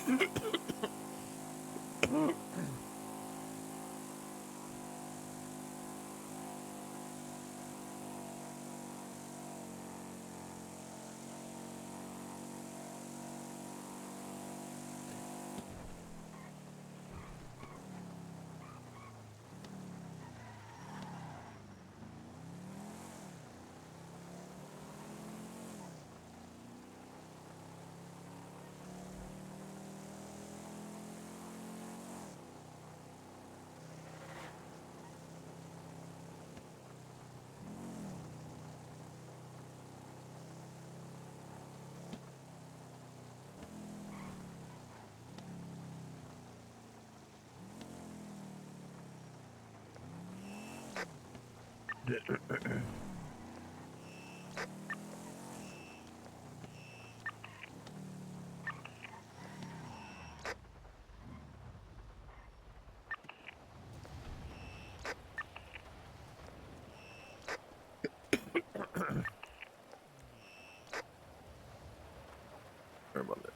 Sorry about that.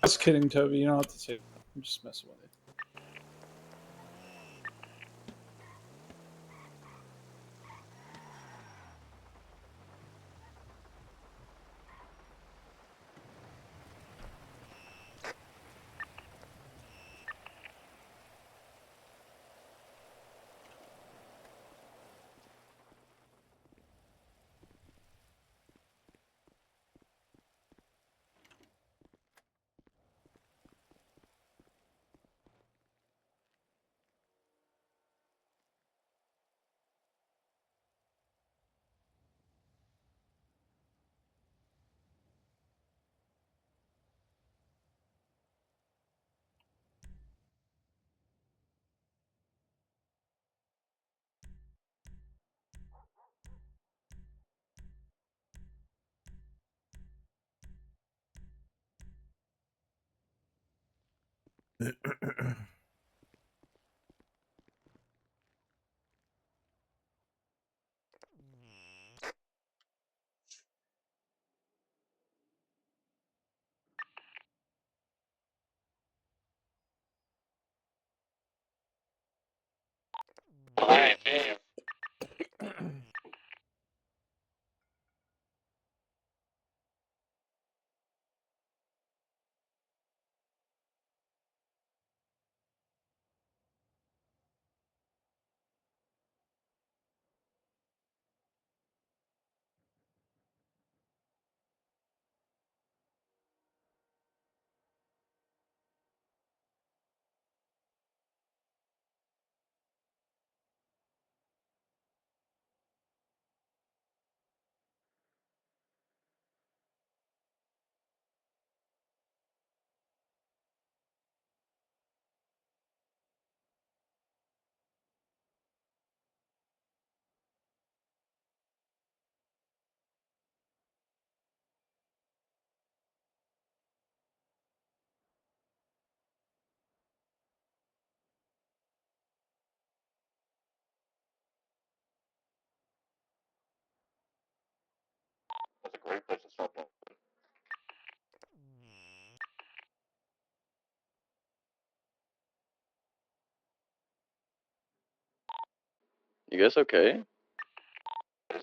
I was kidding, Toby. You don't have to say that. I'm just messing with you. That's a great place to stop. You guys okay?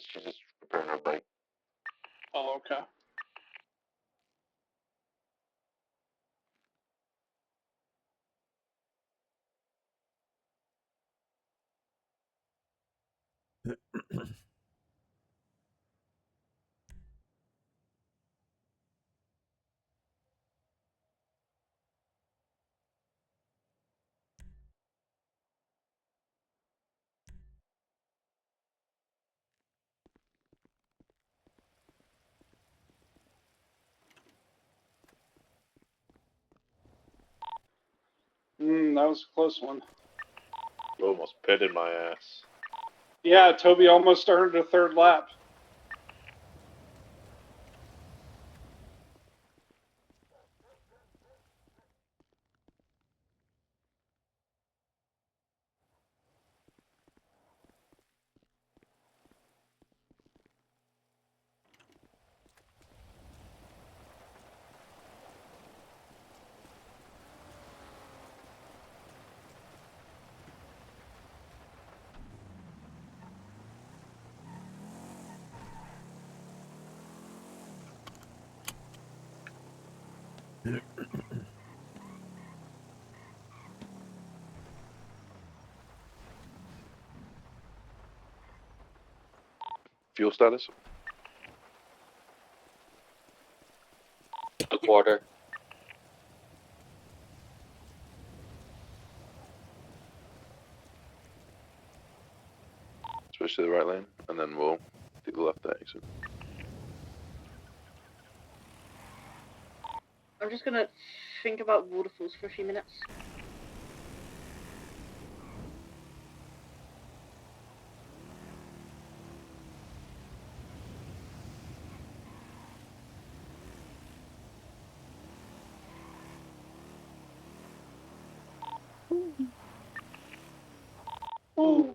She's just repairing her bike. Oh, okay. That was a close one. You almost pitted my ass. Yeah, Toby almost earned a third lap. Fuel status? A quarter. Switch to the right lane, and then we'll take the left exit. I'm just gonna think about waterfalls for a few minutes. Ooh.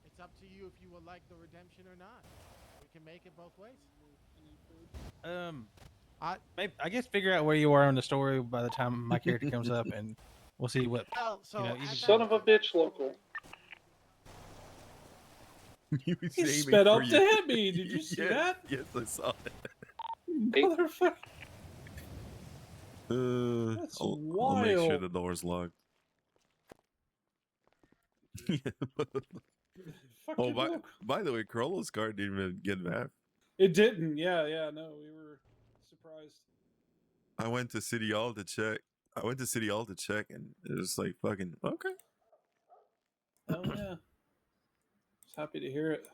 It's up to you if you would like the redemption or not. We can make it both ways. I guess figure out where you are in the story by the time my character comes up, and we'll see what. Oh, so You know, at even- that Son of a bitch, local. He was He aiming sped for up you. to hit me. Did you see Yes, that? Yes, I saw it. Motherfucker. That's I'll make sure wild. the door's locked. Fucking look. by the way, Corollo's car didn't even get mapped. It didn't. Yeah, no, we were surprised. I went to City Hall to check. And it was like fucking okay. Oh yeah. Just happy to hear it.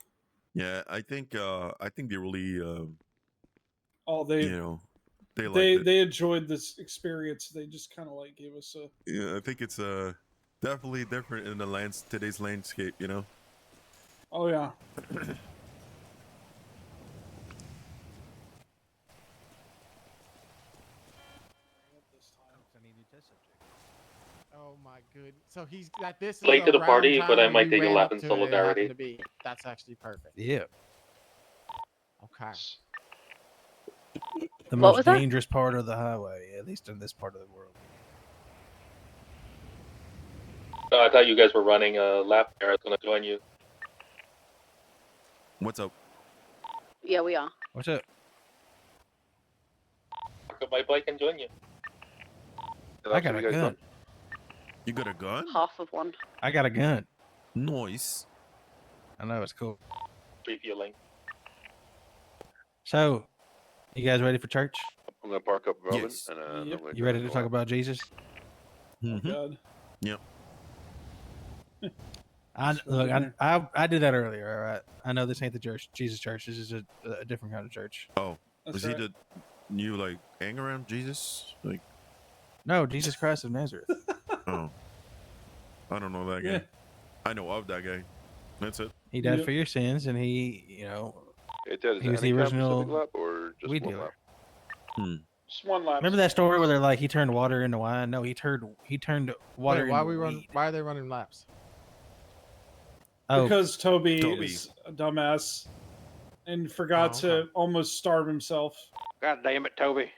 Yeah, I think they really Oh, they you know they liked they it. they enjoyed this experience. They just kind of like gave us a. Yeah, I think it's definitely different in the today's landscape. You know. Oh yeah. Oh my good. So he's that. This is Late to the around party, time but I when might you take a ran lap up in to it, it happened solidarity. to be. That's actually perfect. Yeah, Okay. the What most was that? dangerous part of the highway, at least in this part of the world. No, I thought you guys were running a lap there. I was gonna join you. What's up? Yeah, we are. What's up? Park up my bike and join you. I got a gun. You got a gun? Half of one. I got a gun. Nice. I know it's cool. Refueling. So, you guys ready for church? I'm gonna park up Robin. Yes. And, Yep. I'm gonna You ready to go talk out. about Jesus? Oh Mhm. god. Yep. I did that earlier. All right. I know this ain't the church, Jesus Church. This is a different kind of church. Oh, That's was right. he the new like hang around Jesus? Like, No, Jesus Christ of Nazareth. oh, I don't know that guy. Yeah. I know of that guy. That's it. He died Yep. for your sins, and he, Hey, Ted, is he it was the any kind of original Pacific lap or just weed one dealer. lap? Just one lap. Remember that story where they're like he turned water into wine? No, he turned water Wait, why into we run? weed. Why are they running laps? Oh, Because Toby Toby. is a dumbass and forgot Oh, to okay. almost starve himself. God damn it, Toby.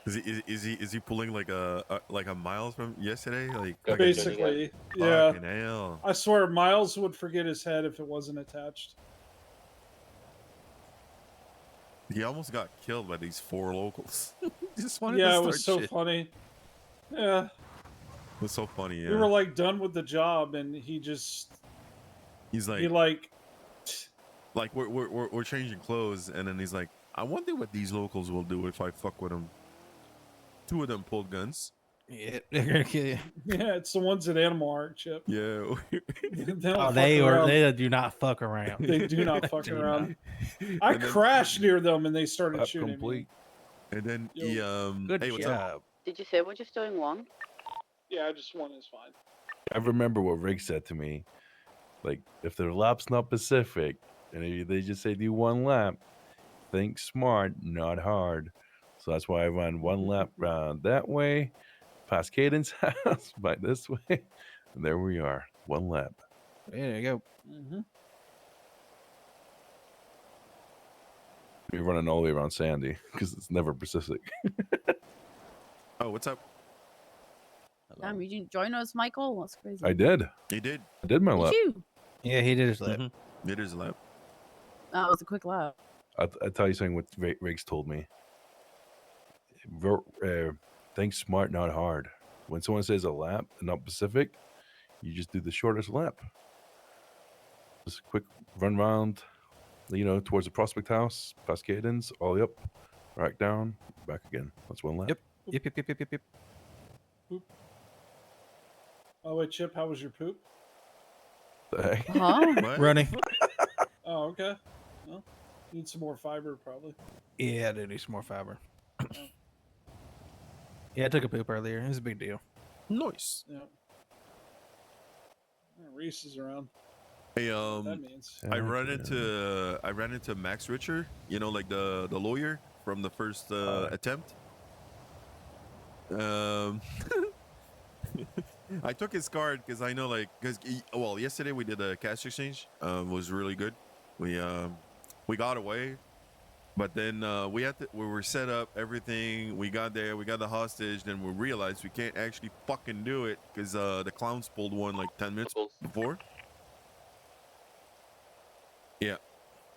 Is he pulling like a mile from yesterday? Like Go fucking- Basically, yeah. Fucking hell. I swear, Miles would forget his head if it wasn't attached. He almost got killed by these 4 locals. Just wanted Yeah, to it start was so shit. funny. Yeah, It was so funny. Yeah. we were like done with the job, and he just He's like, he like we're changing clothes, and then he's like, I wonder what these locals will do if I fuck with them. 2 of them pulled guns. yeah, they're gonna kill you. yeah, it's the ones at Animal Art Chip. Yeah. They don't Oh, fuck they around. do not fuck around. They do not fuck Do around. not. I And then- crashed near them, and they started Up shooting complete. me. And then Yo. he Good hey, what's job. up? Did you say we're just doing one? Yeah, just one is fine. I remember what Rick said to me. Like, if their lap's not Pacific, and if they just say do one lap, think smart, not hard. So that's why I ran one lap round that way, past Caden's house, by this way, and there we are, one lap. There you go. Mm-hmm. We're running all the way around Sandy because it's never Pacific. Oh, what's up? Damn, you didn't join us, Michael? That's crazy. I did. You did. I did my Did lap. you? Yeah, he did his lap. It is a lap. That was a quick lap. I'll tell you something what Riggs told me. Think smart, not hard. When someone says a lap, not Pacific, you just do the shortest lap. Just a quick run round, towards the Prospect House, past Caden's, all the way up, back down, back again. That's one lap. Yep. Yep. Oh wait, Chip, how was your poop? The heck? Huh? What? Running. Oh, okay. Well, need some more fiber, probably. Yeah, I do need some more fiber. Yeah, I took a poop earlier. It was a big deal. Nice. Yeah. Reese is around. Hey, What that means. I ran into Max Richer, like the lawyer from the first attempt. I took his card because I know, yesterday we did a cash exchange. It was really good. We got away, but then we were set up everything. We got there, we got the hostage. Then we realized we can't actually fucking do it because the clowns pulled one like 10 minutes before. Yeah,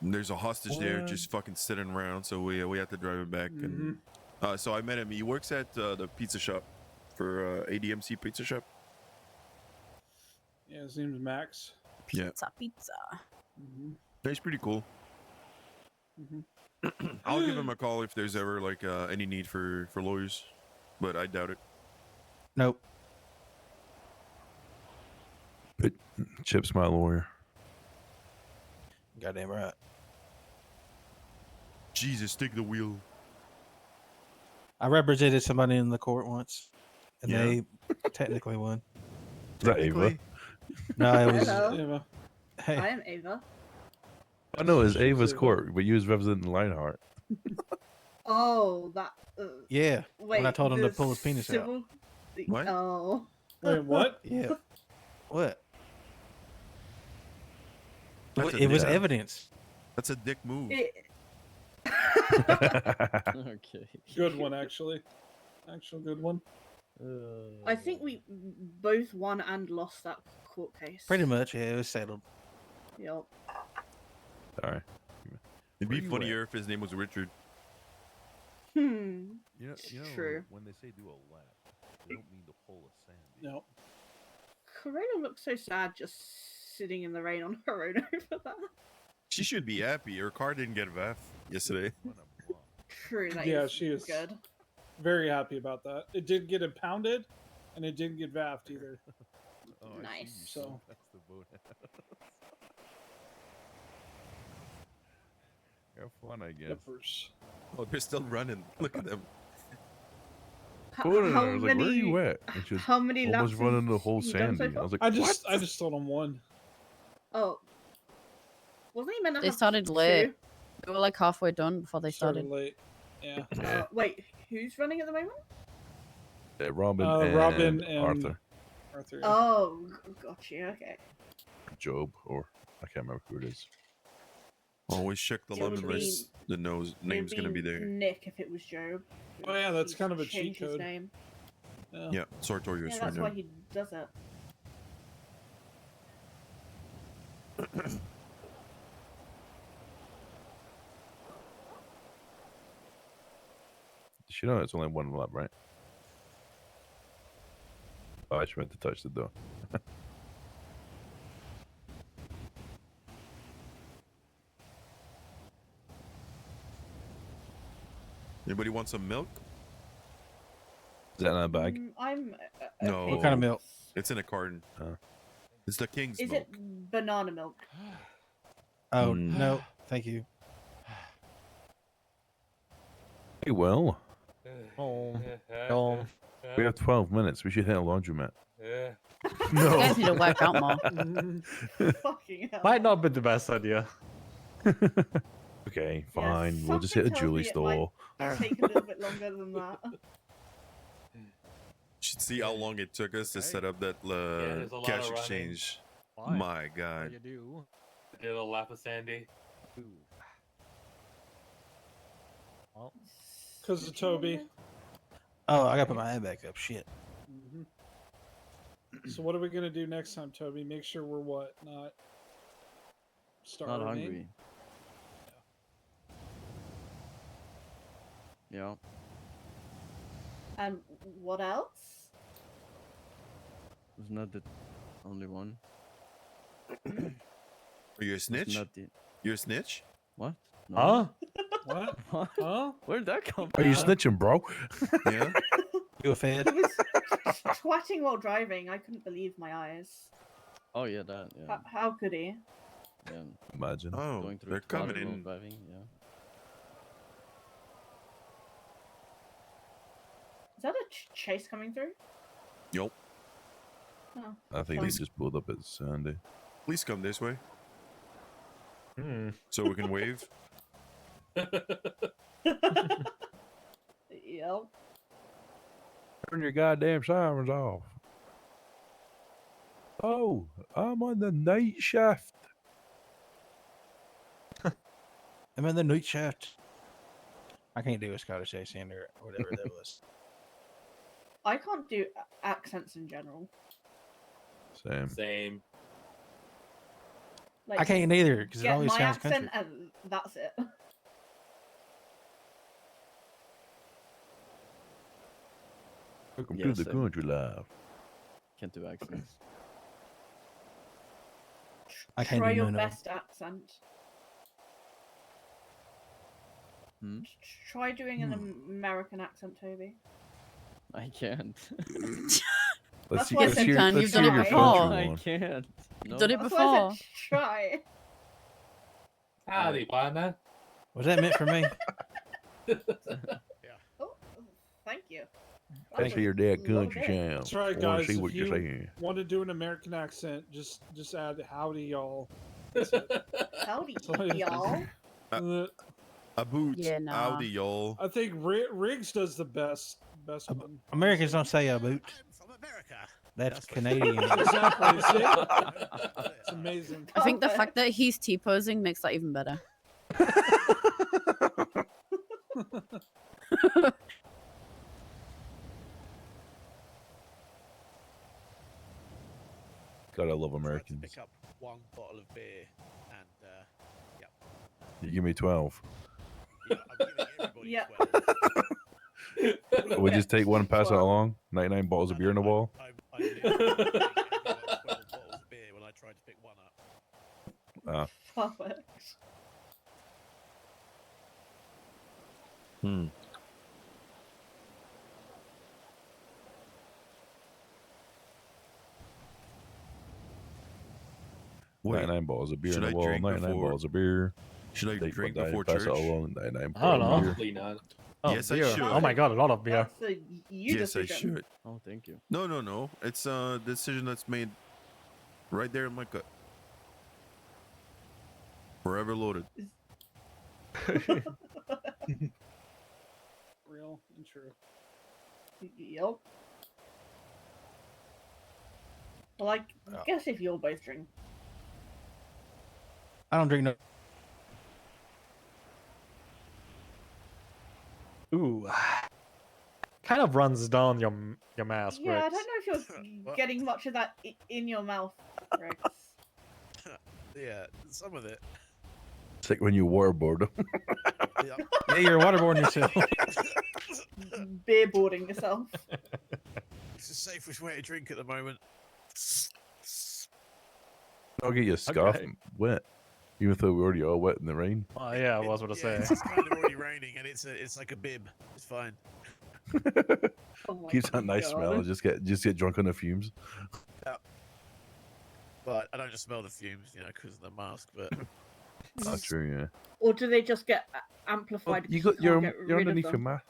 and there's a hostage there just fucking sitting around, so we had to drive him back. And so I met him. He works at the pizza shop for ADMC Pizza Shop. Yeah, his name's Max. Yeah, Pizza. he's pretty cool. I'll give him a call if there's ever any need for lawyers, but I doubt it. Nope. But Chip's my lawyer. Goddamn right. Jesus, take the wheel. I represented somebody in the court once, and Yeah. they technically won. Is that Ava? No, it was. Hello. Ava. Hey, I am Ava. I know it's Ava's Ava. court, but you was representing Lionheart. Oh, that. yeah. Wait, when I told him to the pull his penis out. civil... What? Oh. Wait, what? Yeah. What? That's It was dick- evidence. That's a dick move. Okay. Good one, actually. Actual good one. I think we both won and lost that court case. Pretty much, yeah, it was settled. Yep. Sorry. It'd be Where you funnier if his name was Richard. Hmm. True. when they say do a lap, they don't mean to pull a Sandy. No. Corona looks so sad just sitting in the rain on her own over that. She should be happy. Her car didn't get VAF yesterday. True, that Yeah, is she is. good. Very happy about that. It did get impounded, and it didn't get VAF'd either. Nice. So, That's the boat. Have fun, I guess. Nippers. Oh, they're still running. Look at them. Pulling her. I was like, where are you at? And she was How many laps almost running the has whole he done so Sandy. I far? was like, I what? just told him one. Oh. Wasn't he meant to They have started two? late. They were like halfway done before they started. late. Yeah. Yeah. Wait, who's running at the moment? Robin, Robin and and- Arthur. Arthur. Oh, got you. Okay. Job, or I can't remember who it is. Always check the It would lemon list. The name's It'd gonna be there. Nick if it was Job. Oh, yeah, that's He's kind of a changed cheat his code. name. Yeah, Sartorius Yeah, right that's now. why he does it. She know it's only one lap, right? Oh, I just meant to touch the door. Anybody want some milk? Is that in a bag? I'm. No. okay. What kind of milk? It's in a carton. It's the king's Is milk. it banana milk? Oh, Mm. no. Thank you. Hey, well. Home. We have 12 minutes. We should hit a laundromat. Yeah. You guys need to work out more. Fucking hell. Might not be the best idea. Okay, Yeah, fine. We'll just hit a something tells jewelry me it store. might take a little bit longer than that. Should see how long it took us to set up that there's a lot cash of running. exchange. Why? My What God. do you do? Did a lap of Sandy. Ooh. Well, Because of Toby. Oh, I gotta put my head back up. Shit. So what are we gonna do next time, Toby? Make sure we're what? Not starving. Not hungry. Yeah. And what else? Was not the only one. Are you a Was snitch? not the... You're a snitch? What? Huh? What? What? Huh? Where'd that come Are from? you snitching, bro? Yeah. You a fed? He was twatting while driving. I couldn't believe my eyes. Oh yeah, that. Yeah. How could he? Yeah. Imagine. Oh, Going through they're coming while in. driving. Yeah. Is that a chase coming through? Yup. Oh. I think they just pulled up at Sandy. Please come this way Hmm. so we can wave. Yep. Turn your goddamn sirens off. Oh, I'm on the night shift. I'm in the night shift. I can't do a Scottish accent or whatever that was. I can't do accents in general. Same. Same. Like, I can't either because it get always my sounds accent country. and that's it. Welcome Yeah, to the same. country life. Can't do accents. I can't Try do your none of 'em. best accent. Hmm? Try doing an American accent, Toby. I can't. Let's That's see, why I let's said hear, can, let's you've done hear it your before. country I one. can't. No. Done it That's why I before. said try. Howdy, partner. Was that meant for me? Oh, thank you. That Thanks for was your dad country loaded. channel. That's right, I wanna guys. see If what you're you saying. want to do an American accent, just add howdy, y'all. Howdy, Sorry. y'all. Uh, A boot. Yeah, nah. Howdy, y'all. I think Riggs does the best one. Americans don't say a boot. I'm from America. That's Canadian. Exactly. See? It's amazing. I think the Perfect. fact that he's T-posing makes that even better. Gotta love Tried to Americans. pick up one bottle of beer, and You give me 12. yeah, I'm giving everybody Yeah. 12. We just take one and pass it 12. along. 99 bottles of beer in the wall. I literally gave everyone 12 bottles of beer when I tried to pick one up. Perfect. Hmm. Wait, 99 bottles of beer in should the I wall. drink 99 before- bottles of beer. should I Take drink one down, before pass church? it along. 99 I don't bottles know. of beer. Probably not. Oh, Yes, I beer. should. Oh my god, a lot of beer. That's a you Yes, I decision. should. Oh, thank you. No, no, no. It's a decision that's made right there in my cut. Forever loaded. Real and true. Yep. Well, I Oh. guess if you'll both drink. I don't drink no. Ooh. Kind of runs down your mask, Yeah, I Rex. don't know if you're What? getting much of that in your mouth, Rex. Yeah, some of it. It's like when you waterboard them. Yeah. Yeah, you're waterboarding yourself. Beer boarding yourself. It's the safest way to drink at the moment. I'll get your scarf Okay. wet. Even though we're already all wet in the rain. Oh yeah, I was about to say. It's kind of already raining, and it's like a bib. It's fine. Oh my Keeps that nice God. smell. Just get drunk on the fumes. But I don't just smell the fumes, because of the mask. But That's true, yeah. Or do they just get amplified? Well, you because got can't get you're rid of underneath your them? mask.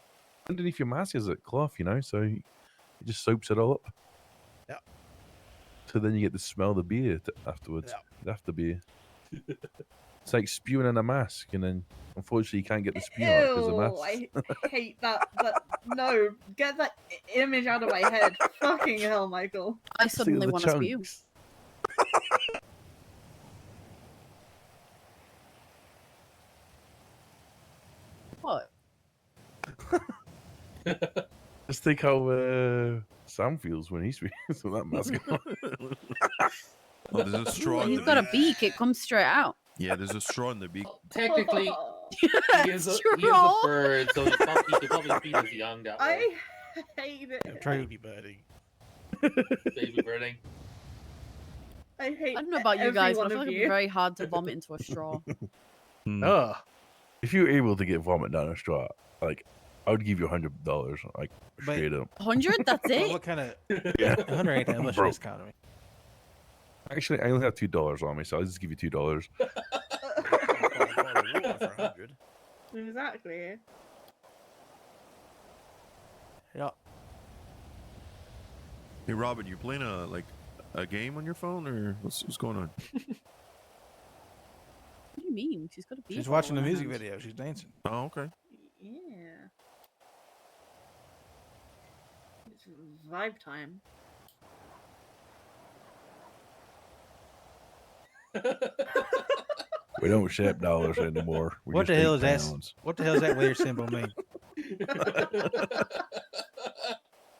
Underneath your mask is a cloth, so you It just soaks it all up. Yeah. So then you get to smell the beer afterwards. After beer. It's like spewing in a mask, and then unfortunately you can't get the spew out because the mask. I hate that. No, get that image out of my head. Fucking hell, Michael. I suddenly want to spew. What? Just think how Sam feels when he's with that mask on. Oh, there's a straw. Well, in he's the got a beak. beak. It comes straight out. Yeah, there's a straw in the beak. Technically, he is a bird, so he could probably feed his young that way. I hate it. Baby birding. Baby birding. I hate. I don't know about you guys, but I every feel one like of it'd be you. very hard to vomit into a straw. Ugh. If you were able to get vomit down a straw, like I would give you $100, like straight up. 100? That's it? What kind of? Yeah. 100 ain't that much in Bro. this economy. Actually, I only have $2 on me, so I'll just give you $2. Exactly. Yeah. Hey, Robin, you playing a game on your phone, or what's going on? What do you mean? She's got a beak. She's watching the all in her music hand. video. She's dancing. Oh, okay. Yeah. It's vibe time. We don't ship dollars anymore. We What just the hell take is that? pounds. What the hell is that weird symbol mean?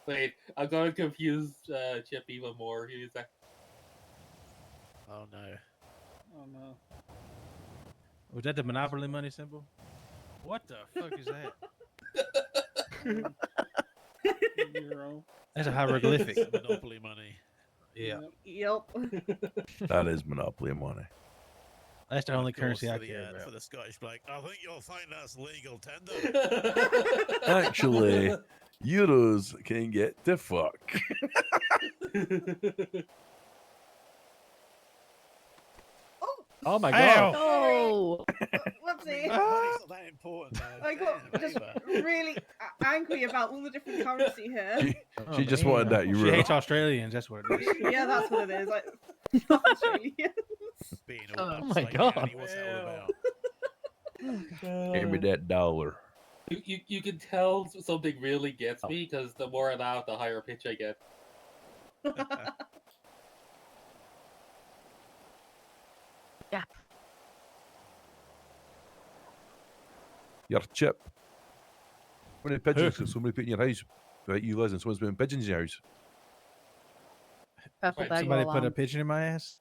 Wait, I'm gonna confuse Chip even more. Give me a sec. Oh no. Oh no. Was that the Monopoly money symbol? What the fuck is that? That's a hieroglyphic. Monopoly money. Yeah. Yep. That is monopoly money. That's the only Of course, currency I for care the, about. For the Scottish bloke, I think you'll find that's legal tender. Actually, euros can get the fuck. Oh my god. Oh! Whoopsie. Money's not that important. I got just really angry about all the different currency here. She just wanted that She euro. hates Australians. That's what it is. Yeah, that's what it is. Like, Australians. Being Oh all my upside God. down, what's that all about? Give me that dollar. You can tell something really gets me because the more I laugh, the higher pitch I get. Yeah. Your chip. How many pigeons can somebody put in your house? Right, you listen, someone's putting pigeons in your house. Careful, Right, Beck, Somebody you're put a alarmed. pigeon in my ass.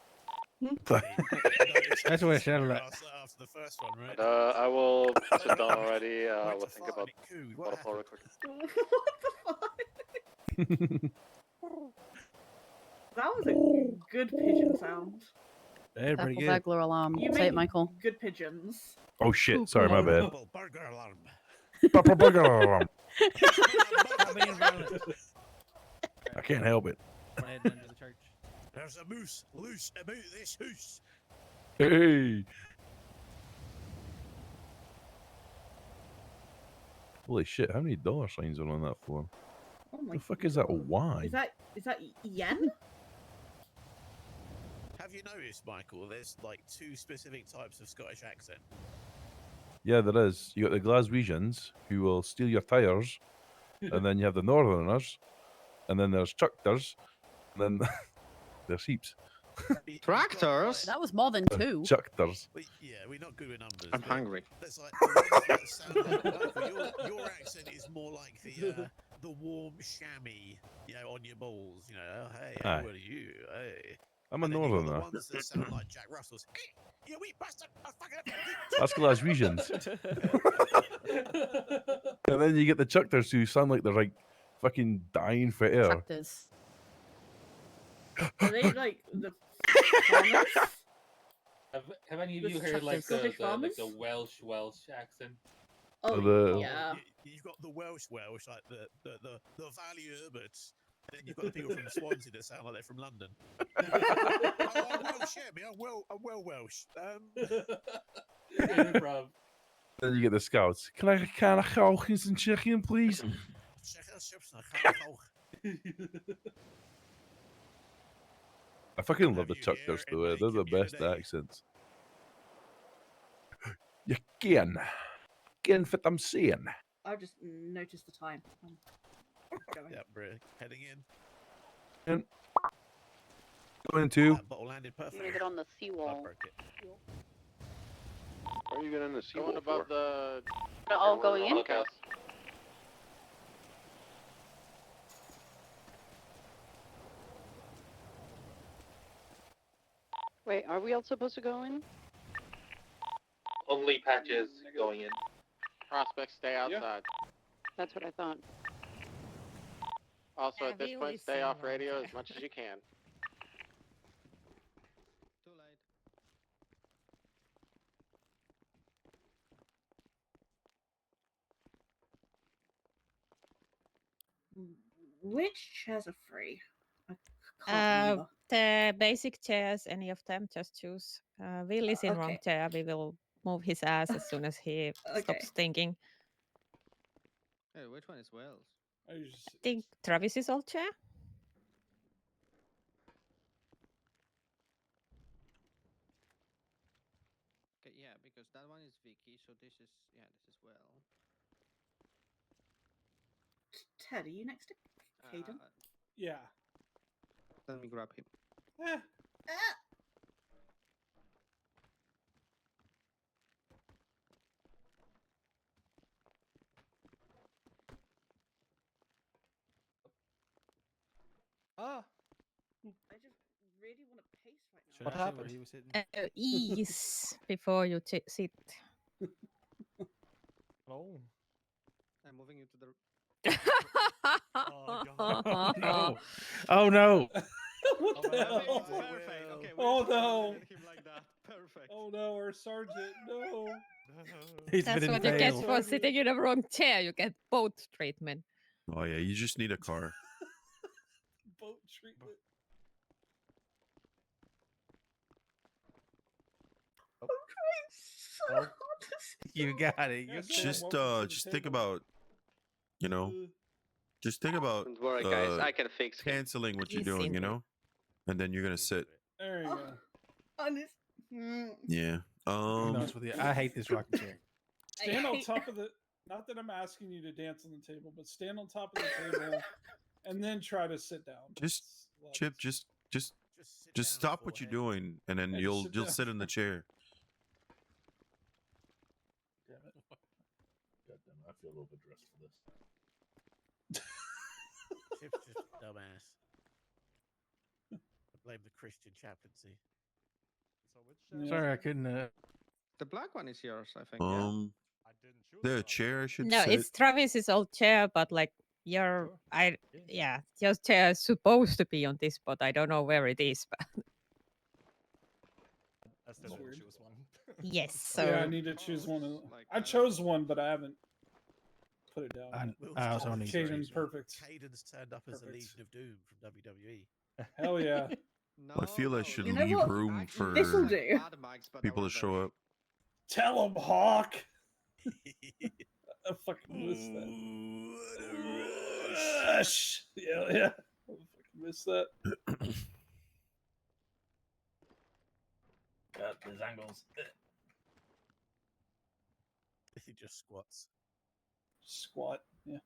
That's what it sounded like. After the first one, right? I will sit down already. Right We'll to think fart about and it cooed. What waterfall real happened? quick. What the fuck? That was a good pigeon sound. They're pretty Careful, good. Beck, you're alarmed. You Say make it, Michael. good pigeons. Oh shit! Sorry, my bad. Double burger alarm. I can't help it. When I head down to the church. There's a moose loose about this house. Hey! Holy shit! How many dollar signs are on that phone? Oh my The fuck is that? A God. Y? Is that yen? Have you noticed, Michael? There's like two specific types of Scottish accent. Yeah, there is. You got the Glaswegians who will steal your tires, and then you have the Northerners, and then there's Chuckters, and then there's heaps. Tractors? That was more than two. Chuckters. Yeah, we're not good with numbers. I'm but hungry. There's like the ones that sound like Michael, your accent is more like the warm chamois, you know, on your balls. You know, oh, hey, Aye. how are you? Hey. I'm a And then you've got Northerner. the ones that sound like Jack Russell's. You wee bastard! I fucking That's Glaswegians. And then you get the Chuckters who sound like they're like fucking dying for air. Tractors. Are they like the farmers? Have any of The you heard like Scottish the farmers? Welsh accent? Oh, The- yeah. You've got the Welsh, like the Valley Herberts. Then you've got the people from Swansea that sound like they're from London. I'm Welsh, yeah, me. I'm well Welsh. No problem. Then you get the Scouts. Can I get a can of Gauchens and chicken, please? Check out chips and I fucking love the Tuckers though. They're the best accents. You can fit them seeing. I've just noticed the time. Going. Yeah, bro. Heading in. And going to. Bottle landed I'm gonna perfect. get on the seawall. Broke it. Where are you going to see Going above the... Oh, going in? Lookout. Wait, are we all supposed to go in? Only patches going in. Prospects, stay outside. That's what I thought. Also, at this we point, always stay say off wrong radio thing. as much as you can. Too late. Which chairs are free? I can't remember. The basic chairs, any of them, just choose. Will is in wrong Okay. chair. We will move his ass as soon as he stops thinking. Hey, which one is Wells? I I think Travis is old chair. Okay, yeah, because that one is Vicky, so this is Well. Ted, are you next to Caden? Yeah. Let me grab him. Eh. Ah. I just really want to pace right now. What happened? He was hitting. Ease before you sit. Oh. I'm moving you to the. Oh, God. No. Oh no. What the hell? Perfect. Okay. Oh no. Him like that. Perfect. Oh no, our sergeant. No. He's That's been what you get impaled. for sitting in the wrong chair. You get both treatment. Oh yeah, you just need a car. Boat treatment. So hard to see. You got it. You're Just welcome to the just think table. about, you know, just think about Don't worry, guys. I can fix it. canceling what you're He's doing, you simple. know, and then you're gonna sit. There you go. Honest. Yeah. To be honest with you, I hate this rocking chair. Stand I on hate- top of the. Not that I'm asking you to dance on the table, but stand on top of the table, and then try to sit down. Just Well, Chip, just sit down stop what you're beforehand. doing, and then Yeah, you'll sit down. sit in the chair. Damn it. God damn, I feel overdressed for this. Chip's just a dumbass. I blame the Christian chaplaincy. So which? Sorry, I couldn't. The black one is yours, I think. Yeah. I didn't choose The chair should No, sit. it's Travis's old chair, but like your, your chair is supposed to be on this spot. I don't know where it is, but I still That's didn't weird. choose one. yes. So Yeah, I need to choose one. Like, I chose one, but I haven't put it down. I also need to Caden's perfect. Caden's turned up as the Perfect. Legion of Doom from WWE. Hell yeah. No, I feel I should You know leave what? room for This'll do. people to show up. Tell him, Hawk. I fucking missed that. Rush. Yeah, yeah. I fucking missed that. God, these angles. He just squats. Squat. Yeah.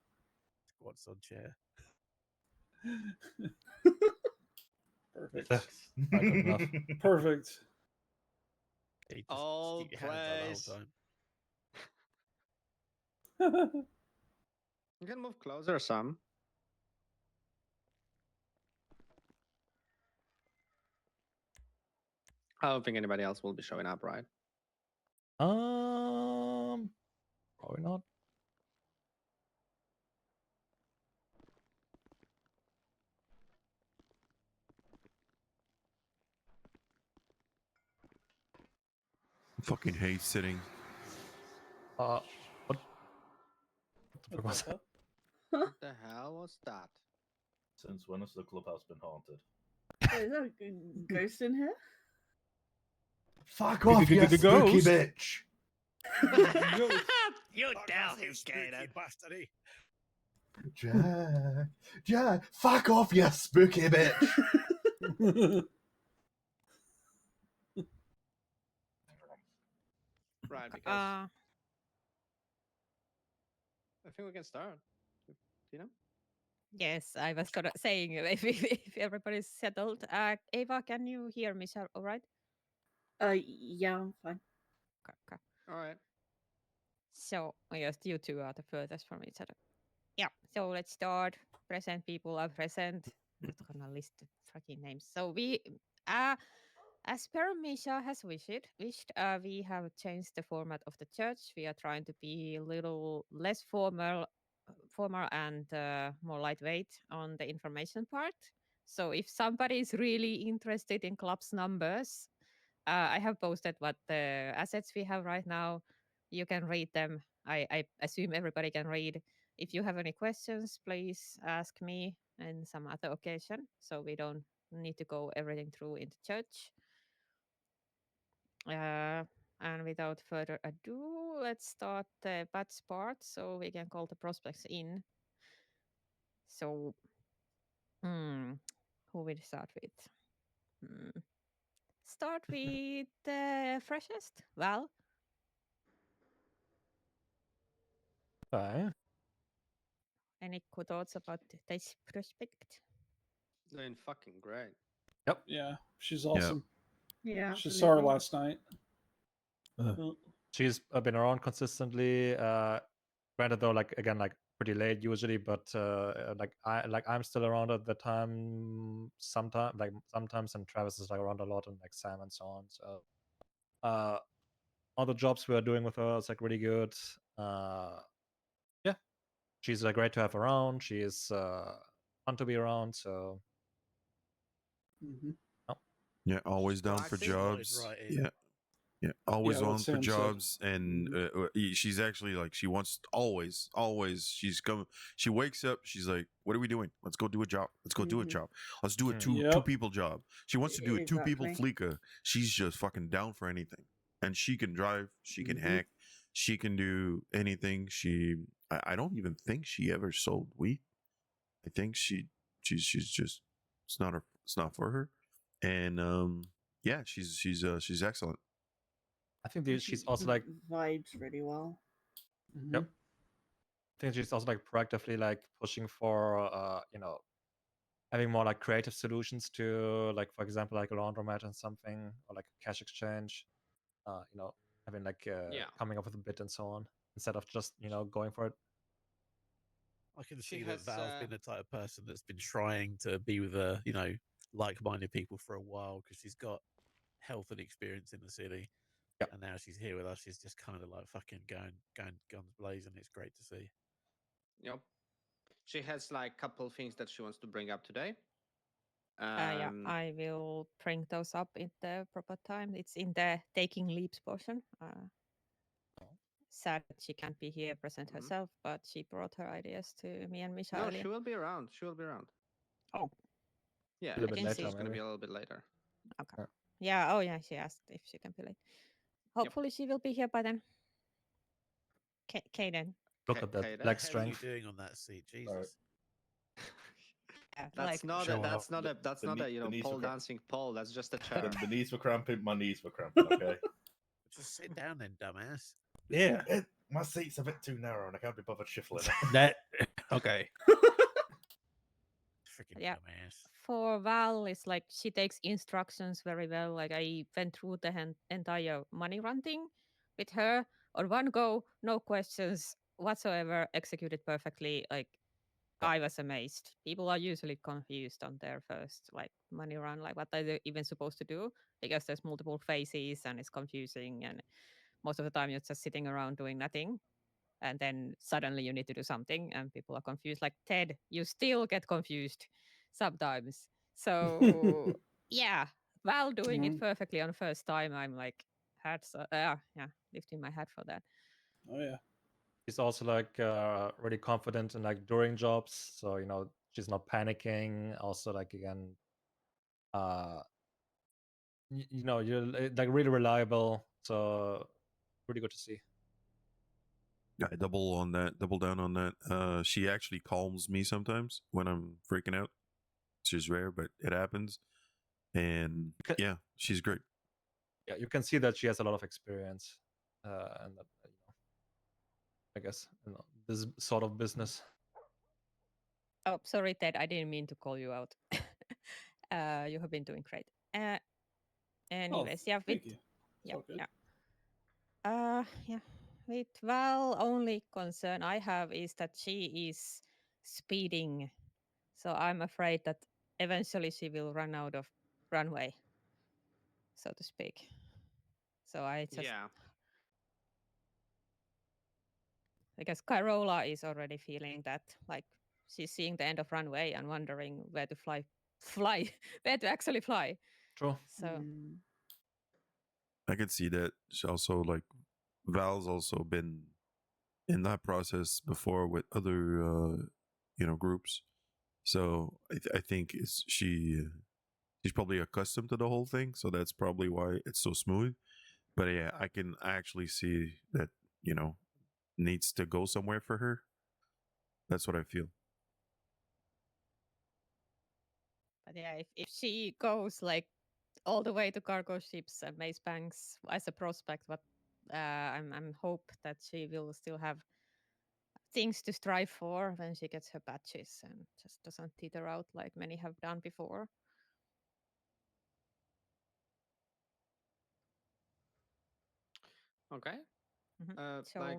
Squats on chair. Perfect. That's not good enough. Perfect. He just All keep your hands up the whole place. time. You can move closer some. I don't think anybody else will be showing up, right? Probably not. I fucking hate sitting. What? What was that? What the hell was that? Since when has the clubhouse been haunted? Is there a ghost in here? Fuck off, you spooky ghost. bitch. You down him, Gator. Bastard. Jack, fuck off, you spooky bitch. Right, because Uh, I think we can start. You know? yes, I was gonna saying if everybody's settled. Ava, can you hear me? All right? Yeah, I'm fine. Okay. All right. So I guess you two are the furthest from each other. Yeah. So let's start. Present people are present. I'm not gonna list the fucking names. So we, as per Misha has wished, we have changed the format of the church. We are trying to be a little less formal and more lightweight on the information part. So if somebody is really interested in club's numbers, I have posted what the assets we have right now. You can read them. I assume everybody can read. If you have any questions, please ask me in some other occasion, so we don't need to go everything through in the church. And without further ado, let's start the batch part so we can call the prospects in. So, who will start with? Start with the freshest. Val. Okay. Any thoughts about this prospect? Doing fucking great. Yep. Yeah, she's awesome. Yeah, She saw her absolutely. last night. She's been around consistently. Granted, though, like again, like pretty late usually, but I'm still around at the time. Sometimes, and Travis is like around a lot, and like Sam and so on. So, all the jobs we are doing with her is like really good. Yeah, she's great to have around. She is fun to be around. So, Yeah, always down for jobs. Yeah, always what on for Sam said. jobs, and she's actually like she wants always. She wakes up. She's like, "What are we doing? Let's go do a job. Let's go do a job. Let's do a two people job." She wants to do a two people Exactly. fleeka. She's just fucking down for anything, and she can drive. She can hack. She can do anything. I don't even think she ever sold weed. I think she's just it's not for her, and yeah, she's excellent. I think she's also like vibes really well. Yep. I think she's also like proactively like pushing for having more like creative solutions to, like, for example, like a laundromat and something, or like a cash exchange. Having like coming up with a bit and so on, instead of just going for it. I can She see has, that Val's been the type of person that's been trying to be with like-minded people for a while, because she's got health and experience in the city. Yep. And now she's here with us. She's just kind of like fucking going guns blazing. It's great to see. Yep. She has like a couple things that she wants to bring up today. Yeah, I will bring those up in the proper time. It's in the taking leaps portion. Sad that she can't be here present herself, but she brought her ideas to me and Misha No, earlier. she will be around. She will be around. Oh. Yeah, A little bit later, she's going to be maybe. a little bit later. Okay. Yeah. Oh, yeah. She asked if she can be late. Hopefully, she will be here by then. Kaden. Look at that leg strength. What are you doing on that seat? Jesus. That's not a pole dancing pole. That's just a chair. The knees were cramping. My knees were cramping. Okay. Just sit down then, dumbass. Yeah. My seat's a bit too narrow, and I can't be bothered shuffling it. That okay. Freaking Yeah. dumbass. For Val, it's like she takes instructions very well. Like I went through the entire money run thing with her on one go, no questions whatsoever, executed perfectly. Like I was amazed. People are usually confused on their first like money run, like what are they even supposed to do? Because there's multiple phases and it's confusing, and most of the time you're just sitting around doing nothing. And then suddenly you need to do something and people are confused. Like Ted, you still get confused sometimes. So yeah, Val doing it perfectly on first time, I'm like lifting my hat for that. Oh yeah. She's also like really confident in like during jobs, so she's not panicking. Also, like again, you're like really reliable. So really good to see. I double down on that. She actually calms me sometimes when I'm freaking out. She's rare, but it happens. And yeah, she's great. Yeah, you can see that she has a lot of experience, and that, I guess this sort of business. Oh, sorry, Ted. I didn't mean to call you out. You have been doing great. Anyways, yeah, thank you. It's yeah, all good. yeah. With Val, only concern I have is that she is speeding, so I'm afraid that eventually she will run out of runway, so to speak. So I just Yeah. because Carola is already feeling that, like she's seeing the end of runway and wondering where to fly, where to actually fly. True. So I can see that. She also like Val's also been in that process before with other groups. So I think she's probably accustomed to the whole thing, so that's probably why it's so smooth. But yeah, I can actually see that needs to go somewhere for her. That's what I feel. but yeah, if she goes like all the way to cargo ships and Maze Banks as a prospect, but I'm hope that she will still have things to strive for when she gets her badges and just doesn't teeter out like many have done before. Okay. So Like,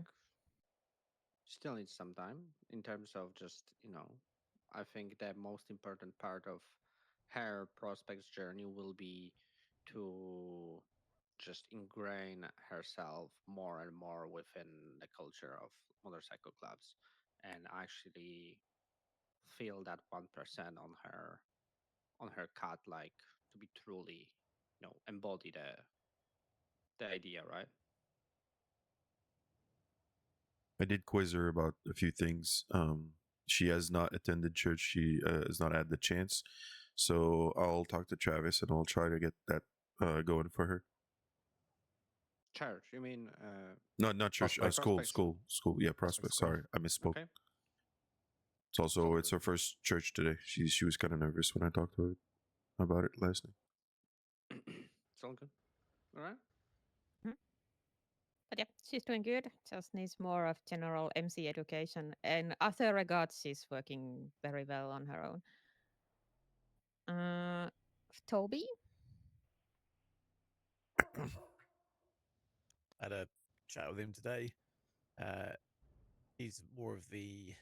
still needs some time in terms of just, I think the most important part of her prospects journey will be to just ingrain herself more and more within the culture of motorcycle clubs and actually feel that 1% on her cut, like to be truly embody the idea, right? I did quiz her about a few things. She has not attended church. She has not had the chance. So I'll talk to Travis and I'll try to get that going for her. Church, you mean Not church. School. Yeah, prospect. school. Sorry, I misspoke. Okay. It's her first church today. She was kind of nervous when I talked to her about it last night. It's all good. All right. but yeah, she's doing good. Just needs more of general MC education. And other regards, she's working very well on her own. Toby? Had a chat with him today. He's more of the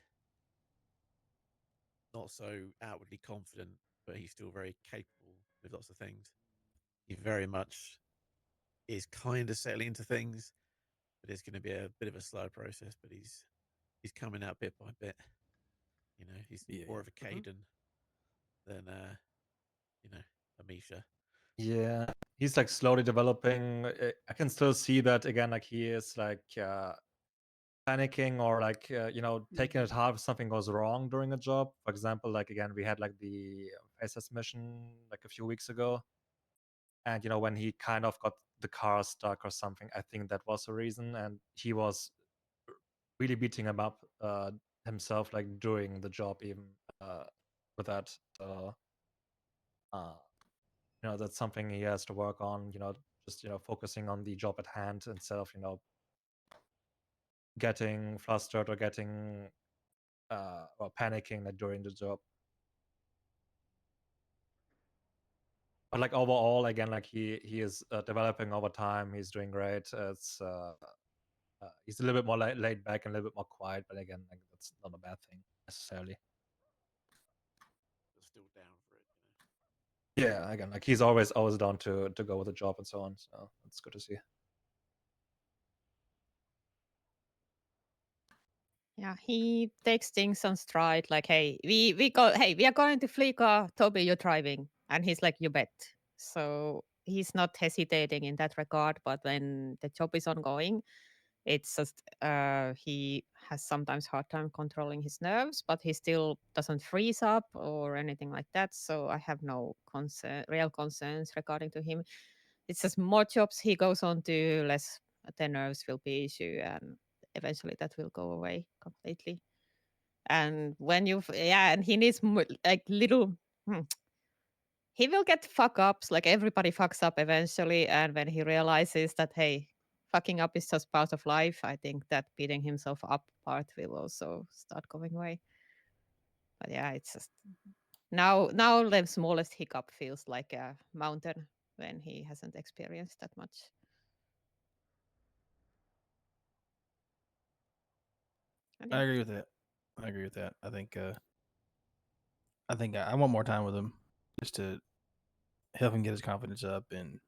not so outwardly confident, but he's still very capable with lots of things. He very much is kind of settling into things, but it's going to be a bit of a slow process. But he's coming out bit by bit. He's more of a Caden than a Misha. Yeah, he's like slowly developing. I can still see that again. Like he is like panicking or like taking it hard if something goes wrong during a job. For example, like again, we had like the SS mission like a few weeks ago, and when he kind of got the car stuck or something, I think that was the reason, and he was really beating him up himself like during the job even with that. So that's something he has to work on. Just focusing on the job at hand instead of getting flustered or getting or panicking like during the job. But like overall, again, like he is developing over time. He's doing great. It's he's a little bit more laid back and a little bit more quiet. But again, like that's not a bad thing necessarily. Still down for it. Yeah, again, like he's always down to go with the job and so on. So that's good to see. Yeah, he takes things on stride. Like, hey, we are going to Fleeka. Toby, you're driving, and he's like, you bet. So he's not hesitating in that regard. But when the job is ongoing, it's just he has sometimes hard time controlling his nerves, but he still doesn't freeze up or anything like that. So I have no real concerns regarding to him. It's just more jobs he goes on to, less the nerves will be issue, and eventually that will go away completely. And when and he needs like little. He will get fuck ups, like everybody fucks up eventually. And when he realizes that, hey, fucking up is just part of life, I think that beating himself up part will also start going away. But yeah, it's just now the smallest hiccup feels like a mountain when he hasn't experienced that much. And I yeah. agree with that. I agree with that. I think I want more time with him just to help him get his confidence up and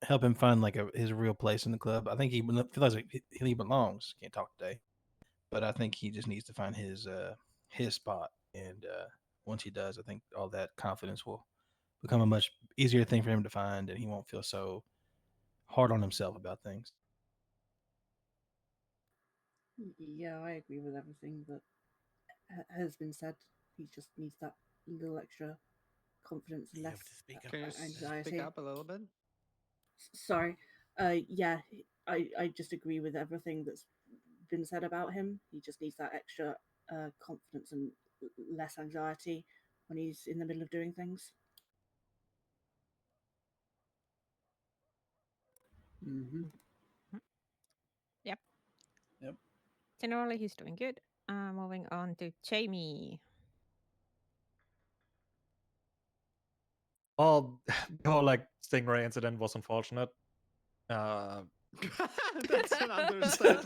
help him find like his real place in the club. I think he feels like he belongs. Can't talk today, but I think he just needs to find his spot. And once he does, I think all that confidence will become a much easier thing for him to find, and he won't feel so hard on himself about things. Yeah, I agree with everything that has been said. He just needs that little extra confidence and less Can you anxiety. speak up a little bit? Sorry. Yeah, I just agree with everything that's been said about him. He just needs that extra confidence and less anxiety when he's in the middle of doing things. Mm-hmm. Yep. Yep. Generally, he's doing good. Moving on to Jamie. Well, the whole like Stingray incident was unfortunate. That's an understatement.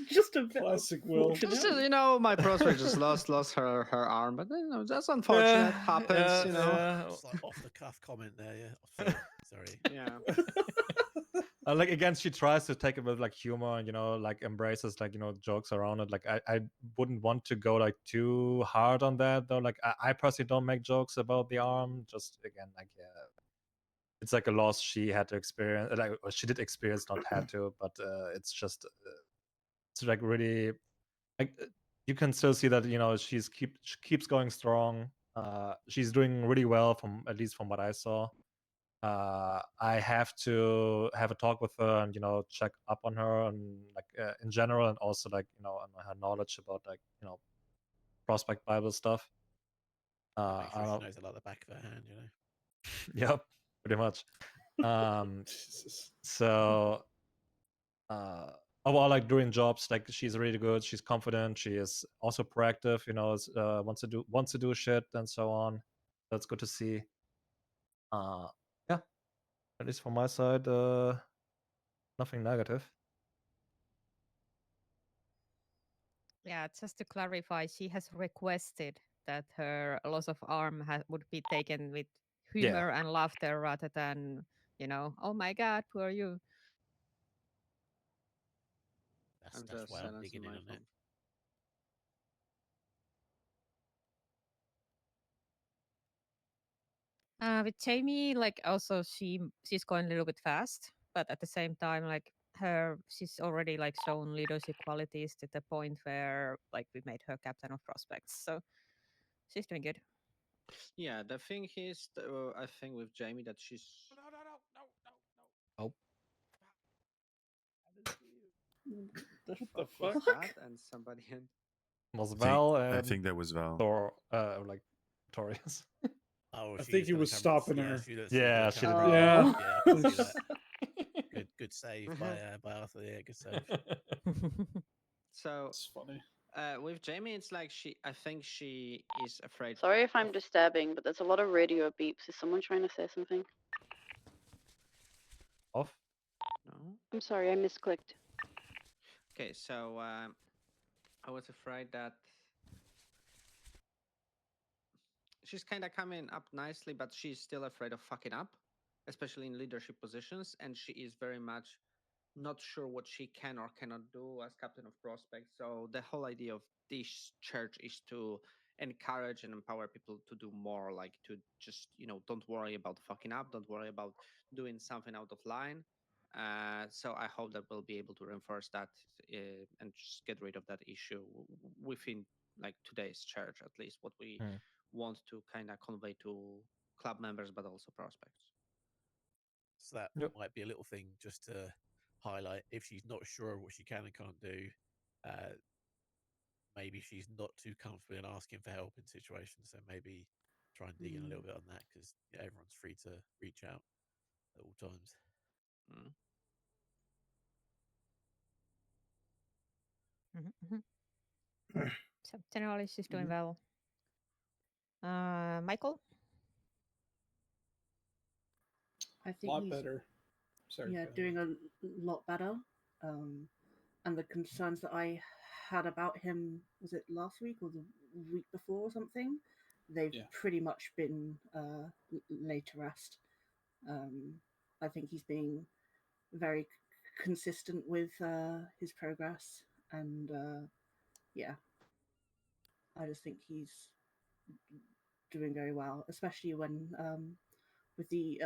Just a bit. Classic Will. Just, my prospect just lost her arm, but that's unfortunate. Happens, Just like off the cuff comment there, yeah. Sorry. Yeah. Like again, she tries to take it with like humor and like embraces like jokes around it. Like I wouldn't want to go like too hard on that though. Like I personally don't make jokes about the arm. Just again, like it's like a loss she had to experience. Like or she did experience, not had to. But it's just it's like really like you can still see that she keeps going strong. She's doing really well from at least from what I saw. I have to have a talk with her and check up on her and like in general and also like on her knowledge about like prospect Bible stuff. Make I sure don't she knows it like the back of her hand, Yep, pretty much. So overall, like doing jobs, like she's really good. She's confident. She is also proactive. Wants to do shit and so on. That's good to see. Yeah, at least from my side, nothing negative. Yeah, just to clarify, she has requested that her loss of arm would be taken with humor and laughter rather than, oh my God, poor you. I'm That's just why I'm silencing digging in my on phone. it. With Jamie, like also she's going a little bit fast, but at the same time, like she's already like shown leadership qualities to the point where like we made her captain of prospects. So she's doing good. Yeah, the thing is, I think with Jamie that she's. Oh. What the Was fuck? that? And somebody in. Was I Val and think that was Val. Thor, like Torius. I think he was stopping her. Yeah, she did. Yeah. Yeah, I can see that. Good save by Arthur. Yeah, good save. So it's funny. With Jamie, it's like I think she is afraid. Sorry if I'm disturbing, but there's a lot of radio beeps. Is someone trying to say something? Off? No. I'm sorry, I misclicked. Okay, so I was afraid that she's kind of coming up nicely, but she's still afraid of fucking up, especially in leadership positions, and she is very much not sure what she can or cannot do as captain of prospects. So the whole idea of this church is to encourage and empower people to do more, like to just don't worry about fucking up, don't worry about doing something out of line. So I hope that we'll be able to reinforce that and just get rid of that issue within like today's church, at least what we want to kind of convey to club members, but also prospects. So that might be a little thing just to highlight if she's not sure of what she can and can't do. Maybe she's not too comfortable in asking for help in situations. So maybe try and dig in a little bit on that because everyone's free to reach out at all times. So generally, she's doing well. Michael? I think lot he's better. Sorry, yeah, go ahead. doing a lot better. And the concerns that I had about him, was it last week or the week before or something? They've pretty much been laid to rest. I think he's being very consistent with his progress, and yeah, I just think he's doing very well, especially when with the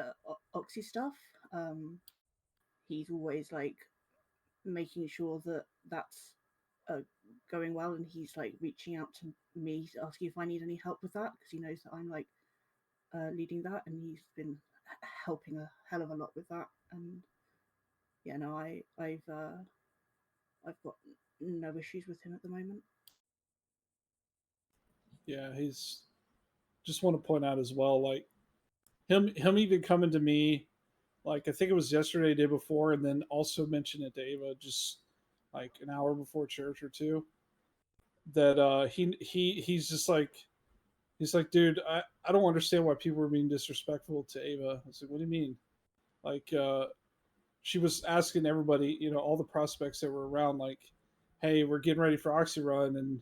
Oxy stuff. He's always like making sure that that's going well, and he's like reaching out to me asking if I need any help with that because he knows that I'm like leading that, and he's been helping a hell of a lot with that. And yeah, no, I've got no issues with him at the moment. Yeah, he's just want to point out as well, like him even coming to me, like I think it was yesterday, day before, and then also mentioned it to Ava just like an hour before church or two. That he's just like he's like, dude, I don't understand why people were being disrespectful to Ava. I was like, what do you mean? Like she was asking everybody, you know, all the prospects that were around, like, hey, we're getting ready for Oxy Run, and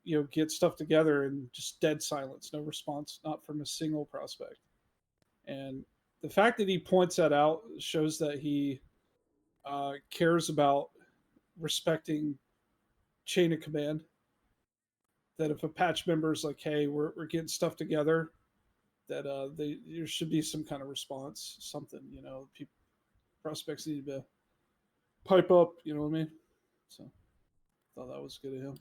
you know, get stuff together, and just dead silence, no response, not from a single prospect. And the fact that he points that out shows that he cares about respecting chain of command. That if a patch member is like, hey, we're getting stuff together, that there should be some kind of response, something, you know, prospects need to pipe up, you know what I mean? So I thought that was good of him.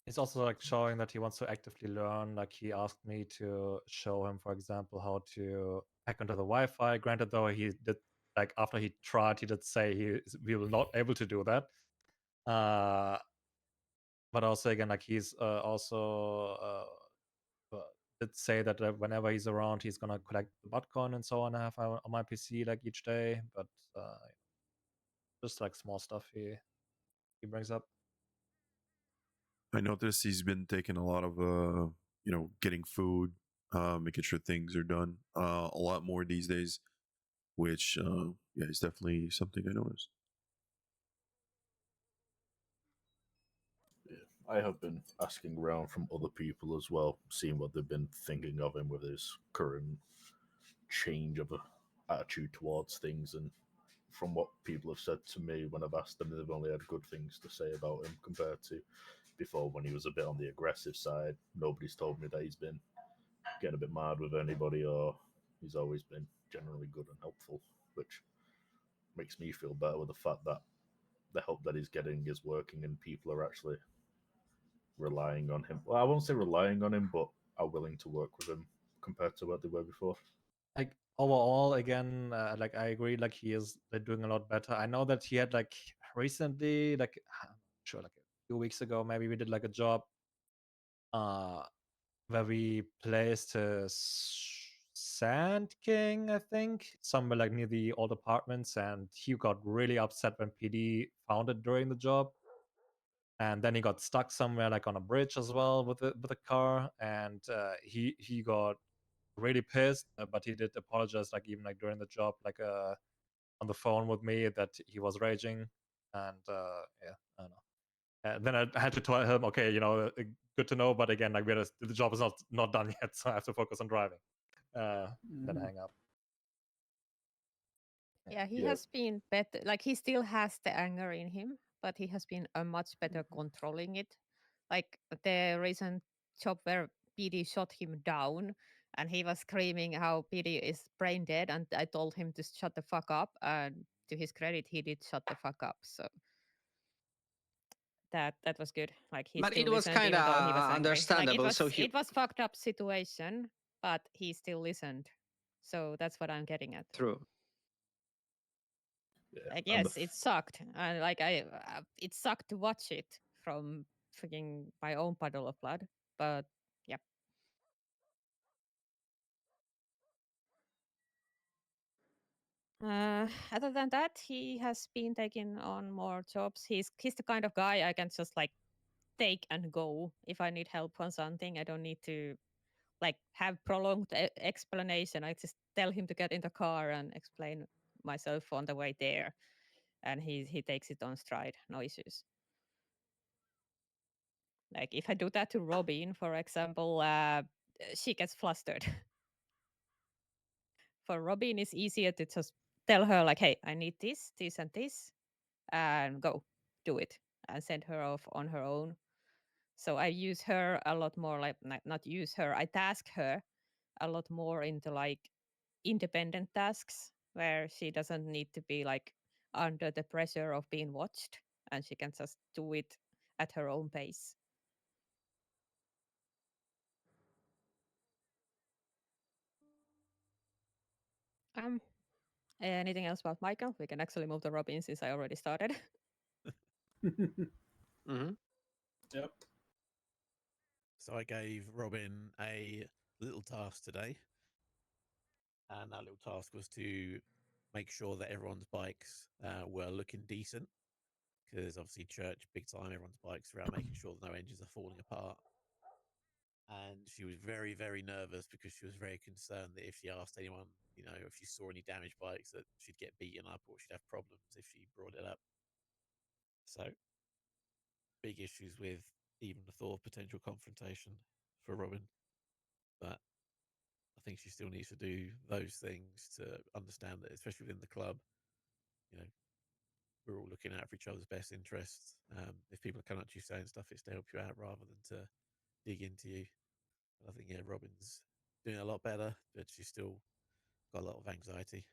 It's also like showing that he wants to actively learn. Like he asked me to show him, for example, how to hack into the Wi-Fi. Granted, though, he did like after he tried, he did say we will not able to do that. But also again, like he's also did say that whenever he's around, he's gonna collect the Bitcoin and so on. I have on my PC like each day, but just like small stuff he brings up. I noticed he's been taking a lot of you know, getting food, making sure things are done a lot more these days, which yeah, is definitely something I noticed. I have been asking around from other people as well, seeing what they've been thinking of him with his current change of attitude towards things. And from what people have said to me when I've asked them, they've only had good things to say about him compared to before when he was a bit on the aggressive side. Nobody's told me that he's been getting a bit mad with anybody, or he's always been generally good and helpful, which makes me feel better with the fact that the help that he's getting is working and people are actually relying on him. Well, I won't say relying on him, but are willing to work with him compared to what they were before. Like overall, again, like I agree, like he is doing a lot better. I know that he had like recently, like I'm sure like a few weeks ago, maybe we did like a job where we placed a Sand King, I think, somewhere like near the old apartments, and he got really upset when PD found it during the job. And then he got stuck somewhere like on a bridge as well with a car, and he got really pissed, but he did apologize, like even like during the job, like on the phone with me, that he was raging, and yeah, I don't know. And then I had to tell him, okay, you know, good to know, but again, like the job is not done yet, so I have to focus on driving. Then hang up. Yeah, he has been better. Like he still has the anger in him, but he has been much better controlling it. Like the recent job where PD shot him down, and he was screaming how PD is brain dead, and I told him to shut the fuck up. And to his credit, he did shut the fuck up. So that was good. Like he But still it was listened even though he was kinda angry. understandable, Like so he- it was fucked up situation, but he still listened. So that's what I'm getting at. True. Yeah, Like and the yes, it sucked. And like it sucked to watch it from freaking my own puddle of blood. But yeah. Other than that, he has been taking on more jobs. He's the kind of guy I can just like take and go if I need help on something. I don't need to like have prolonged explanation. I just tell him to get in the car and explain myself on the way there, and he takes it on stride, no issues. Like if I do that to Robin, for example, she gets flustered. For Robin, it's easier to just tell her like, "Hey, I need this, this, and this," and go do it, and send her off on her own. So I use her a lot more, like not use her. I task her a lot more into like independent tasks where she doesn't need to be like under the pressure of being watched, and she can just do it at her own pace. Um, anything else about Michael? We can actually move to Robin since I already started. Mm-hmm. Yep. So I gave Robin a little task today, and that little task was to make sure that everyone's bikes were looking decent, because obviously church big time, everyone's bikes are out, making sure that no engines are falling apart. And she was very, very nervous because she was very concerned that if she asked anyone, you know, if she saw any damaged bikes, that she'd get beaten up or she'd have problems if she brought it up. So, big issues with even the thought of potential confrontation for Robin. But I think she still needs to do those things to understand that, especially within the club, you know, we're all looking out for each other's best interests. If people are coming up to you saying stuff, it's to help you out rather than to dig into you. I think, yeah, Robin's doing a lot better, but she's still got a lot of anxiety.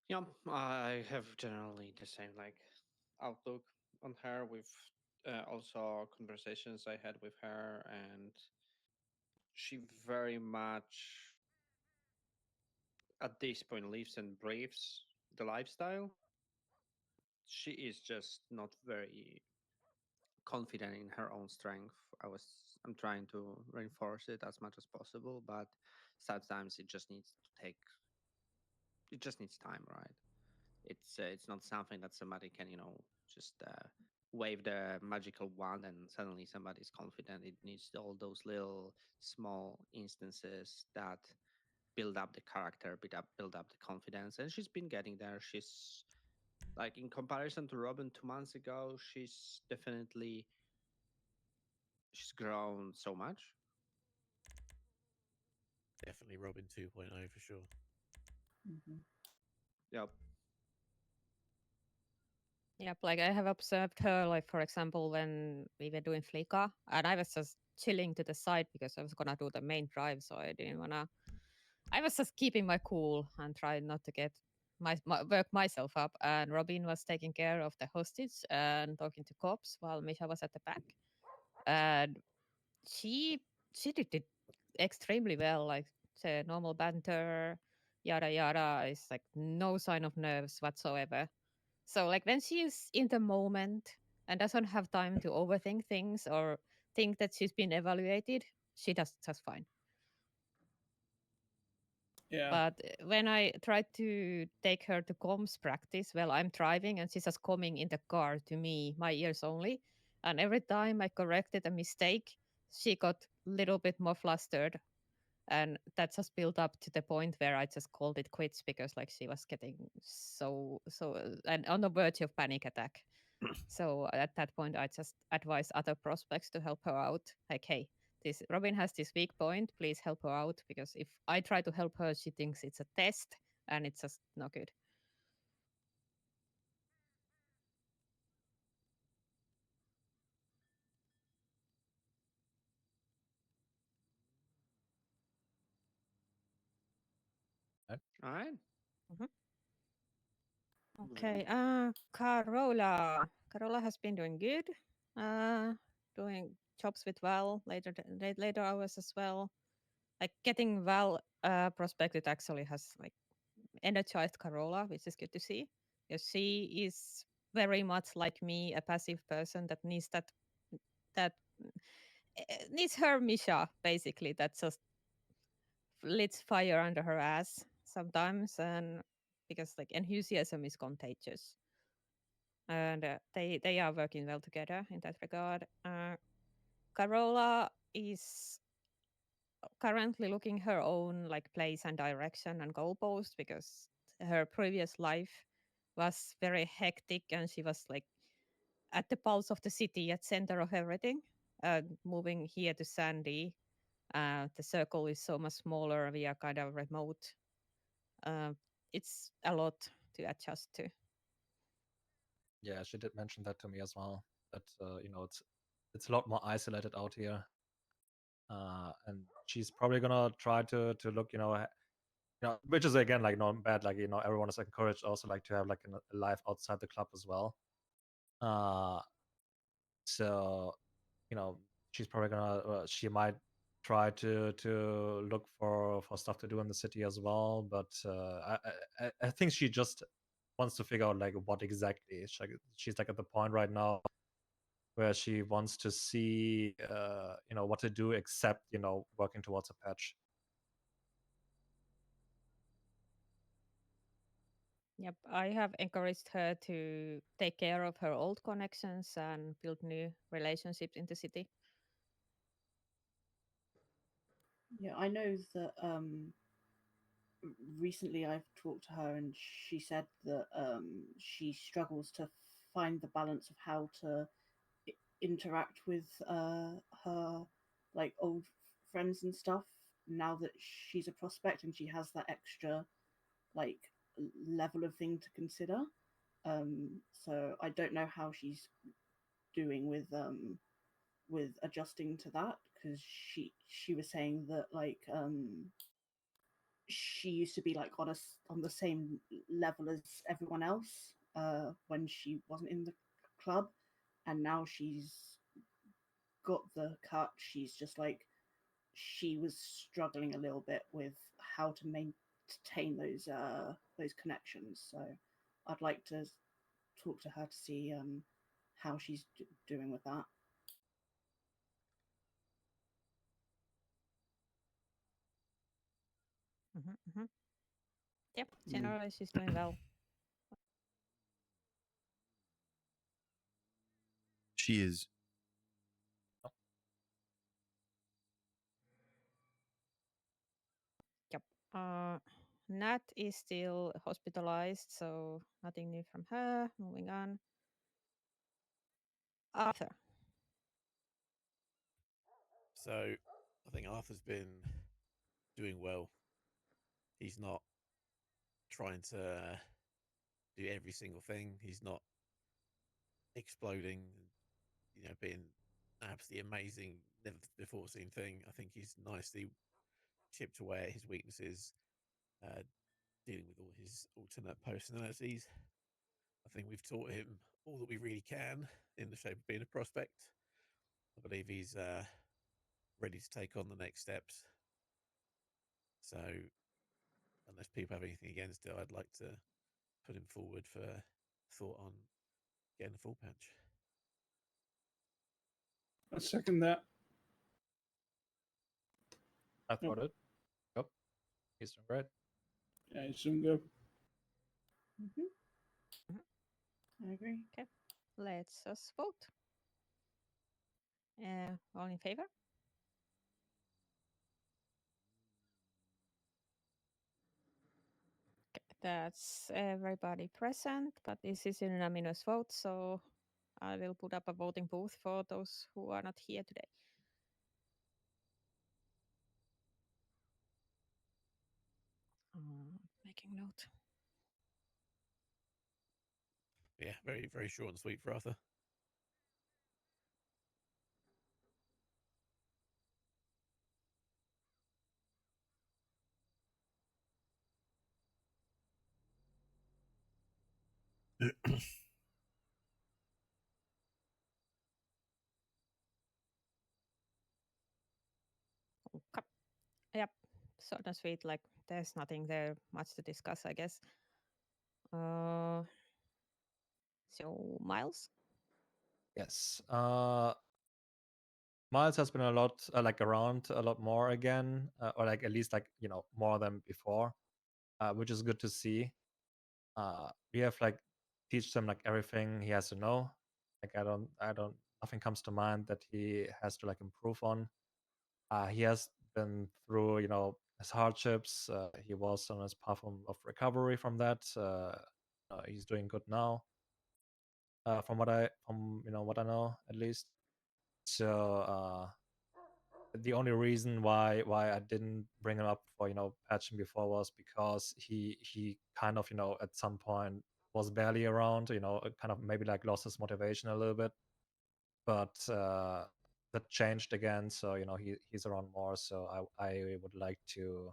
Yeah, I have generally the same like outlook on her. With also conversations I had with her, and she very much at this point lives and breathes the lifestyle. She is just not very confident in her own strength. I'm trying to reinforce it as much as possible, but sometimes it just needs time, right? It's not something that somebody can just wave the magical wand and suddenly somebody's confident. It needs all those little small instances that build up the character, build up the confidence, and she's been getting there. She's like, in comparison to Robin 2 months ago, she's grown so much. Definitely Robin 2.0 for sure. Mm-hmm. Yep. Yep, like I have observed her, like for example, when we were doing Flickr, and I was just chilling to the side because I was gonna do the main drive, so I didn't wanna. I was just keeping my cool and trying not to get work myself up. And Robin was taking care of the hostage and talking to cops while Misha was at the back, and she did it extremely well. Like the normal banter, yada yada. Is like no sign of nerves whatsoever. So like when she is in the moment and doesn't have time to overthink things or think that she's been evaluated, she does just fine. Yeah. But when I try to take her to comms practice, well, I'm driving and she's just coming in the car to me, my ears only. And every time I corrected a mistake, she got a little bit more flustered. And that just built up to the point where I just called it quits because like she was getting and on the verge of panic attack. So at that point, I just advised other prospects to help her out. Like, hey, this Robin has this weak point. Please help her out because if I try to help her, she thinks it's a test, and it's just not good. All right. Okay. Carola. Carola has been doing good. Doing jobs with Val later hours as well. Like getting Val prospected actually has like energized Carola, which is good to see. Because she is very much like me, a passive person that needs that needs her Misha, basically, that just lights fire under her ass sometimes, and because like enthusiasm is contagious, and they are working well together in that regard. Carola is currently looking her own like place and direction and goalpost because her previous life was very hectic and she was like at the pulse of the city, at center of everything. Moving here to Sandy, the circle is so much smaller. We are kind of remote. It's a lot to adjust to. Yeah, she did mention that to me as well. That it's a lot more isolated out here, and she's probably gonna try to look, which is again like not bad. Like everyone is encouraged also like to have like a life outside the club as well. So she's probably gonna she might try to look for stuff to do in the city as well. But I think she just wants to figure out like what exactly. She's like at the point right now where she wants to see what to do except working towards a patch. Yep, I have encouraged her to take care of her old connections and build new relationships in the city. Yeah, I know that recently I've talked to her and she said that she struggles to find the balance of how to interact with her like old friends and stuff now that she's a prospect and she has that extra like level of thing to consider. So I don't know how she's doing with adjusting to that because she was saying that like she used to be like on the same level as everyone else when she wasn't in the club, and now she's got the cut. She's just like she was struggling a little bit with how to maintain those connections. So I'd like to talk to her to see how she's doing with that. Yep, generally she's doing well. She is. Yep. Nat is still hospitalized, so nothing new from her. Moving on. Arthur. So I think Arthur's been doing well. He's not trying to do every single thing. He's not exploding, being absolutely amazing, never before seen thing. I think he's nicely chipped away at his weaknesses, dealing with all his alternate personalities. I think we've taught him all that we really can in the shape of being a prospect. I believe he's ready to take on the next steps. So, unless people have anything against it, I'd like to put him forward for thought on getting a full patch. I second that. I thought it. Yep. He's doing great. Yeah, he's doing good. I agree. Okay, let's us vote. All in favor? Okay, that's everybody present, but this is a unanimous vote, so I will put up a voting booth for those who are not here today. Making note. Yeah, very, very short and sweet for Arthur. Okay. Yep. short and sweet. Like there's nothing there much to discuss, I guess. So Miles. Yes. Miles has been a lot like around a lot more again, or like at least like more than before, which is good to see. We have like teach them like everything he has to know. Like I don't, nothing comes to mind that he has to like improve on. He has been through his hardships. He was on his path of recovery from that. He's doing good now. From what I what I know at least. So the only reason why I didn't bring him up for patching before was because he kind of at some point was barely around, kind of maybe like lost his motivation a little bit, but that changed again. So he's around more. So I would like to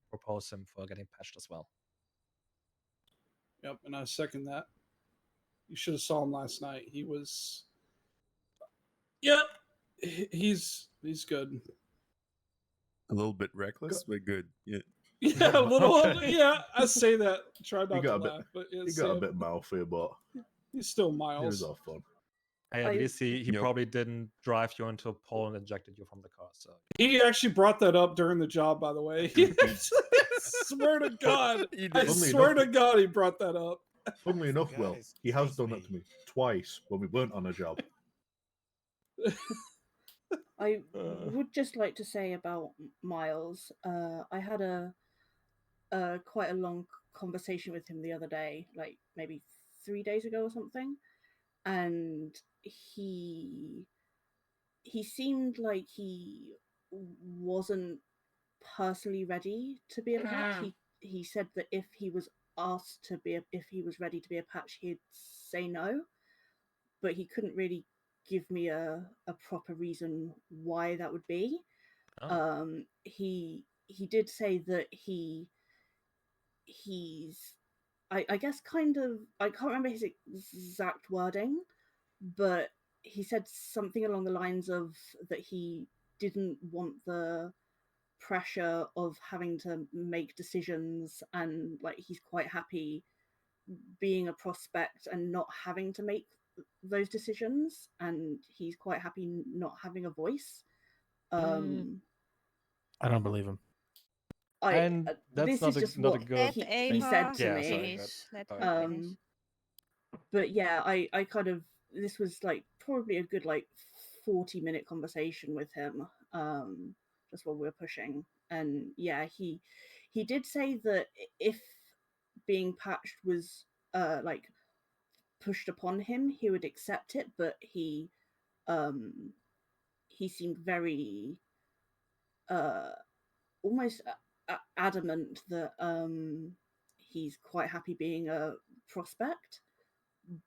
propose him for getting patched as well. Yep, and I second that. You should have saw him last night. He was. Yep, he's good. A little bit reckless, but good. Yeah. Yeah, a little. Okay. Yeah, I say that. Try He not to got a bit. laugh, but He got a bit mouthy, but he's still he was Miles. all fun. Hey, at least he probably didn't drive you into a pole and ejected you from the car. So He actually brought that up during the job, by the way. Swear to God, I Funnily swear enough- to God, he brought that up. Funnily enough, Will, Guys, he has trust done that me. to me twice when we weren't on a job. I would just like to say about Miles. I had a quite a long conversation with him the other day, like maybe 3 days ago or something, and he seemed like he wasn't personally ready to be a patch. He said that if he was asked to be if he was ready to be a patch, he'd say no, but he couldn't really give me a proper reason why that would be. He did say that he's I guess kind of, I can't remember his exact wording, but he said something along the lines of that he didn't want the pressure of having to make decisions, and like he's quite happy being a prospect and not having to make those decisions, and he's quite happy not having a voice. I don't believe him. And that's this not is just not a what good he said to yeah, me. sorry, Let go her ahead. finish. But yeah, I kind of, this was like probably a good like 40-minute conversation with him, just while we were pushing. And yeah, he did say that if being patched was like pushed upon him, he would accept it, but he seemed very almost adamant that he's quite happy being a prospect,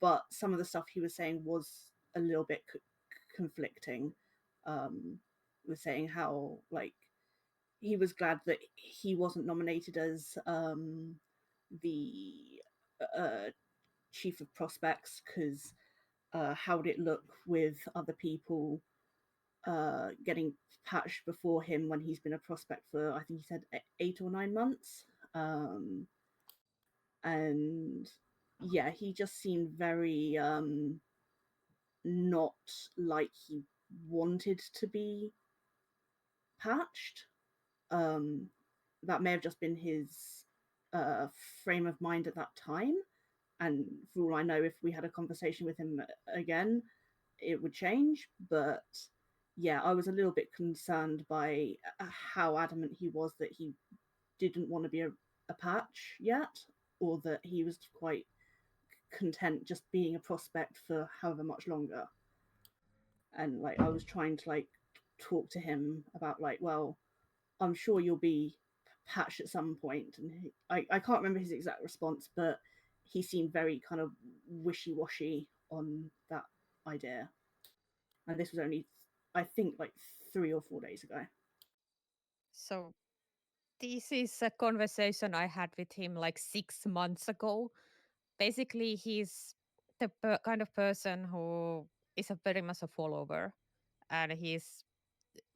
but some of the stuff he was saying was a little bit conflicting. Was saying how like he was glad that he wasn't nominated as the chief of prospects, because how would it look with other people getting patched before him when he's been a prospect for, I think he said 8 or 9 months. And yeah, he just seemed very not like he wanted to be patched. That may have just been his frame of mind at that time. And for all I know, if we had a conversation with him again, it would change. But yeah, I was a little bit concerned by how adamant he was that he didn't want to be a patch yet, or that he was quite content just being a prospect for however much longer. And like I was trying to like talk to him about like, well, I'm sure you'll be patched at some point. And I can't remember his exact response, but he seemed very kind of wishy-washy on that idea. And this was only, I think, like 3 or 4 days ago. So this is a conversation I had with him like 6 months ago. Basically, he's the kind of person who is a very much a follower, and he's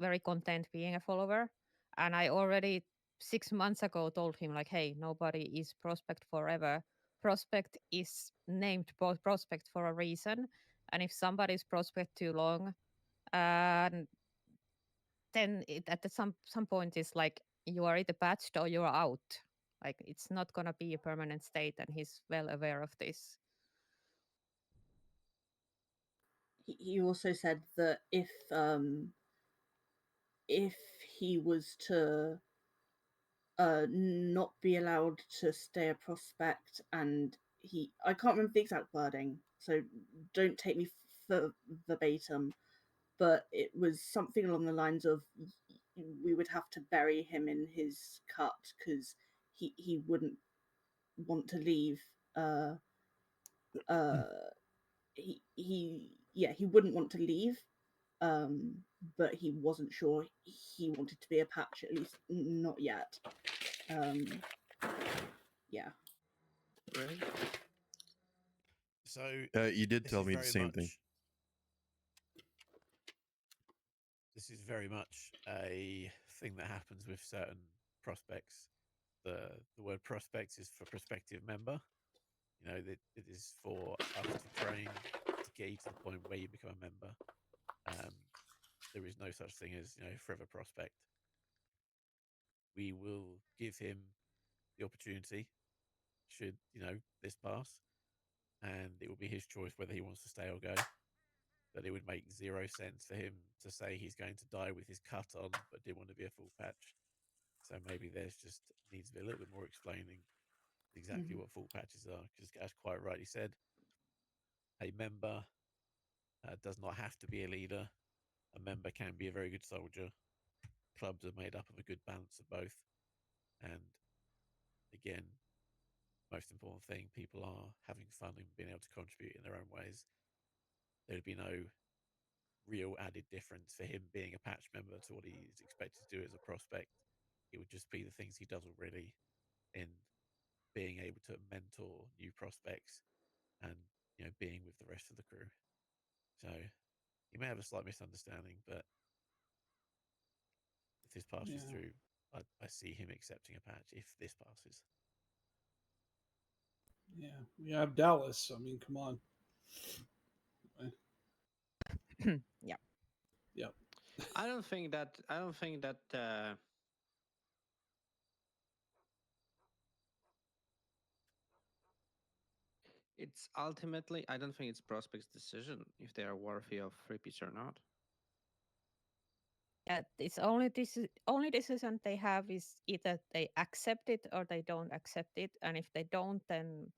very content being a follower. And I already 6 months ago told him like, hey, nobody is prospect forever. Prospect is named prospect for a reason, and if somebody is prospect too long, then it at some point is like you are either patched or you're out. Like it's not gonna be a permanent state, and he's well aware of this. He also said that if he was to not be allowed to stay a prospect, and I can't remember the exact wording, so don't take me for verbatim, but it was something along the lines of we would have to bury him in his cut because he wouldn't want to leave. He wouldn't want to leave, but he wasn't sure he wanted to be a patch, at least not yet. Yeah. Right. So you did this tell is me the very same much, thing. This is very much a thing that happens with certain prospects. The word prospect is for prospective member. You know, that it is for us to train to get you to the point where you become a member. There is no such thing as, you know, forever prospect. We will give him the opportunity should, you know, this pass, and it will be his choice whether he wants to stay or go. But it would make zero sense for him to say he's going to die with his cut on, but didn't want to be a full patch. So maybe there's just needs to be a little bit more explaining exactly what full patches are, because as quite rightly said, a member does not have to be a leader. A member can be a very good soldier. Clubs are made up of a good balance of both. And again, most important thing, people are having fun and being able to contribute in their own ways. There would be no real added difference for him being a patch member to what he's expected to do as a prospect. It would just be the things he does already in being able to mentor new prospects and, you know, being with the rest of the crew. So you may have a slight misunderstanding, but if this passes through, I see him accepting a patch if this passes. Yeah, we have Dallas. I mean, come on. Yeah. Yep. I don't think that. It's ultimately. I don't think it's prospects' decision if they are worthy of free pitch or not. Yeah, it's only decision they have is either they accept it or they don't accept it, and if they don't, then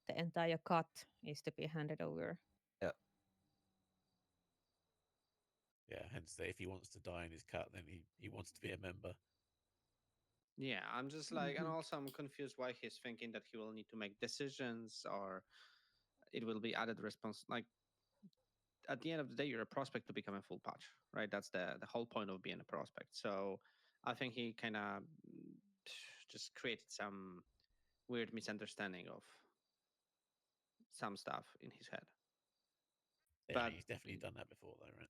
the entire cut is to be handed over. Yeah. Yeah, hence if he wants to die in his cut, then he wants to be a member. Yeah, I'm just like, and also I'm confused why he's thinking that he will need to make decisions or it will be added response. Like at the end of the day, you're a prospect to become a full patch, right? That's the whole point of being a prospect. So I think he kind of just created some weird misunderstanding of some stuff in his head. Yeah, But he's definitely done that before, though, right?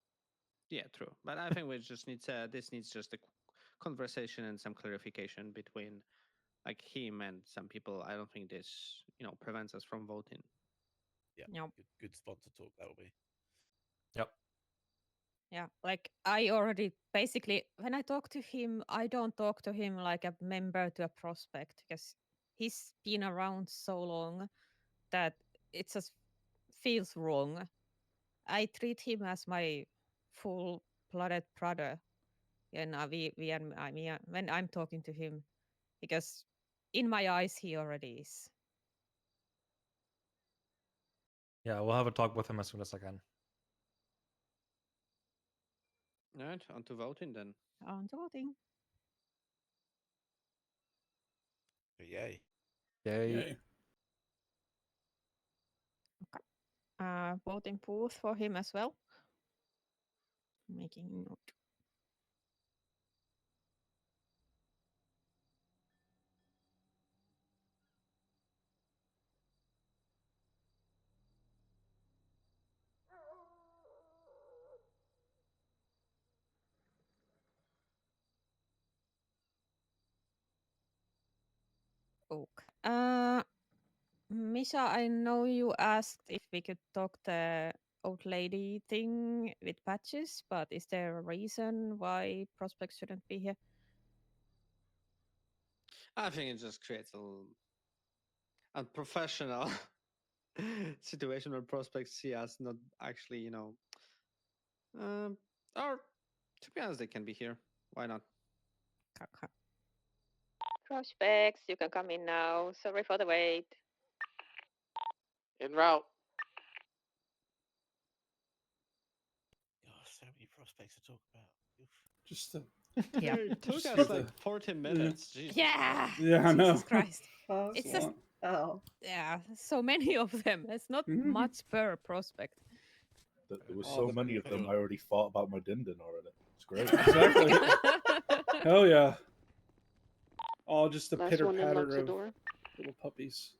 yeah, true. But I think we just need this needs just a conversation and some clarification between like him and some people. I don't think this, prevents us from voting. Yeah, Nope. good sponsor talk that will be. Yep. Yeah, like I already basically when I talk to him, I don't talk to him like a member to a prospect because he's been around so long that it just feels wrong. I treat him as my full-blooded brother, and we and I mean, when I'm talking to him, because in my eyes he already is. Yeah, we'll have a talk with him as soon as I can. All right, on to voting then. On to voting. Yay. Yay. Voting booth for him as well. Making note. Okay. Misha, I know you asked if we could talk the old lady thing with patches, but is there a reason why prospects shouldn't be here? I think it just creates a unprofessional situation where prospects see us not actually, or to be honest, they can be here. Why not? Prospects, you can come in now. Sorry for the wait. En route. Gosh, so many prospects to talk about. Oof. Just the. Yeah. It took Just us the- like 40 minutes. Jesus Yeah. Christ. Yeah, I know. Jesus Christ. Fast It's just Oh. yeah, so many of them. It's not much per prospect. There was Oh, so the- many of them. I already thought about my din already. It's great. Exactly. Hell yeah. Oh, just the Last pitter one unlocks patter the of door. little puppies.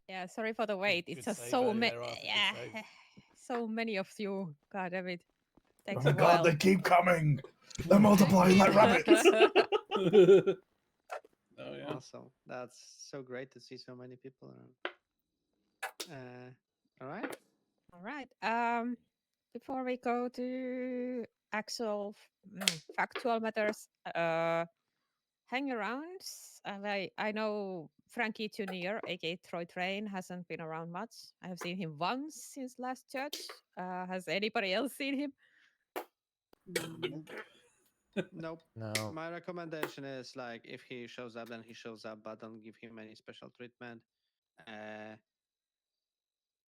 Yeah, sorry for the wait. It's Good just save so early many. there, Arthur, good Yeah, save. so many of you. God damn it. Oh Takes my a god, while. they keep coming! They're multiplying like rabbits! Oh yeah. Awesome. That's so great to see so many people around. All right. All right. Before we go to actual factual matters, hang around. I know Frankie Junior, aka Troy Train, hasn't been around much. I have seen him once since last church. Has anybody else seen him? Nope. No. My recommendation is like if he shows up, then he shows up, but don't give him any special treatment.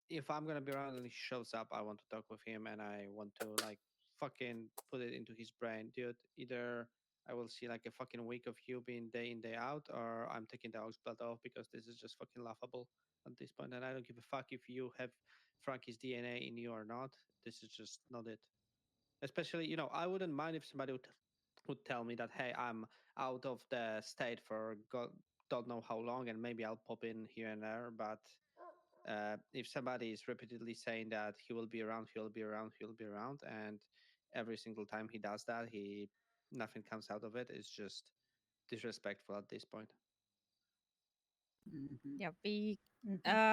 If I'm gonna be around and he shows up, I want to talk with him and I want to like fucking put it into his brain, dude. Either I will see like a fucking week of you being day in day out, or I'm taking the aux blood off because this is just fucking laughable at this point. And I don't give a fuck if you have Frankie's DNA in you or not. This is just not it. Especially, I wouldn't mind if somebody would tell me that, hey, I'm out of the state for God don't know how long, and maybe I'll pop in here and there. But if somebody is repeatedly saying that he will be around, he'll be around, he'll be around, and every single time he does that, nothing comes out of it. It's just disrespectful at this point. Yeah,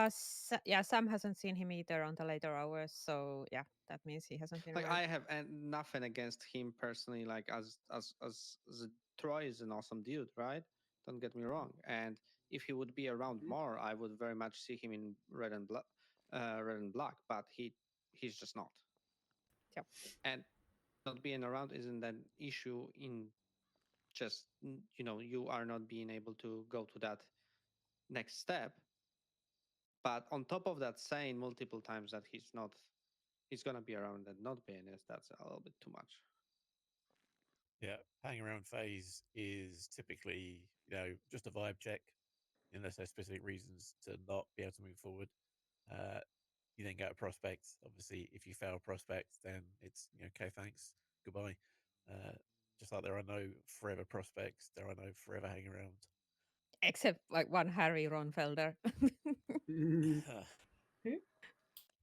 Sam hasn't seen him either on the later hours, so yeah, that means he hasn't been Like around. I have nothing against him personally. Like as Troy is an awesome dude, right? Don't get me wrong. And if he would be around more, I would very much see him in red and black. But he's just not. Yep. And not being around isn't an issue in just you are not being able to go to that next step. But on top of that, saying multiple times that he's gonna be around and not being is that's a little bit too much. Yeah, hang around phase is typically, just a vibe check, unless there's specific reasons to not be able to move forward. You then go to prospects. Obviously, if you fail prospects, then it's okay, thanks, goodbye. Just like there are no forever prospects, there are no forever hang around. Except like one Harry Ronfelder.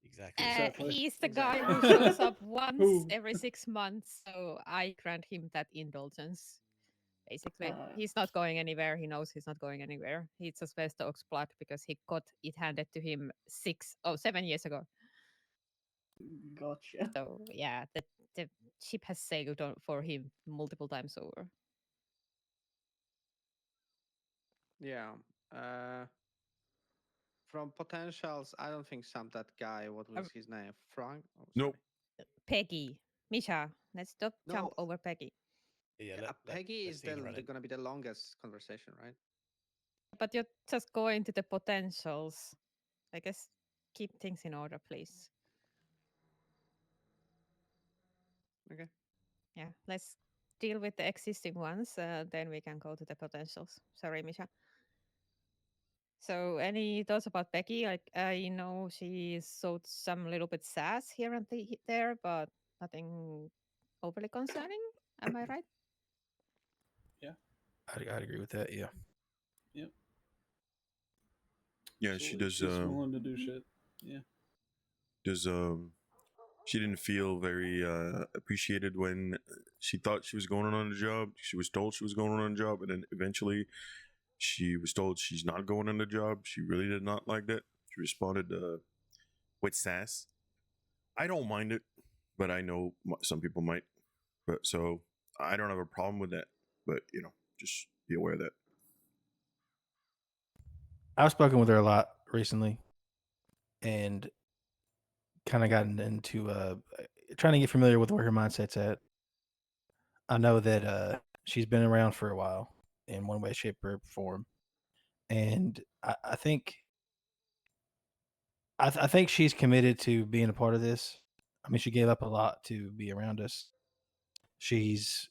Exactly. He's the Exactly. guy who shows up once every 6 months, so I grant him that indulgence. Basically, he's not going anywhere. He knows he's not going anywhere. He just wears the ox blood because he got it handed to him 7 years ago. Gotcha. So yeah, the ship has sailed for him multiple times over. Yeah. From potentials, I don't think Sam that guy. What was his name? Frank? Oh, Nope. Peggy, Misha, let's stop jump No. over Peggy. Yeah, Peggy let's is see him run it. going to be the longest conversation, right? But you're just going to the potentials. I guess keep things in order, please. Okay. Yeah, let's deal with the existing ones, then we can go to the potentials. Sorry, Misha. So, any thoughts about Becky? Like, I know she showed some little bit sass here and there, but nothing overly concerning. Am I right? Yeah, I'd agree with that. Yeah. Yep. Yeah, she does. She's willing to do shit. Yeah. Does she didn't feel very appreciated when she thought she was going on a job. She was told she was going on a job, and then eventually she was told she's not going on the job. She really did not like that. She responded with sass. I don't mind it, but I know some people might. But so I don't have a problem with that. But just be aware of that. I've spoken with her a lot recently, and kind of gotten into trying to get familiar with where her mindset's at. I know that she's been around for a while in one way, shape, or form, and I think I think she's committed to being a part of this. I mean, she gave up a lot to be around us. She's,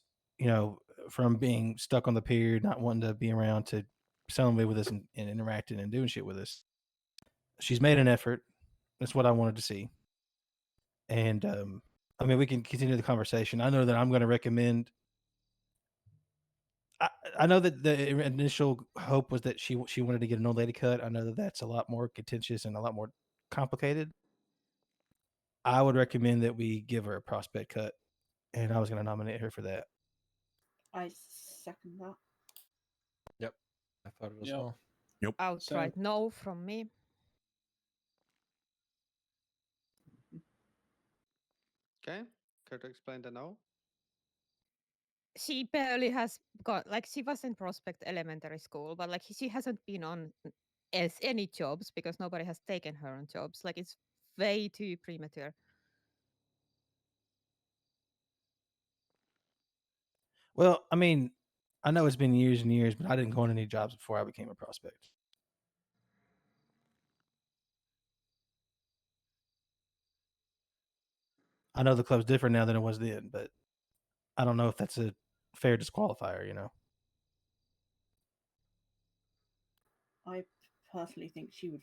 from being stuck on the pier, not wanting to be around, to selling with us and interacting and doing shit with us. She's made an effort. That's what I wanted to see. And I mean, we can continue the conversation. I know that I'm going to recommend. I know that the initial hope was that she wanted to get an old lady cut. I know that that's a lot more contentious and a lot more complicated. I would recommend that we give her a prospect cut, and I was going to nominate her for that. I second that. Yep, I thought it as Yep. well. Yep. Outright no from me. Okay, care to explain the no? She barely has got, like, she was in Prospect Elementary School, but like she hasn't been on as any jobs because nobody has taken her on jobs. Like, it's way too premature. Well, I mean, I know it's been years and years, but I didn't go on any jobs before I became a prospect. I know the club's different now than it was then, but I don't know if that's a fair disqualifier, I personally think she would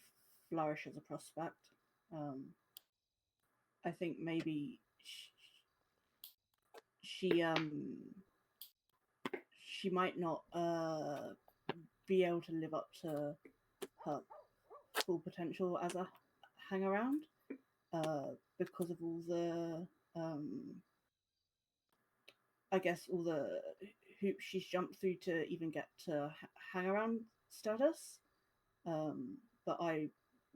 flourish as a prospect. I think maybe she might not be able to live up to her full potential as a hang around because of all the I guess all the hoops she's jumped through to even get to hang around status. But I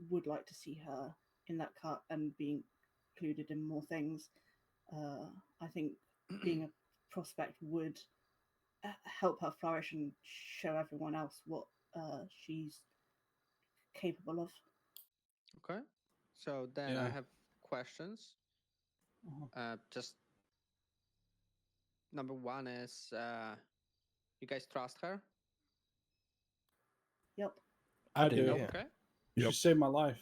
would like to see her in that cut and being included in more things. I think being a prospect would help her flourish and show everyone else what she's capable of. Okay, so then I Yeah. have questions. Just number one is, you guys trust her? Yep. I do. Yeah. Okay. She saved my life.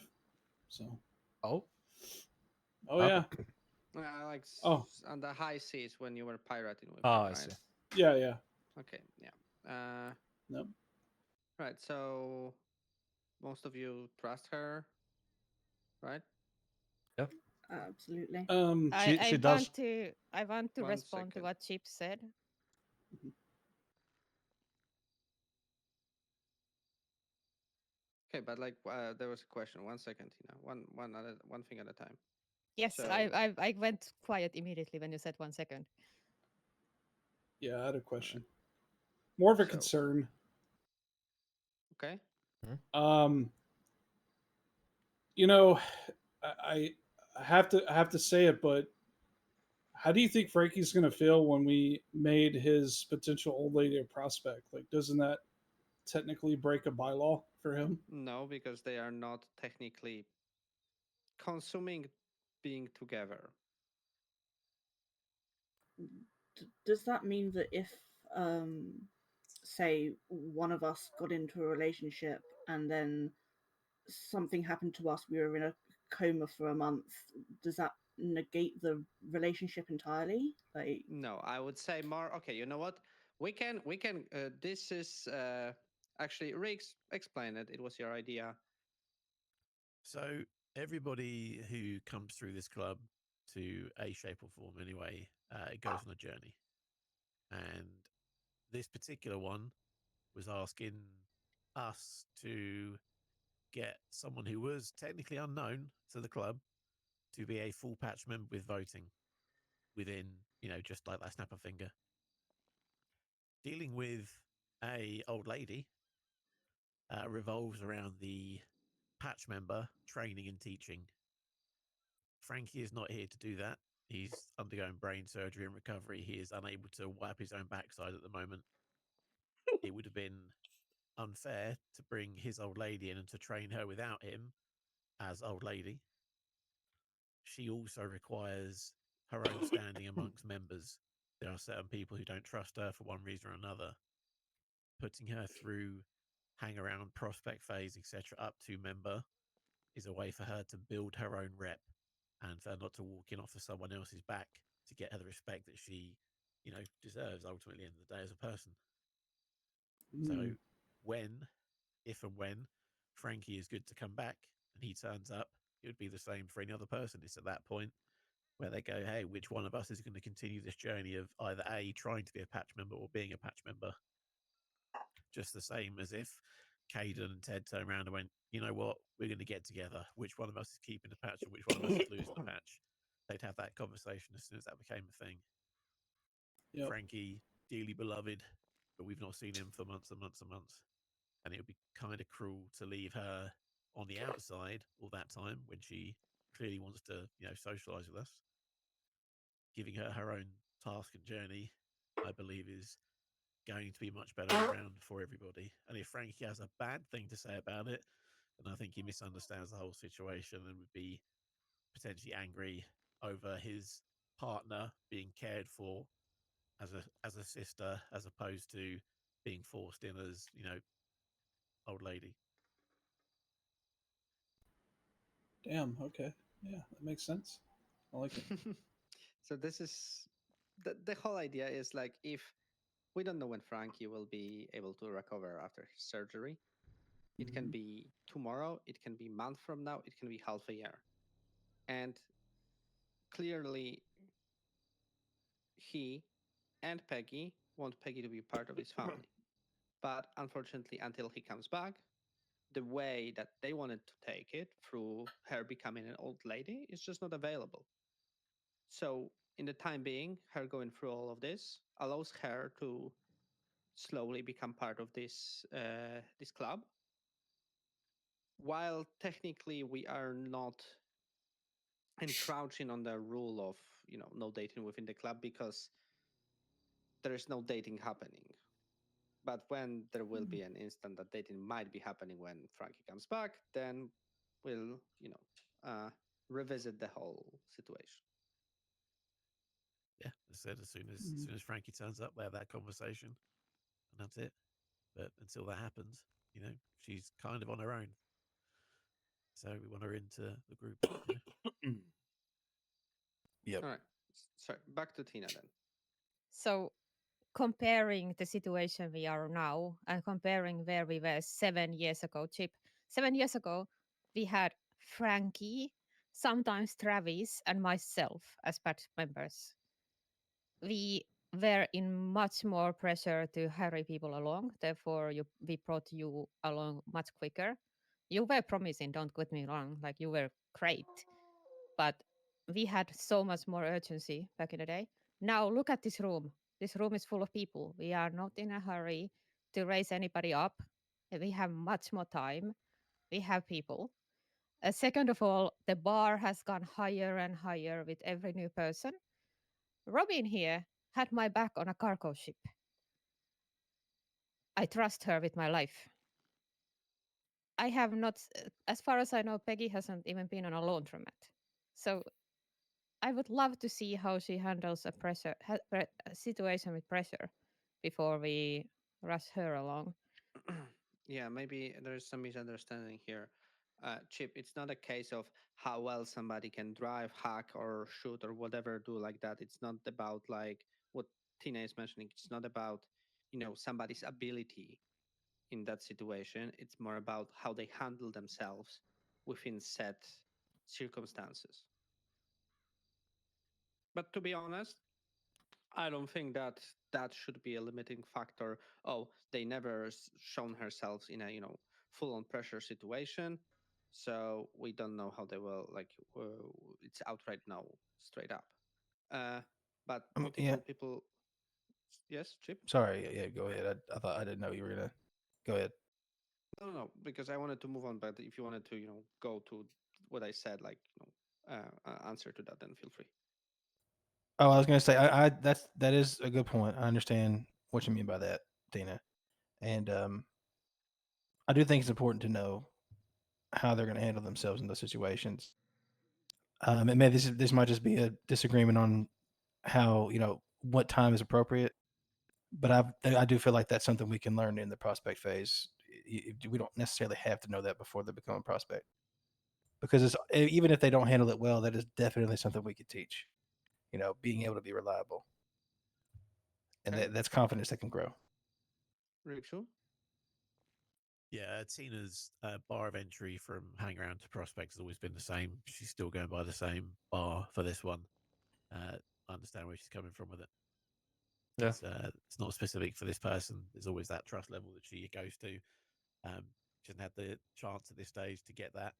So. Oh. Oh yeah. Like Oh. on the high seas when you were pirating with Oh, her, I right? see. Yeah, yeah. Okay, yeah. Nope. Right, so most of you trust her, right? Yep. Absolutely. She does. I want to One respond to second. what Chip said. Okay, but like there was a question. 1 second, one thing at a time. Yes, So, I went quiet immediately when you said 1 second. Yeah, I had a question. More of a So- concern. Okay. I have to say it, but how do you think Frankie's going to feel when we made his potential old lady a prospect? Like, doesn't that technically break a bylaw for him? No, because they are not technically consuming being together. Does that mean that if say one of us got into a relationship and then something happened to us, we were in a coma for a month, does that negate the relationship entirely? Like, No, I would say more. Okay, you know what? We can. This is actually Riggs. Explain it. It was your idea. So everybody who comes through this club, to a shape or form anyway, it goes on a journey. And this particular one was asking us to get someone who was technically unknown to the club to be a full patch member with voting within, just like that snap of finger. Dealing with a old lady revolves around the patch member training and teaching. Frankie is not here to do that. He's undergoing brain surgery and recovery. He is unable to wipe his own backside at the moment. It would have been unfair to bring his old lady in and to train her without him as old lady. She also requires her own standing amongst members. There are certain people who don't trust her for one reason or another. Putting her through hang around, prospect phase, etc., up to member is a way for her to build her own rep and for her not to walk in off of someone else's back to get her the respect that she, deserves ultimately in the day as a person. So if and when Frankie is good to come back and he turns up, it would be the same for any other person. It's at that point where they go, hey, which one of us is going to continue this journey of either A, trying to be a patch member or being a patch member? Just the same as if Caden and Ted turned around and went, you know what, we're going to get together. Which one of us is keeping the patch and which one of us is losing the patch? They'd have that conversation as soon as that became a thing. Yep. Frankie, dearly beloved, but we've not seen him for months and months and months. And it would be kind of cruel to leave her on the outside all that time when she clearly wants to, socialize with us. Giving her her own task and journey, I believe, is going to be much better around for everybody. And if Frankie has a bad thing to say about it, then I think he misunderstands the whole situation and would be potentially angry over his partner being cared for as a sister, as opposed to being forced in as, old lady. Damn. Okay. Yeah, that makes sense. I like it. So this is the whole idea is like, if we don't know when Frankie will be able to recover after his surgery, it can be tomorrow, it can be a month from now, it can be half a year. And clearly he and Peggy want Peggy to be part of his family. But unfortunately, until he comes back, the way that they wanted to take it through her becoming an old lady is just not available. So in the time being, her going through all of this allows her to slowly become part of this this club. While technically we are not encroaching on the rule of no dating within the club, because there is no dating happening. But when there will be an instant that dating might be happening when Frankie comes back, then we'll revisit the whole situation. Yeah, I said as soon as Frankie turns up, we have that conversation, and that's it. But until that happens, she's kind of on her own. So we want her into the group. Yep. All right. Sorry, back to Tina then. So comparing the situation we are now and comparing where we were 7 years ago, Chip. 7 years ago, we had Frankie, sometimes Travis, and myself as patch members. We were in much more pressure to hurry people along. Therefore, we brought you along much quicker. You were promising, don't get me wrong, like you were great. But we had so much more urgency back in the day. Now look at this room. This room is full of people. We are not in a hurry to raise anybody up. We have much more time. We have people. Second of all, the bar has gone higher and higher with every new person. Robin here had my back on a cargo ship. I trust her with my life. I have not, as far as I know, Peggy hasn't even been on a laundromat. So I would love to see how she handles a situation with pressure before we rush her along. Yeah, maybe there's some misunderstanding here. Chip, it's not a case of how well somebody can drive, hack, or shoot, or whatever, do like that. It's not about like what Tina is mentioning. It's not about, somebody's ability in that situation. It's more about how they handle themselves within set circumstances. But to be honest, I don't think that that should be a limiting factor. Oh, they never shown herself in a full on pressure situation, so we don't know how they will like. It's outright no, straight up. But multiple people. Yes, Chip. Sorry, yeah, go ahead. I thought I didn't know you were gonna. Go ahead. No, because I wanted to move on. But if you wanted to, go to what I said, like, answer to that, then feel free. Oh, I was gonna say that is a good point. I understand what you mean by that, Tina, and I do think it's important to know how they're going to handle themselves in those situations. And maybe this might just be a disagreement on how what time is appropriate, but I do feel like that's something we can learn in the prospect phase. We don't necessarily have to know that before they become a prospect, because even if they don't handle it well, that is definitely something we could teach. Being able to be reliable, and that's confidence that can grow. Rachel? Yeah, Tina's bar of entry from hang around to prospects has always been the same. She's still going by the same bar for this one. I understand where she's coming from with it. Yeah. It's not specific for this person. There's always that trust level that she goes to. She hasn't had the chance at this stage to get that,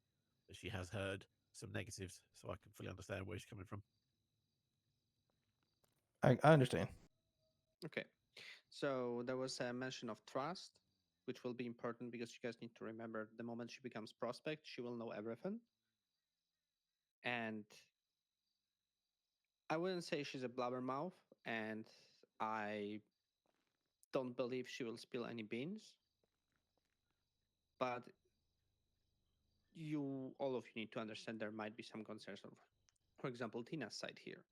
but she has heard some negatives, so I can fully understand where she's coming from. I understand. Okay. So there was a mention of trust, which will be important because you guys need to remember the moment she becomes prospect, she will know everything. And I wouldn't say she's a blabbermouth, and I don't believe she will spill any beans. But all of you need to understand there might be some concerns of, for example, Tina's side here.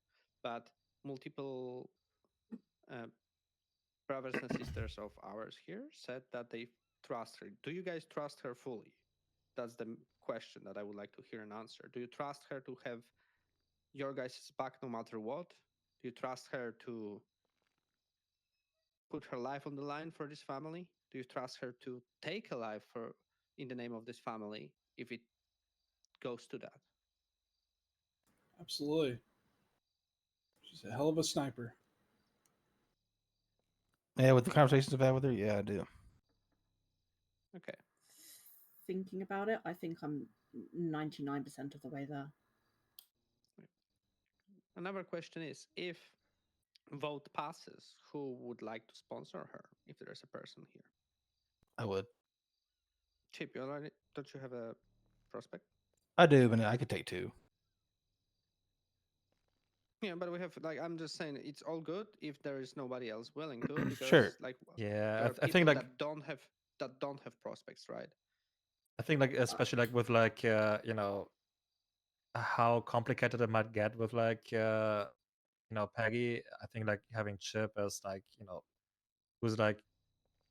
But multiple brothers and sisters of ours here said that they trust her. Do you guys trust her fully? That's the question that I would like to hear an answer. Do you trust her to have your guys' back no matter what? Do you trust her to put her life on the line for this family? Do you trust her to take a life in the name of this family if it goes to that? Absolutely. She's a hell of a sniper. Yeah, with the conversations I've had with her, yeah, I do. Okay. Thinking about it, I think I'm 99% of the way there. Another question is, if vote passes, who would like to sponsor her if there is a person here? I would. Chip, don't you have a prospect? I do, but I could take two. Yeah, but we have I'm just saying it's all good if there is nobody else willing to, because Sure. Yeah, there are I people think that don't have prospects, right? I think especially with how complicated it might get with Peggy. I think having Chip as who's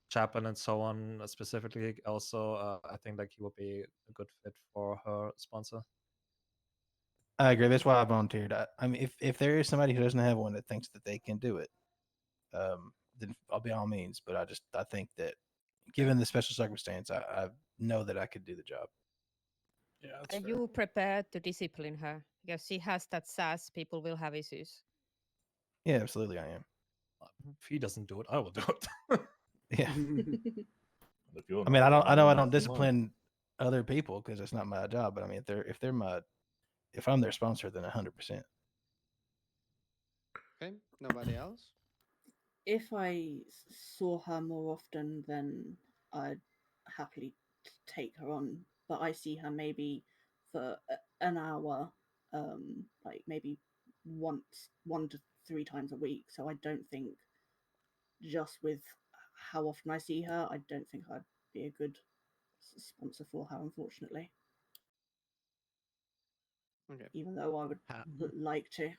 chaplain and so on specifically also, I think he would be a good fit for her sponsor. I agree. That's why I volunteered. I mean, if there is somebody who doesn't have one that thinks that they can do it, then I'll be all means. But I think that given the special circumstance, I know that I could do the job. Yeah, Are you prepared to discipline her? Because she has that sass, people will have issues. Yeah, absolutely, I am. If he doesn't do it, I will do it. Yeah. If you're I mean, I not, know I then don't never mind. discipline other people because it's not my job. But I mean, if I'm their sponsor, then 100%. Okay, nobody else? If I saw her more often, then I'd happily take her on. But I see her maybe for an hour, like maybe one to three times a week. So I don't think, just with how often I see her, I don't think I'd be a good sponsor for her, unfortunately. Okay. Even though I would like to.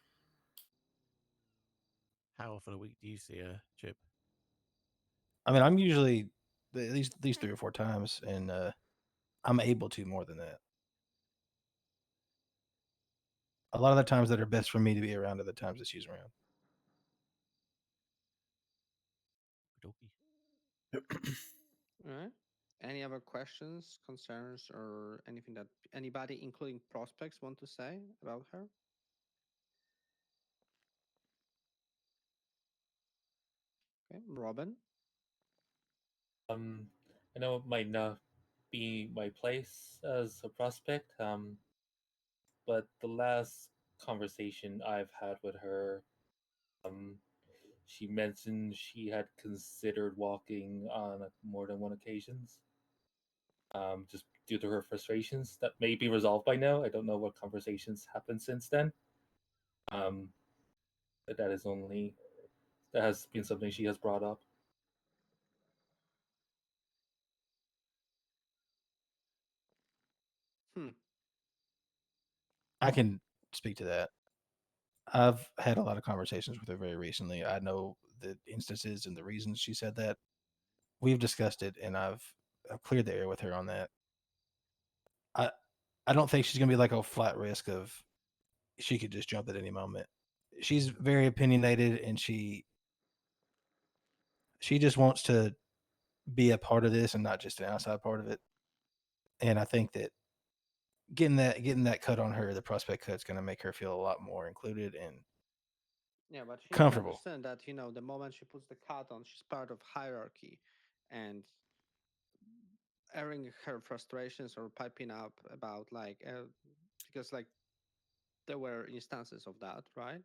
How often a week do you see a Chip? I mean, I'm usually at least 3 or 4 times, and I'm able to more than that. A lot of the times that are best for me to be around are the times that she's around. All right. Any other questions, concerns, or anything that anybody, including prospects, want to say about her? Okay, Robin. I know it might not be my place as a prospect. But the last conversation I've had with her, she mentioned she had considered walking on more than one occasions. Just due to her frustrations that may be resolved by now. I don't know what conversations happened since then. But that has been something she has brought up. I can speak to that. I've had a lot of conversations with her very recently. I know the instances and the reasons she said that. We've discussed it, and I've cleared the air with her on that. I don't think she's gonna be like a flat risk of she could just jump at any moment. She's very opinionated, and she just wants to be a part of this and not just an outside part of it. And I think that getting that cut on her, the prospect cut, is going to make her feel a lot more included and Yeah, but she needs to comfortable. understand that, you know, the moment she puts the cut on, she's part of hierarchy, and airing her frustrations or piping up about because like there were instances of that, right?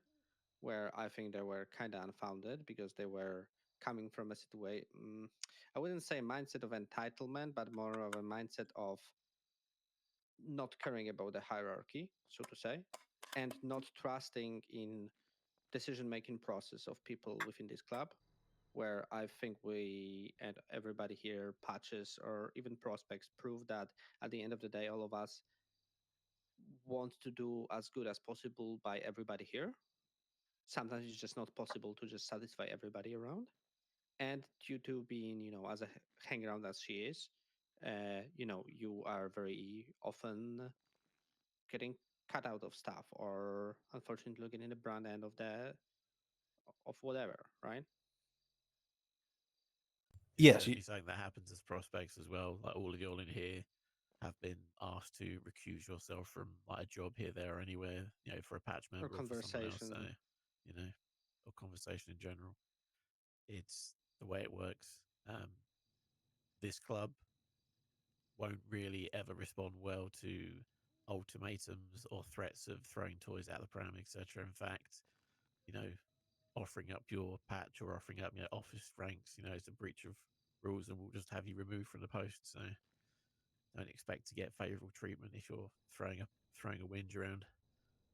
Where I think they were kind of unfounded because they were coming from a situation, I wouldn't say mindset of entitlement, but more of a mindset of not caring about the hierarchy, so to say, and not trusting in decision-making process of people within this club, where I think we and everybody here, patches or even prospects, prove that at the end of the day, all of us want to do as good as possible by everybody here. Sometimes it's just not possible to just satisfy everybody around. And due to being, you know, as a hangaround as she is, you know, you are very often getting cut out of stuff or unfortunately getting the brand end of whatever, right? It's Yes, definitely something that happens as prospects as well. Like all of y'all in here have been asked to recuse yourself from like a job here, there, or anywhere, you know, for a patch member or for someone else. So, conversation. you know, or conversation in general. It's the way it works. This club won't really ever respond well to ultimatums or threats of throwing toys out the pram, etc. In fact, you know, offering up your patch or offering up, you know, office ranks, you know, is a breach of rules, and we'll just have you removed from the post. So don't expect to get favourable treatment if you're throwing a whinge around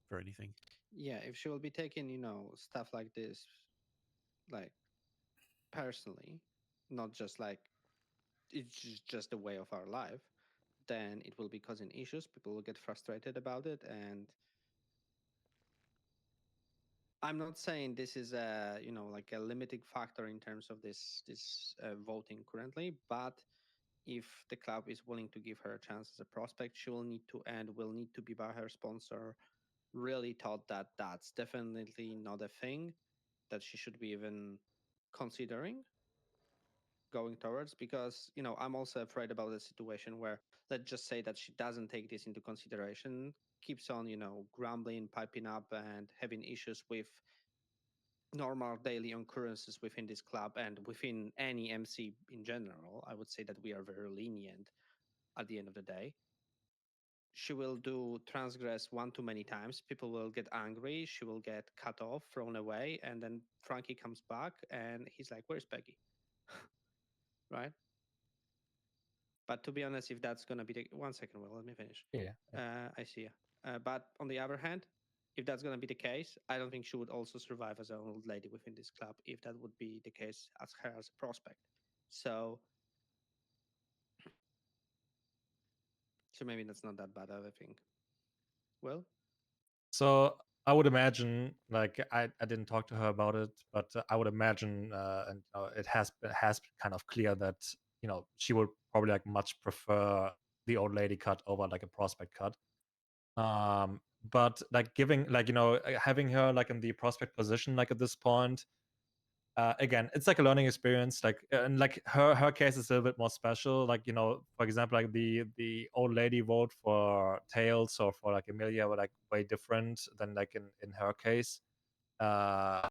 for anything. Yeah, if she will be taking, you know, stuff like this, like personally, not just like it's just a way of our life, then it will be causing issues. People will get frustrated about it, and I'm not saying this is a, you know, like a limiting factor in terms of this voting currently, but if the club is willing to give her a chance as a prospect, she will need to and will need to be by her sponsor. Really thought that that's definitely not a thing that she should be even considering going towards, because, you know, I'm also afraid about the situation where, let's just say that she doesn't take this into consideration, keeps on, you know, grumbling, piping up, and having issues with normal daily occurrences within this club and within any MC in general. I would say that we are very lenient at the end of the day. She will do transgress one too many times. People will get angry. She will get cut off, thrown away, and then Frankie comes back and he's like, "Where's Peggy?" Right? But to be honest, if that's gonna be the 1 second, well, let me finish. Yeah. I see. But on the other hand, if that's gonna be the case, I don't think she would also survive as an old lady within this club if that would be the case as her as a prospect. So maybe that's not that bad, I think. Well, So I would imagine, like I didn't talk to her about it, but I would imagine, and it has been kind of clear that, you know, she would probably like much prefer the old lady cut over like a prospect cut. But like giving, like, you know, having her like in the prospect position, like at this point, again, it's like a learning experience. Like, and like her case is a little bit more special. Like, you know, for example, like the old lady vote for Tails or for like Emilia were like way different than like in her case. But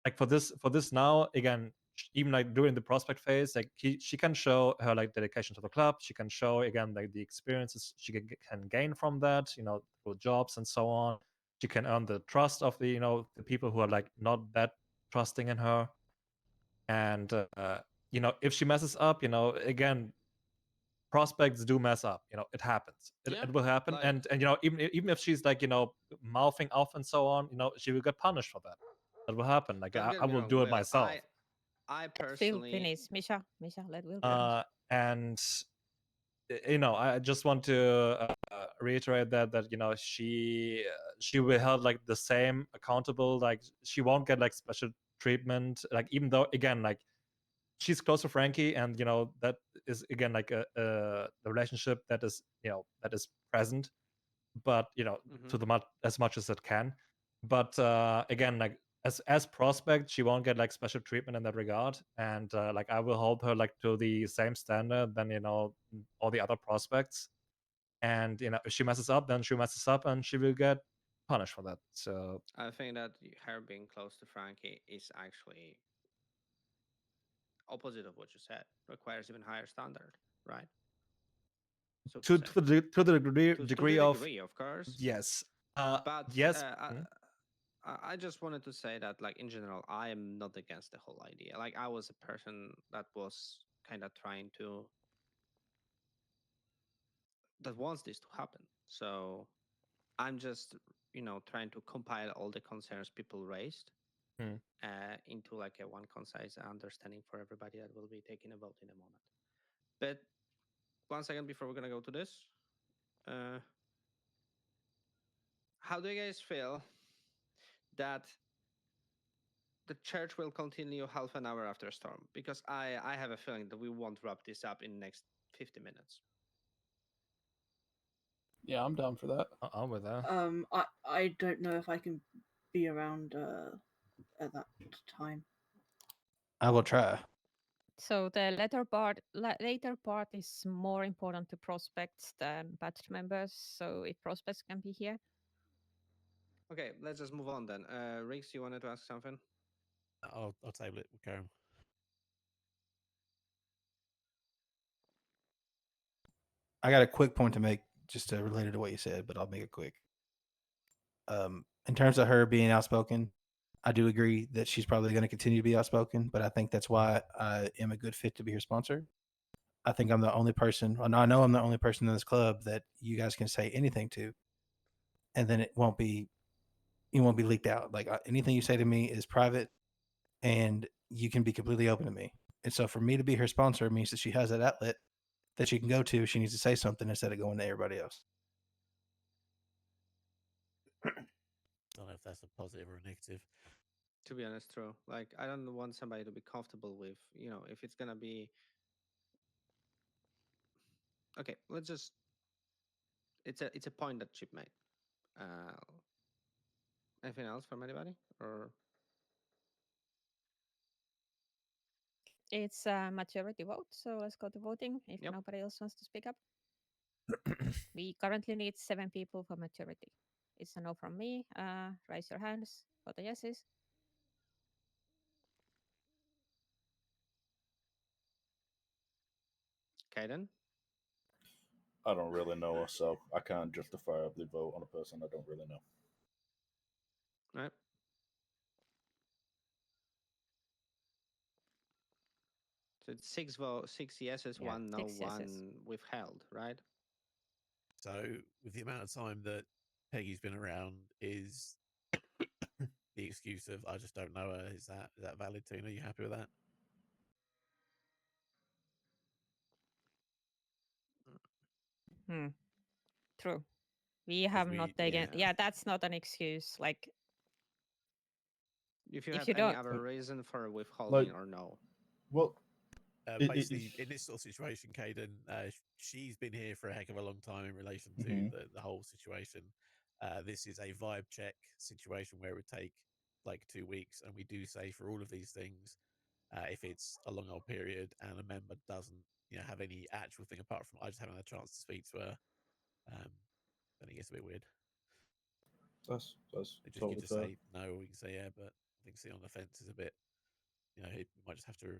like for this now, again, even like during the prospect phase, like she can show her like dedication to the club. She can show again like the experiences she can gain from that, you know, through jobs and so on. She can earn the trust of the, you know, the people who are like not that trusting in her. And you know, if she messes up, you know, again, prospects do mess up. You know, it happens. It will happen. like- And you know, even if she's like, you know, mouthing off and so on, you know, she will get punished for that. That will happen. Like Don't I, get I me will wrong, do it Will. myself. I Phil, personally, finish. Misha, let Will finish. And you know, I just want to reiterate that you know, she will be held like the same accountable. Like she won't get like special treatment. Like even though again, like she's close to Frankie, and you know that is again like a relationship that is, you know, that is present, but you know, to the as much as it can. But again, like as prospect, she won't get like special treatment in that regard, and like I will hold her like to the same standard than, you know, all the other prospects. And you know, if she messes up, then she messes up, and she will get punished for that. So I think that her being close to Frankie is actually opposite of what you said. Requires even higher standard, right? So to say. to the degree, To degree the of degree, of course. yes, But yes. I just wanted to say that, like, in general, I am not against the whole idea. Like, I was a person that was kind of trying to, that wants this to happen. So I'm just, you know, trying to compile all the concerns people raised into like a one concise understanding for everybody that will be taking a vote in a moment. But 1 second before we're gonna go to this, how do you guys feel that the church will continue half an hour after a storm? Because I have a feeling that we won't wrap this up in the next 50 minutes. Yeah, I'm down for that. I'm with that. I don't know if I can be around at that time. I will try. So the later part is more important to prospects than batch members. So if prospects can be here. Okay, let's just move on then. Riggs, you wanted to ask something? I'll table it. We'll carry on. I got a quick point to make, just related to what you said, but I'll make it quick. In terms of her being outspoken, I do agree that she's probably going to continue to be outspoken, but I think that's why I am a good fit to be her sponsor. I think I'm the only person, and I know I'm the only person in this club that you guys can say anything to, and then it won't be leaked out. Like anything you say to me is private, and you can be completely open to me. And so for me to be her sponsor means that she has that outlet that she can go to if she needs to say something instead of going to everybody else. Don't know if that's a positive or a negative. To be honest, true. Like, I don't want somebody to be comfortable with, you know, if it's gonna be. Okay, let's just. It's a point that Chip made. Anything else from anybody, or? It's a majority vote, so let's go to voting if nobody else wants to speak up. We currently need 7 people for majority. It's a no from me. Raise your hands for the yeses. Kaiden? I don't really know, so I can't justifiably vote on a person I don't really know. Right. So it's 6 yeses, Yeah, 1 no, 6 yeses. 1 withheld, right? So, with the amount of time that Peggy's been around, is the excuse of I just don't know her. Is that valid, Tina? Are you happy with that? True. We have not taken. Yeah, that's not an excuse. Like, If you if have you any don't. other reason for withholding Like, or no. Well, Basically, in this sort of situation, Caden, she's been here for a heck of a long time in relation to Mhm. the whole situation. This is a vibe check situation where it would take like 2 weeks, and we do say for all of these things, if it's a long old period and a member doesn't, you know, have any actual thing apart from I just haven't had a chance to speak to her, then it gets a bit weird. That's You totally just fair. say no, or you can say yeah, but I think sitting on the fence is a bit, you know, he might just have to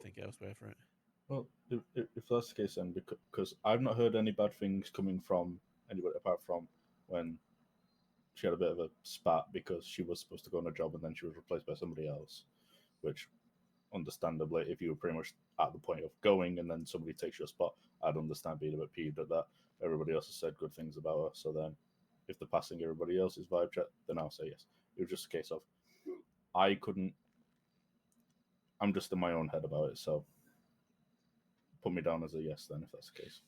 think elsewhere for it. Well, if that's the case, then because I've not heard any bad things coming from anybody apart from when she had a bit of a spat because she was supposed to go on a job and then she was replaced by somebody else, which, understandably, if you were pretty much at the point of going and then somebody takes your spot, I'd understand being a bit peeved at that. Everybody else has said good things about her, so then if they're passing everybody else's vibe check, then I'll say yes. It was just a case of I couldn't. I'm just in my own head about it, so put me down as a yes then if that's the case.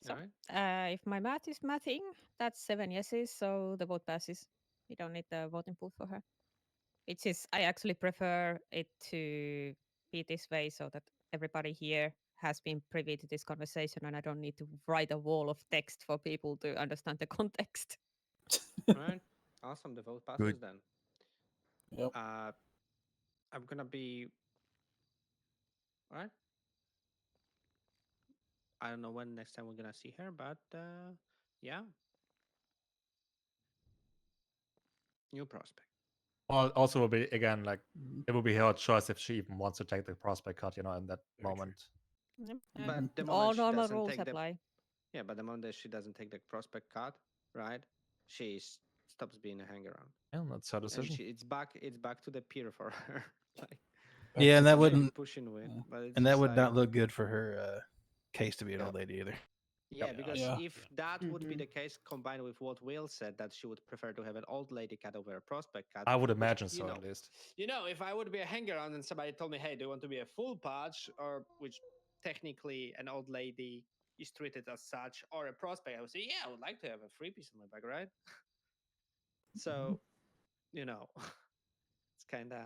So, if my math is mathing, that's 7 yeses, so the vote passes. We don't need the voting pool for her. Which is, I actually prefer it to be this way so that everybody here has been privy to this conversation and I don't need to write a wall of text for people to understand the context. All right. Awesome. The vote passes Good. then. Yep. I'm gonna be. All right. I don't know when next time we're gonna see her, but yeah. New prospect. Also, will be again like it will be her choice if she even wants to take the prospect cut, you know, in that moment. But the All moment she normal doesn't rules take apply. Yeah, but the moment that she doesn't take the prospect card, right? She stops being a hang around. Yeah, that's her decision. And it's back to the peer for her. Like, Yeah, and that she may be wouldn't. pushing with, but it's And that just would like, not look good for her case to be an old lady either. yeah, because Yeah. if that would be the case, combined with what Will said, that she would prefer to have an old lady cat over a prospect cat. I would which, imagine you so, know, at least. You know, if I would be a hang around and somebody told me, "Hey, do you want to be a full patch?" or which technically an old lady is treated as such, or a prospect, I would say, "Yeah, I would like to have a free piece of my back, right?" So, you know, it's kind of.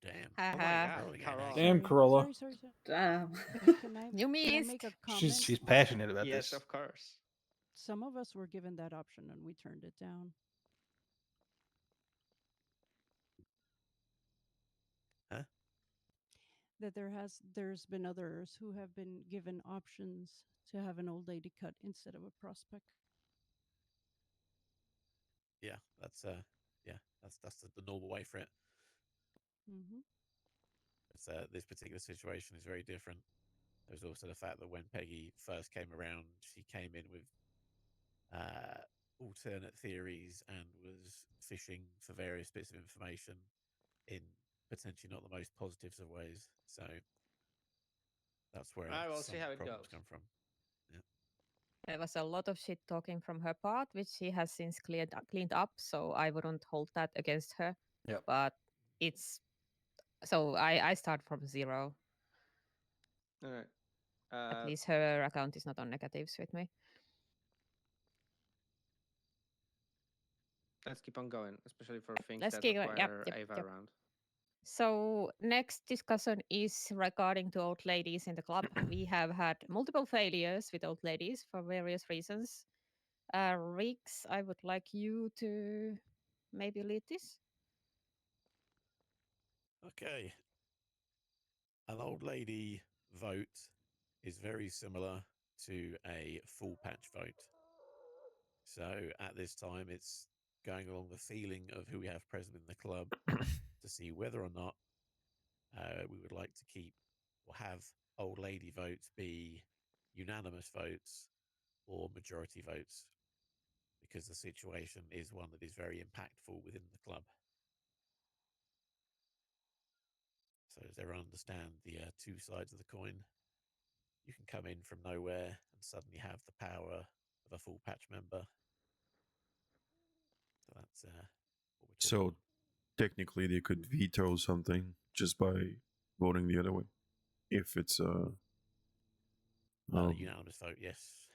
Damn. Oh my Haha. God, Carol. Damn, Corolla. Sorry. Damn. Can I, You can I missed. make a comment? She's passionate about Yes, this. of course. Some of us were given that option and we turned it down. Huh? That there's been others who have been given options to have an old lady cut instead of a prospect. Yeah, that's the normal way for it. Mm-hmm. It's, this particular situation is very different. There's also the fact that when Peggy first came around, she came in with alternate theories and was fishing for various bits of information in potentially not the most positive of ways. So that's where I will some see how it problems goes. come from. Yeah. There was a lot of shit talking from her part, which she has since cleaned up. So I wouldn't hold that against her. Yep. But it's so I start from 0. All right. At least her account is not on negatives with me. Let's keep on going, especially for things Let's that keep going. require Yep. Ava around. So next discussion is regarding to old ladies in the club. We have had multiple failures with old ladies for various reasons. Riggs, I would like you to maybe lead this. Okay. An old lady vote is very similar to a full patch vote. So at this time, it's going along the feeling of who we have present in the club to see whether or not we would like to keep or have old lady votes be unanimous votes or majority votes, because the situation is one that is very impactful within the club. So does everyone understand the two sides of the coin? You can come in from nowhere and suddenly have the power of a full patch member. So that's what we're talking So about. technically, they could veto something just by voting the other way, if it's Unanimous vote, yes.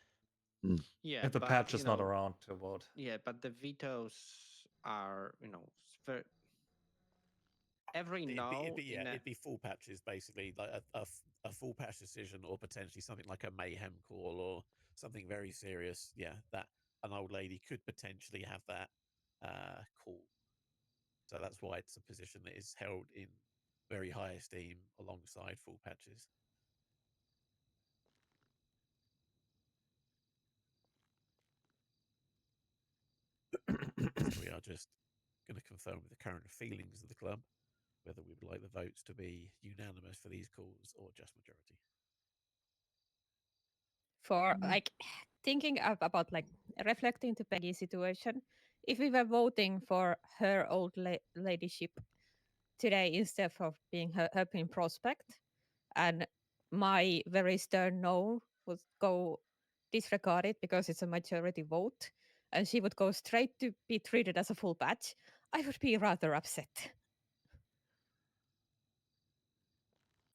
Yeah, If the but, patch is you not know, around to vote. Yeah, but the vetoes are, every no It'd be full patches, basically, like a full patch decision, or potentially something like a mayhem call or something very serious. Yeah, that an old lady could potentially have that call. So that's why it's a position that is held in very high esteem alongside full patches. We are just going to confirm the current feelings of the club, whether we would like the votes to be unanimous for these calls or just majority. For like thinking about like reflecting to Peggy's situation, if we were voting for her old ladyship today instead of being her being prospect, and my very stern no would go disregarded because it's a majority vote, and she would go straight to be treated as a full batch, I would be rather upset.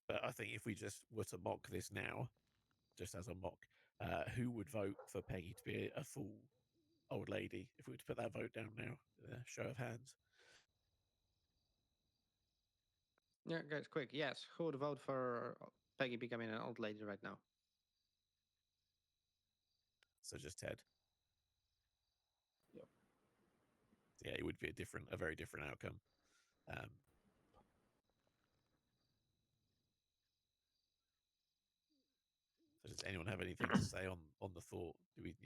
But I think if we just were to mock this now, just as a mock, who would vote for Peggy to be a full old lady? If we were to put that vote down now, show of hands. Yeah, guys, quick. Yes, who would vote for Peggy becoming an old lady right now? So just Ted. Yep. Yeah, it would be a very different outcome. So does anyone have anything to say on the thought? Do we,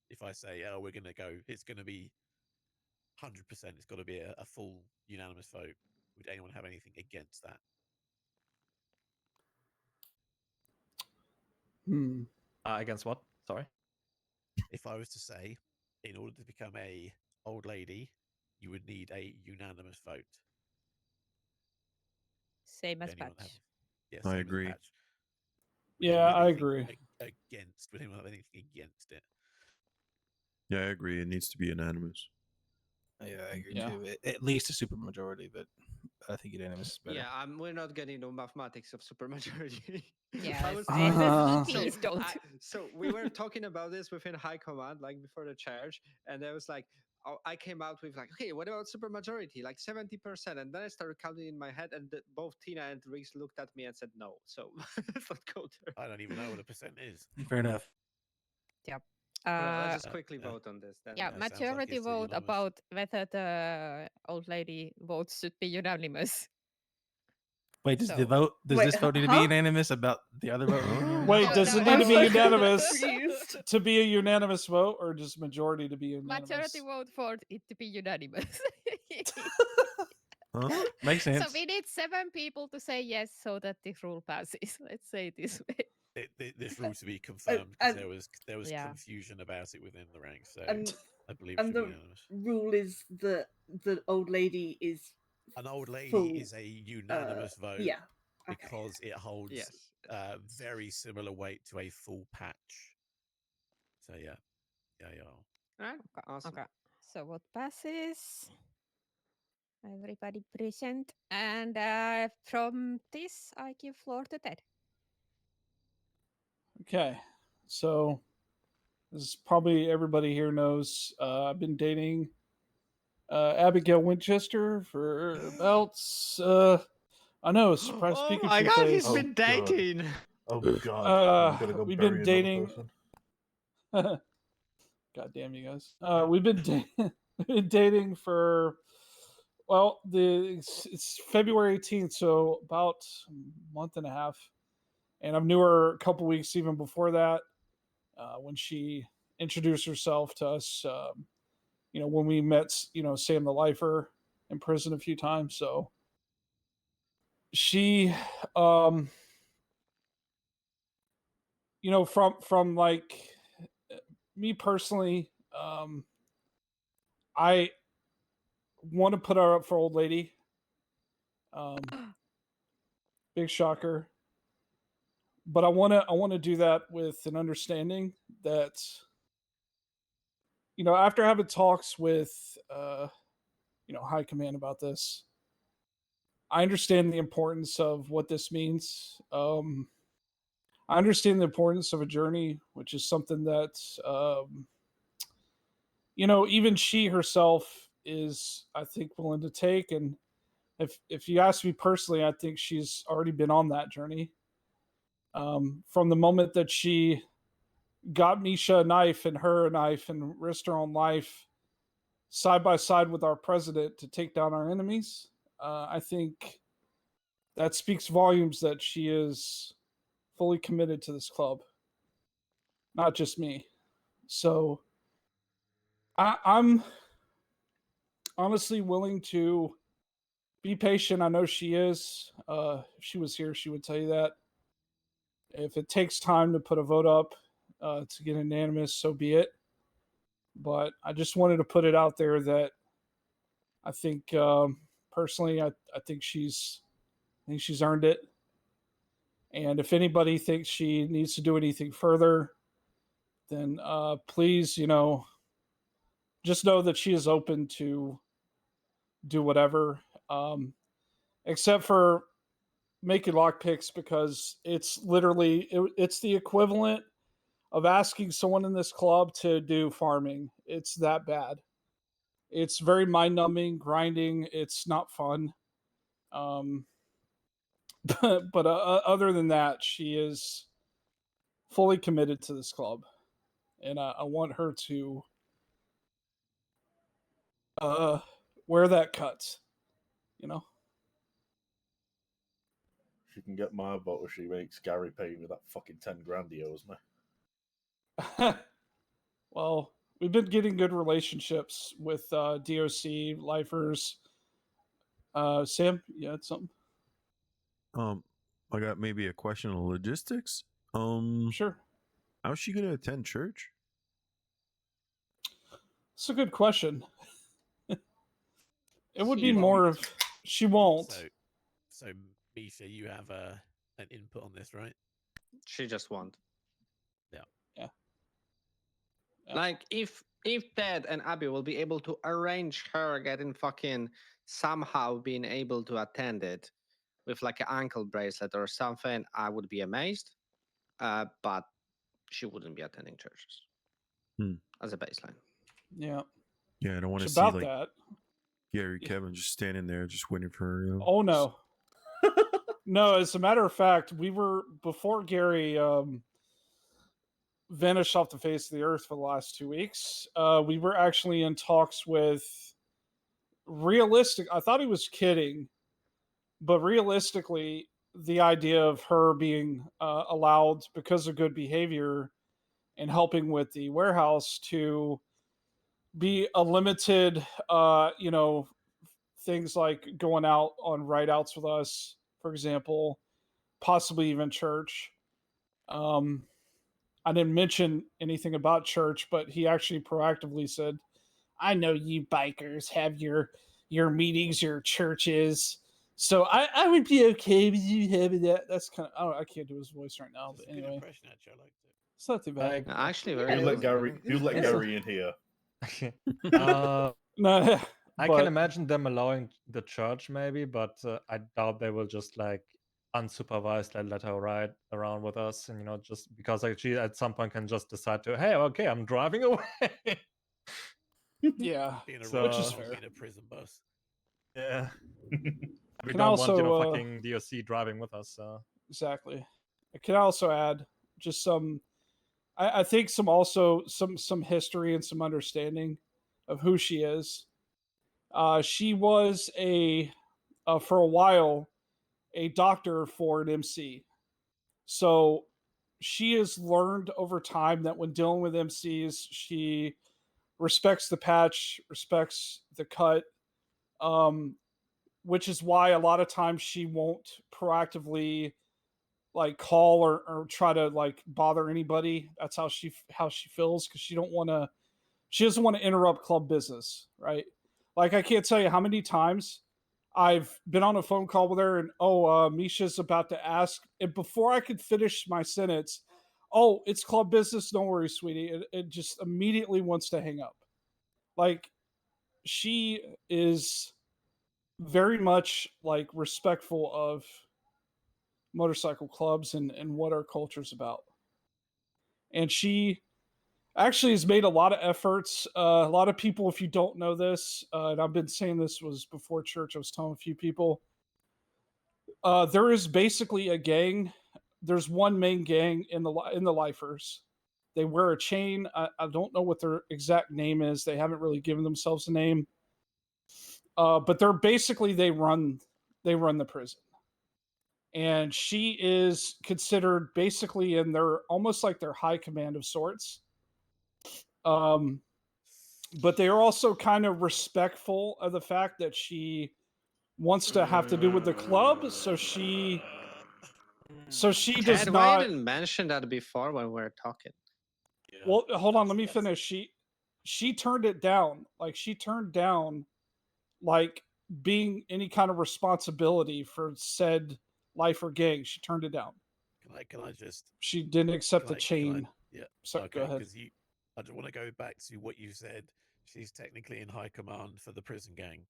if I say, oh, we're going to go, it's going to be 100%, it's got to be a full unanimous vote. Would anyone have anything against that? Against what? Sorry. If I was to say, in order to become a old lady, you would need a unanimous vote. Same as Patch. Yes, I same agree. as Patch. Yeah, I agree. Against? Would anyone have anything against it? Yeah, I agree. It needs to be unanimous. Yeah, I agree too. At least a supermajority, but I think unanimous is better. Yeah, we're not getting into mathematics of supermajority. Yeah, please don't. So we were talking about this within high command, like before the charge, and there was like, I came out with like, okay, what about supermajority? Like 70%, and then I started counting in my head, and both Tina and Riggs looked at me and said no. So let's not go there. I don't even know what a percent is. Fair enough. Yep. Let's just quickly vote on this. Then. Yeah, majority vote about whether the old lady votes should be unanimous. Wait, does So- this vote need to be unanimous about the other vote? Wait, does it need to be I'm unanimous confused. to be a unanimous vote, or just majority to be unanimous? Majority vote for it to be unanimous. Huh? Makes sense. So we need 7 people to say yes so that the rule passes. Let's say it this way. This rule to be confirmed because and- there was Yeah. confusion about it within the ranks. So And I believe it and should be the unanimous. rule is that the old lady is An old lady full, is a unanimous vote. yeah. Because it holds Yes. very similar weight to a full patch. So yeah. All right. Awesome. Okay. So what passes? Everybody present. And from this, I give floor to Ted. Okay, so as probably everybody here knows, I've been dating Abigail Winchester for about I know, surprise Oh Pikachu my God, face. he's been dating. Oh God, I'm gonna go we've bury been another dating. person. God damn you guys! We've been been dating for it's February 18th, so about a month and a half, and I've knew her a couple weeks even before that. When she introduced herself to us, when we met, Sam the Lifer in prison a few times. So she, from like me personally, I want to put her up for old lady. Big shocker. But I want to do that with an understanding that, after having talks with, high command about this, I understand the importance of what this means. I understand the importance of a journey, which is something that, even she herself is, I think, willing to take. And if you ask me personally, I think she's already been on that journey. From the moment that she got Misha a knife and her a knife and risked her own life side by side with our president to take down our enemies, I think that speaks volumes that she is fully committed to this club, not just me. So I'm honestly willing to be patient. I know she is. If she was here, she would tell you that. If it takes time to put a vote up to get unanimous, so be it. But I just wanted to put it out there that I think personally, I think she's earned it. And if anybody thinks she needs to do anything further, then please, just know that she is open to do whatever, except for making lockpicks, because it's literally it's the equivalent of asking someone in this club to do farming. It's that bad. It's very mind numbing, grinding. It's not fun. Um, but other than that, she is fully committed to this club, and I want her to wear that cut. You know. She can get my vote if she makes Gary pay me that fucking 10 grand he owes me. Well, we've been getting good relationships with DOC lifers. Sam, you had something? I got maybe a question on logistics. Sure. How's she gonna attend church? It's a good question. It would She be won't. more of she won't. So Misha, you have an input on this, right? She just won't. Yeah. Yeah. Like if Ted and Abby will be able to arrange her getting fucking somehow being able to attend it with like an ankle bracelet or something, I would be amazed. But she wouldn't be attending churches as a baseline. Yeah. Yeah, I don't want to It's see about like that. Gary Kevin just standing there, just waiting for her. Oh no. No, as a matter of fact, we were before Gary vanished off the face of the earth for the last 2 weeks. We were actually in talks with realistic. I thought he was kidding, but realistically, the idea of her being allowed because of good behavior and helping with the warehouse to be a limited, things like going out on ride outs with us, for example, possibly even church. I didn't mention anything about church, but he actually proactively said, I know you bikers have your meetings, your churches. So I would be okay with you having that. That's kind of I can't do his voice right now, but anyway. Impression, actually, I liked it. It's not too bad. Actually, You very let good. Gary in here. No, I but- can imagine them allowing the church maybe, but I doubt they will just like unsupervised let her ride around with us, and just because like she at some point can just decide to, hey, okay, I'm driving away. Yeah, Being a So- which is fair. in a prison bus. Yeah. We Can don't also, want fucking DOC driving with us. So. Exactly. I can also add just some. I think some history and some understanding of who she is. She was for a while a doctor for an MC. So she has learned over time that when dealing with MCs, she respects the patch, respects the cut, which is why a lot of times she won't proactively like call or try to like bother anybody. That's how she feels, because she doesn't want to interrupt club business, right? Like I can't tell you how many times I've been on a phone call with her and Misha's about to ask, and before I could finish my sentence, oh, it's club business, don't worry, sweetie. It just immediately wants to hang up. Like she is very much like respectful of motorcycle clubs and what our culture's about. And she actually has made a lot of efforts. A lot of people, if you don't know this, and I've been saying this was before church, I was telling a few people, there is basically a gang. There's one main gang in the lifers. They wear a chain. I don't know what their exact name is. They haven't really given themselves a name. But they're basically they run the prison. And she is considered basically in their almost like their high command of sorts. but they are also kind of respectful of the fact that she wants to have to do with the club, so she does Ted, why you not. didn't mention that before when we were talking? Well, hold on, let me finish. She turned it down. Like she turned down like being any kind of responsibility for said life or gang. She turned it down. Can I just? She didn't accept the Can I? chain. Yeah. So go Okay. ahead. Because I just want to go back to what you said. She's technically in high command for the prison gang.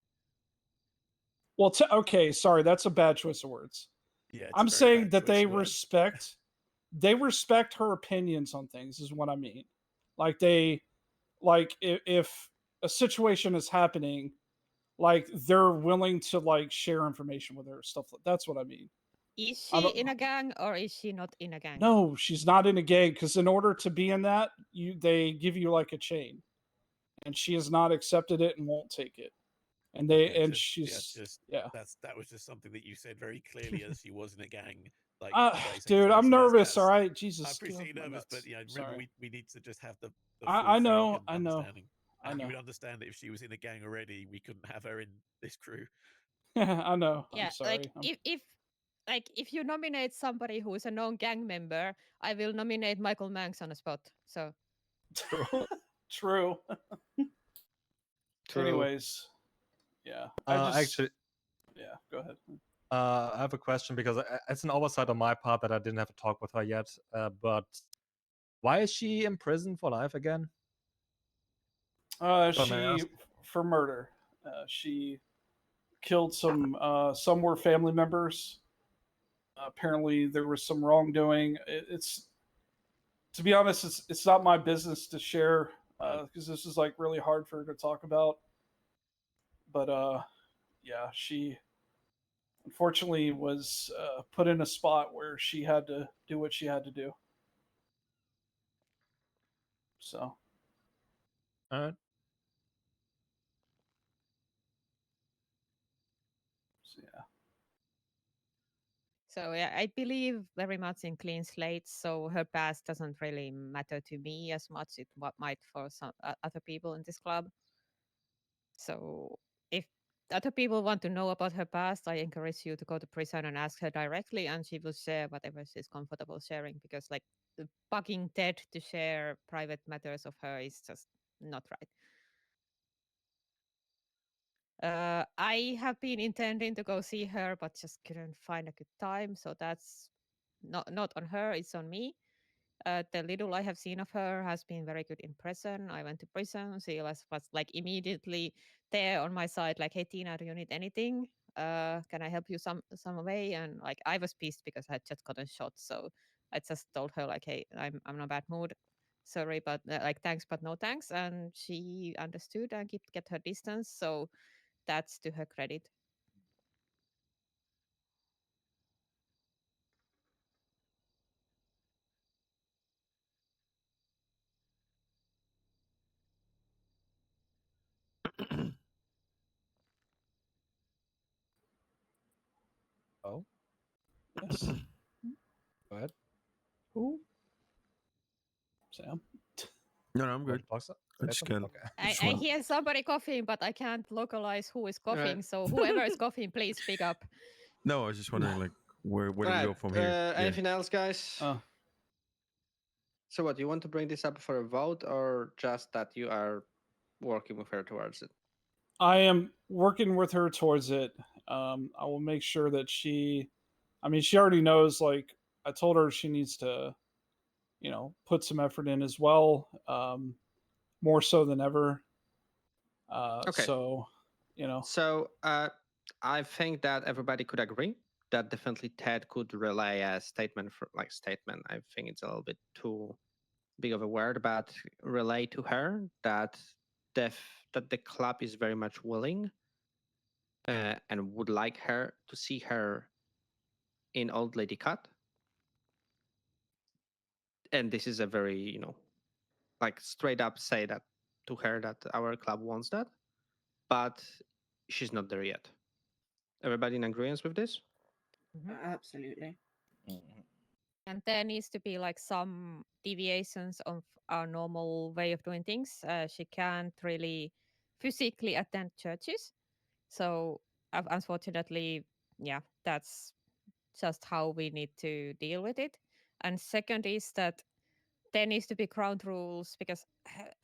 Well, okay, sorry, that's a bad choice of words. Yeah, it's a I'm very saying bad that choice they of words. respect her opinions on things is what I mean. Like if a situation is happening, like they're willing to like share information with her, stuff like that's what I mean. Is I she don't- in a gang or is she not in a gang? No, she's not in a gang because in order to be in that, they give you like a chain, and she has not accepted it and won't take it. And she's that was just something that you said very clearly as she was in a gang. Like, 30 seconds dude, ago. I'm So nervous. All right, I Jesus, appreciate get you're off my nervous, but nuts. yeah, remember Sorry. we need to just have the full I thing know, and I know, understanding. I know. You would understand that if she was in a gang already, we couldn't have her in this crew. I know. Yeah, I'm sorry. if you nominate somebody who is a non-gang member, I will nominate Michael Manx on the spot. So True. True. Anyways, yeah. Actually, yeah. Go ahead. I have a question because it's an oversight on my part that I didn't have to talk with her yet. But why is she in prison for life again? For murder. She killed some were family members. Apparently, there was some wrongdoing. It's to be honest, it's not my business to share because this is like really hard for her to talk about. But yeah, she unfortunately was put in a spot where she had to do what she had to do. So. All right. So, yeah. So yeah, I believe very much in clean slates. So her past doesn't really matter to me as much it what might for some other people in this club. So if other people want to know about her past, I encourage you to go to prison and ask her directly, and she will share whatever she's comfortable sharing. Because like bugging Ted to share private matters of her is just not right. I have been intending to go see her, but just couldn't find a good time. So that's not on her; it's on me. The little I have seen of her has been very good in prison. I went to prison. She was like immediately there on my side, like, "Hey Tina, do you need anything? Can I help you some way?" And like I was pissed because I had just gotten shot. So I just told her like, "Hey, I'm in a bad mood. Sorry, but like thanks, but no thanks." And she understood and kept her distance. So that's to her credit. Oh. Yes. Go ahead. Who? Sam. No, I'm good. I That's just can't. I hear somebody coughing, but I can't localize who is coughing. So whoever is coughing, please speak up. No, I was just wondering, like, where do we go Alright, from here? Yeah. Anything else, guys? So what, you want to bring this up for a vote or just that you are working with her towards it? I am working with her towards it. I will make sure that she already knows, like, I told her she needs to, put some effort in as well, more so than ever. Okay. So, So I think that everybody could agree that definitely Ted could relay a statement statement. I think it's a little bit too big of a word, but relay to her that that the club is very much willing and would like her to see her in Old Lady Cut. And this is a very, like straight up say that to her that our club wants that, but she's not there yet. Everybody in agreement with this? Absolutely. And there needs to be like some deviations of our normal way of doing things. She can't really physically attend churches. So unfortunately, yeah, that's just how we need to deal with it. And second is that there needs to be ground rules because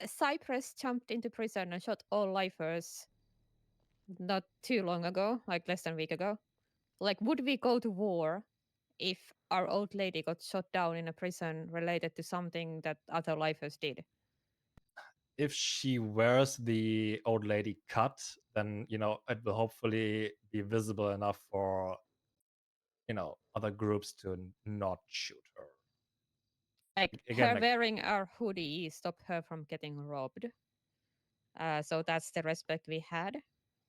Cyprus jumped into prison and shot all lifers not too long ago, like less than a week ago. Like, would we go to war if our old lady got shot down in a prison related to something that other lifers did? If she wears the old lady cut, then it will hopefully be visible enough for other groups to not shoot her. Like Again, her like wearing our hoodie stopped her from getting robbed. So that's the respect we had.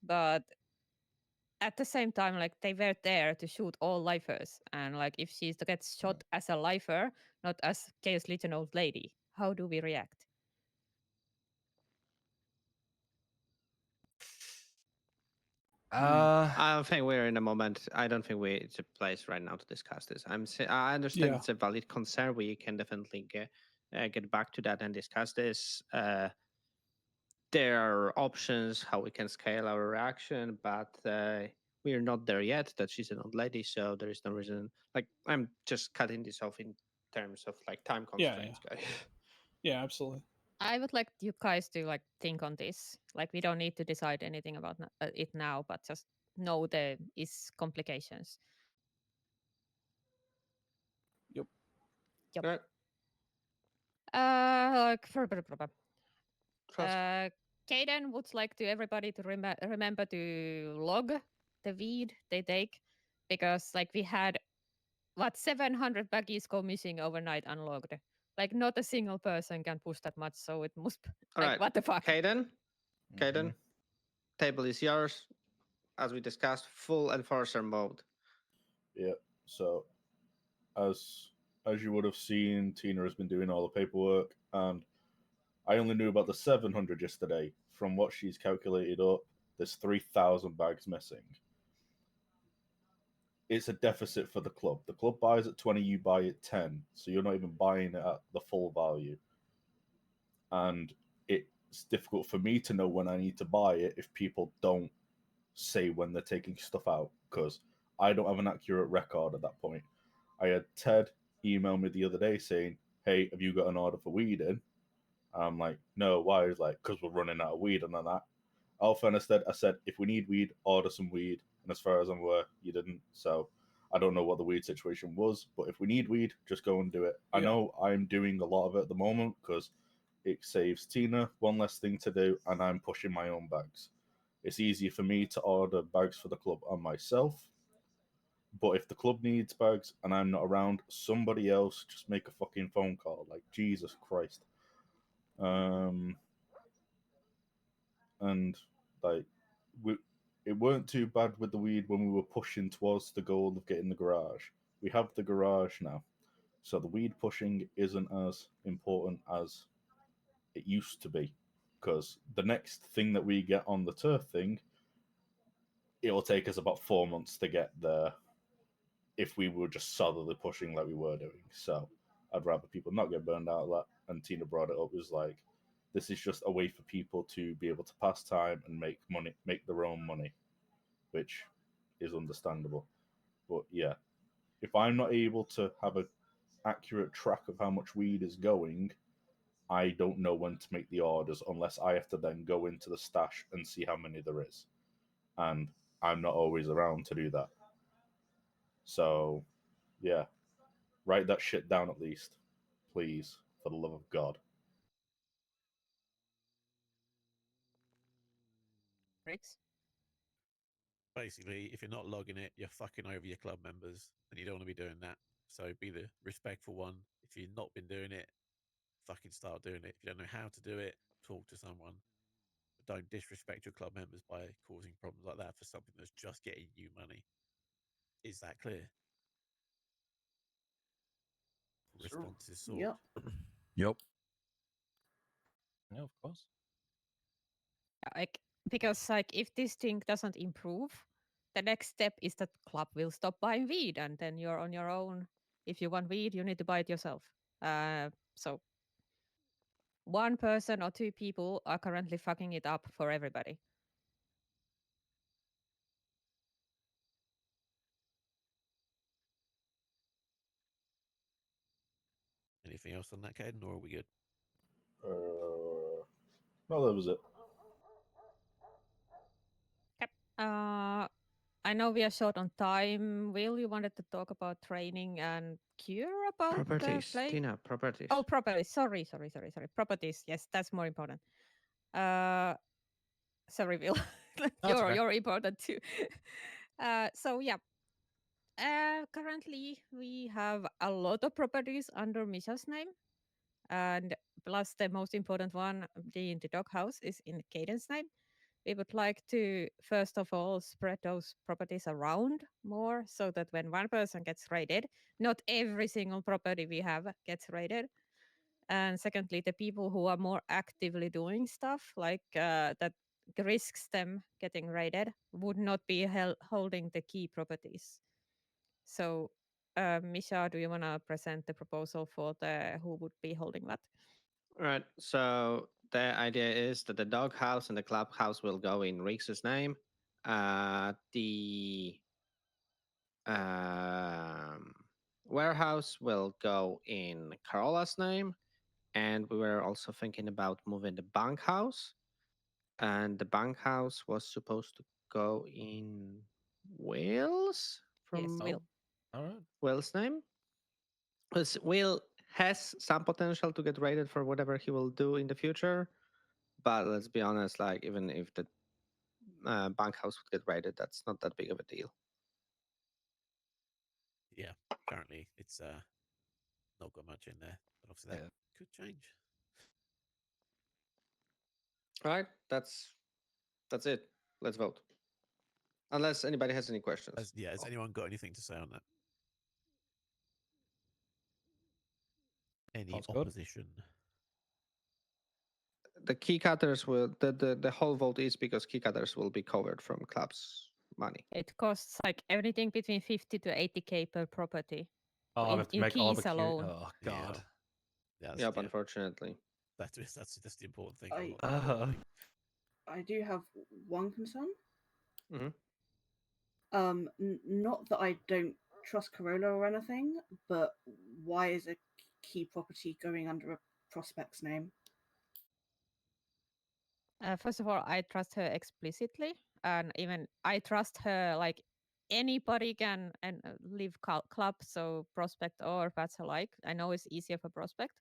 But at the same time, like they were there to shoot all lifers. And like if she gets shot as a lifer, not as Chaos Legion old lady, how do we react? I don't think we're in a moment. I don't think it's a place right now to discuss this. I understand Yeah. it's a valid concern. We can definitely get back to that and discuss this. There are options how we can scale our reaction, but we are not there yet. That she's an old lady, so there is no reason. Like I'm just cutting this off in terms of like time constraints, guys. Yeah, absolutely. I would like you guys to like think on this. Like we don't need to decide anything about it now, but just know there is complications. Yep. Yep. Kaden would like to everybody to remember to log the weed they take, because like we had 700 baggies go missing overnight unlogged. Like not a single person can push that much, so it must All like right, what the fuck. Kaden, table is yours. As we discussed, full enforcer mode. Yeah. So, as you would have seen, Tina has been doing all the paperwork, and I only knew about the 700 yesterday. From what she's calculated up, there's 3,000 bags missing. It's a deficit for the club. The club buys at 20, you buy at 10, so you're not even buying it at the full value. And it's difficult for me to know when I need to buy it if people don't say when they're taking stuff out, because I don't have an accurate record at that point. I had Ted email me the other day saying, "Hey, have you got an order for weed in?" I'm like, "No, why?" He's like, "Because we're running out of weed and that." Alpha, and I said, "If we need weed, order some weed." And as far as I'm aware, you didn't. So I don't know what the weed situation was, but if we need weed, just go and do it. I know I'm doing a lot of it at the moment because it saves Tina one less thing to do, and I'm pushing my own bags. It's easier for me to order bags for the club and myself. But if the club needs bags and I'm not around, somebody else just make a fucking phone call. Like, Jesus Christ. And like it weren't too bad with the weed when we were pushing towards the goal of getting the garage. We have the garage now, so the weed pushing isn't as important as it used to be, because the next thing that we get on the turf thing, it'll take us about 4 months to get there if we were just solidly pushing like we were doing. So I'd rather people not get burned out of that. And Tina brought it up, was like, this is just a way for people to be able to pass time and make money, make their own money, which is understandable. But yeah, if I'm not able to have an accurate track of how much weed is going, I don't know when to make the orders unless I have to then go into the stash and see how many there is. And I'm not always around to do that. So, yeah, write that shit down at least, please, for the love of God. Basically, if you're not logging it, you're fucking over your club members, and you don't want to be doing that. So be the respectful one. If you've not been doing it, fucking start doing it. If you don't know how to do it, talk to someone. But don't disrespect your club members by causing problems like that for something that's just getting you money. Is that clear? Response is sought. Yep. Yep. Yeah, of course. Like because like if this thing doesn't improve, the next step is that club will stop buying weed, and then you're on your own If you want weed, you need to buy it yourself. So one person or two people are currently fucking it up for everybody. Anything else on that, Caden, or are we good? No, that was it. I know we are short on time. Will, you wanted to talk about training and cure about Properties, the plague? Tina, properties. Oh, properties. Sorry. Properties. Yes, that's more important. Sorry, Will. You're important too. So yeah. Currently, we have a lot of properties under Misha's name, and plus the most important one, being the doghouse, is in Caden's name. We would like to, first of all, spread those properties around more so that when one person gets raided, not every single property we have gets raided. And secondly, the people who are more actively doing stuff, like that risks them getting raided, would not be holding the key properties. So, Misha, do you want to present the proposal for who would be holding that? Right. So the idea is that the doghouse and the clubhouse will go in Reese's name. The warehouse will go in Carola's name, and we were also thinking about moving the bunkhouse. And the bunkhouse was supposed to go in Will's from Will. All right. Will's name. Because Will has some potential to get rated for whatever he will do in the future. But let's be honest, like even if the bunkhouse would get rated, that's not that big of a deal. Yeah, currently it's not got much in there, but obviously that could change. All right, that's it. Let's vote. Unless anybody has any questions. Has anyone got anything to say on that? Any Sounds good. opposition? The key cutters will the whole vote is because key cutters will be covered from club's money. It costs like everything between 50 to 80k per property. Oh, I have to make all the keys alone. Oh God. Yep, unfortunately. That's the important thing. I do have one concern. Mm-hmm. Not that I don't trust Corolla or anything, but why is a key property going under a prospect's name? First of all, I trust her explicitly, and even I trust her like anybody can and leave club, so prospect or bats alike. I know it's easier for prospect,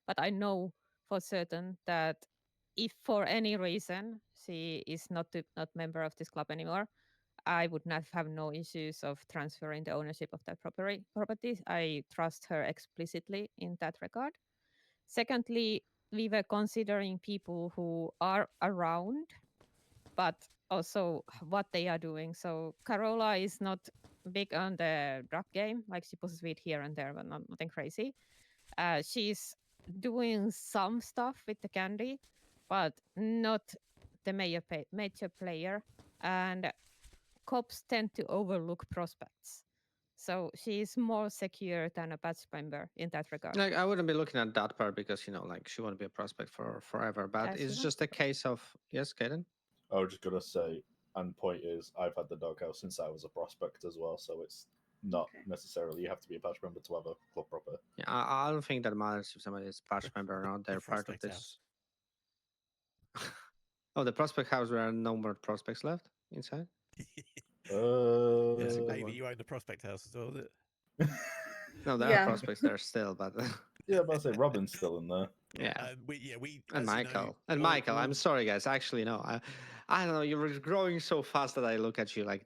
but I know for certain that if for any reason she is not member of this club anymore, I would not have no issues of transferring the ownership of that property. I trust her explicitly in that regard. Secondly, we were considering people who are around, but also what they are doing. So Carola is not big on the drug game, like she pushes weed here and there, but nothing crazy. She's doing some stuff with the candy, but not the major player. And cops tend to overlook prospects. So she's more secure than a batch member in that regard. Like I wouldn't be looking at that part because like she won't be a prospect for forever. But Yes, it's just a case of yes, Kaden. I was just gonna say, and point is, I've had the doghouse since I was a prospect as well, so it's not necessarily you have to be a patch member to have a club proper. Yeah, I don't think that matters if somebody is patch member or not. They're part of this. Oh, the prospect house. There are no more prospects left inside. Maybe you own the prospect house as well, is it? No, there are prospects there still, but yeah, but I say Robin's still in there. Yeah, we and Michael and Michael. I'm sorry, guys. Actually, no, I don't know. You were growing so fast that I look at you like,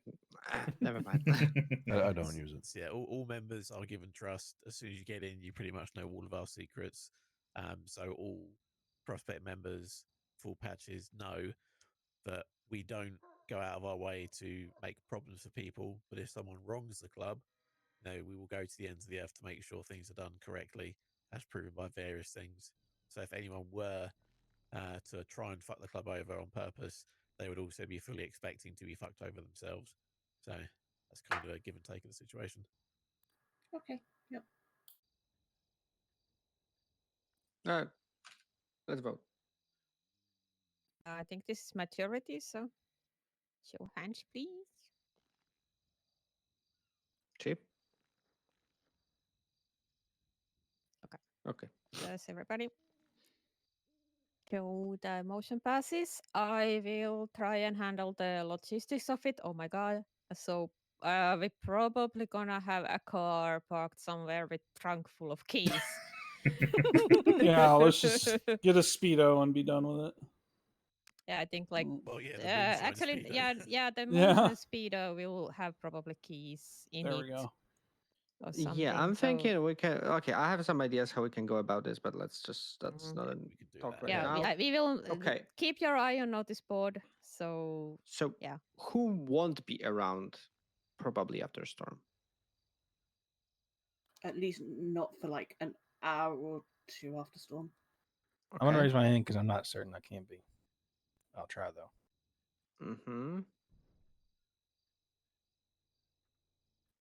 never mind. I don't use it. Yeah, all members are given trust. As soon as you get in, you pretty much know all of our secrets. So all prospect members, full patches know that we don't go out of our way to make problems for people. But if someone wrongs the club, we will go to the ends of the earth to make sure things are done correctly, as proven by various things. So if anyone were to try and fuck the club over on purpose, they would also be fully expecting to be fucked over themselves. So that's kind of a give and take of the situation. Okay. Yep. All right, let's vote. I think this is majority, so show hands, please. Chip. Okay. Okay. Does everybody? So the motion passes. I will try and handle the logistics of it. Oh my god! So we're probably gonna have a car parked somewhere with trunk full of keys. Yeah, let's just get a speedo and be done with it. Yeah, I think like Well, yeah, the moonshine actually, speedo. yeah, the Yeah. moonshine speedo will have probably keys in There it. we go. Or something. Yeah, I'm so- thinking we can. Okay, I have some ideas how we can go about this, but that's Mm-hmm. not a talk right yeah, now. we will Okay. keep your eye on notice board. So yeah, who won't be around probably after storm? At least not for like an hour or two after storm. I'm gonna raise my hand because I'm not certain I can be. I'll try though. Mm-hmm.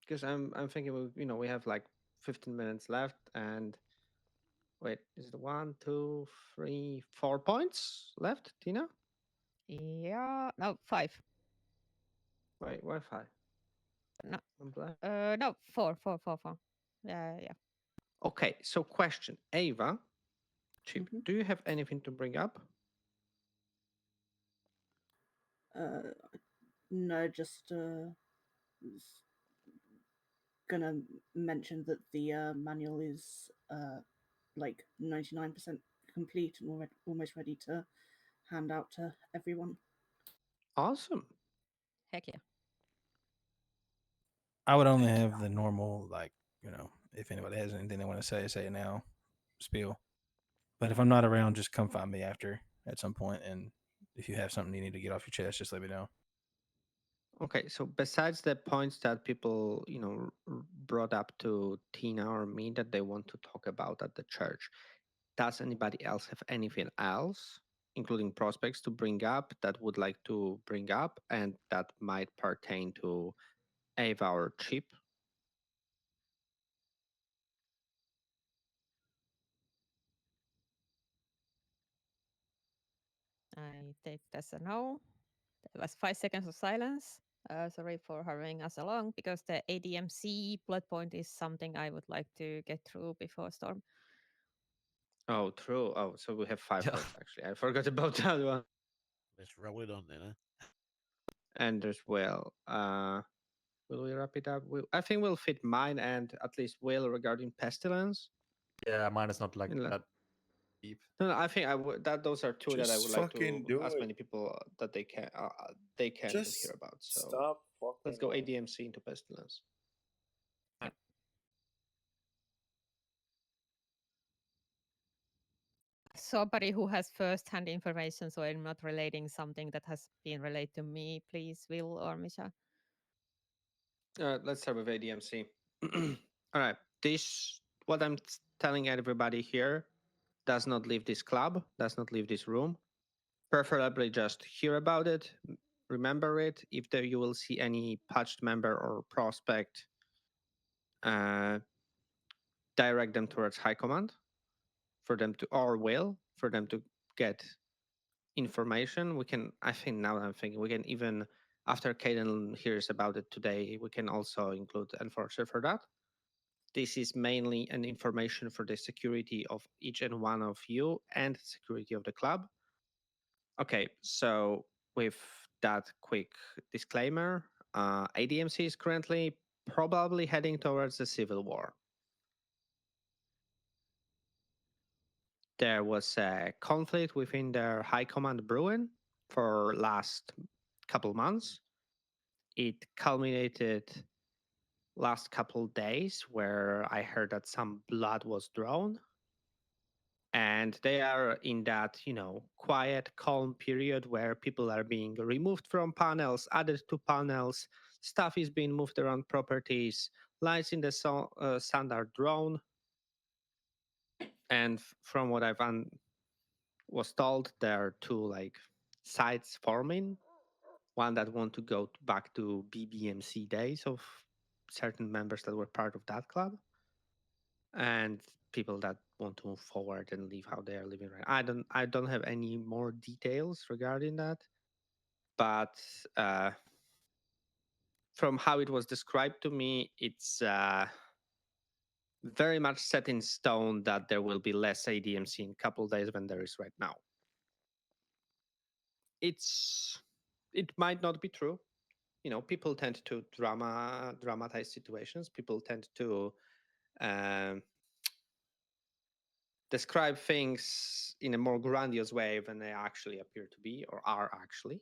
Because I'm thinking we have like 15 minutes left, and wait, is it 1, 2, 3, 4 points left, Tina? yeah, no 5. Wait, why 5? No, I'm black. no 4. Yeah. Okay, so question, Ava, Chip, do you have anything to bring up? No, just gonna mention that the manual is like 99% complete and almost ready to hand out to everyone. Awesome. Heck yeah. I would only have the normal, like, if anybody has anything they want to say it now, spiel. But if I'm not around, just come find me after at some point, and if you have something you need to get off your chest, just let me know. Okay, so besides the points that people, brought up to Tina or me that they want to talk about at the church, does anybody else have anything else, including prospects, to bring up that would like to bring up and that might pertain to Ava or Chip? I take that's a no. That was 5 seconds of silence. Sorry for hurrying us along because the ADMC blood point is something I would like to get through before storm. Oh, true. Oh, so we have 5 points actually. I forgot about that one. Let's roll it on then, huh? And as well, will we wrap it up? I think we'll fit mine and at least Will regarding pestilence. Yeah, mine is not like that deep. No, I think that those are two that I Just would like to fucking do as it. many people that they can Just hear about. So stop fucking. let's go ADMC into pestilence. Somebody who has first-hand information, so I'm not relating something that has been relayed to me, please, Will or Misha. Let's start with ADMC. All right, what I'm telling everybody here does not leave this club, does not leave this room. Preferably just hear about it, remember it. If you will see any patched member or prospect, direct them towards high command for them to get information. I think now I'm thinking we can even, after Caden hears about it today, we can also include Enforcer for that. This is mainly an information for the security of each and one of you and security of the club. Okay, so with that quick disclaimer, ADMC is currently probably heading towards the civil war. There was a conflict within their high command brewing for last couple months. It culminated last couple days where I heard that some blood was drawn. And they are in that, quiet, calm period where people are being removed from panels, added to panels, stuff is being moved around properties, lights in the sun are drawn. And from what I've was told, there are two sides forming. One that want to go back to BBMC days of certain members that were part of that club, and people that want to move forward and live how they are living right. I don't have any more details regarding that, but from how it was described to me, it's very much set in stone that there will be less ADMC in a couple of days than there is right now. It might not be true. You know, people tend to dramatize situations. People tend to describe things in a more grandiose way than they actually appear to be or are actually.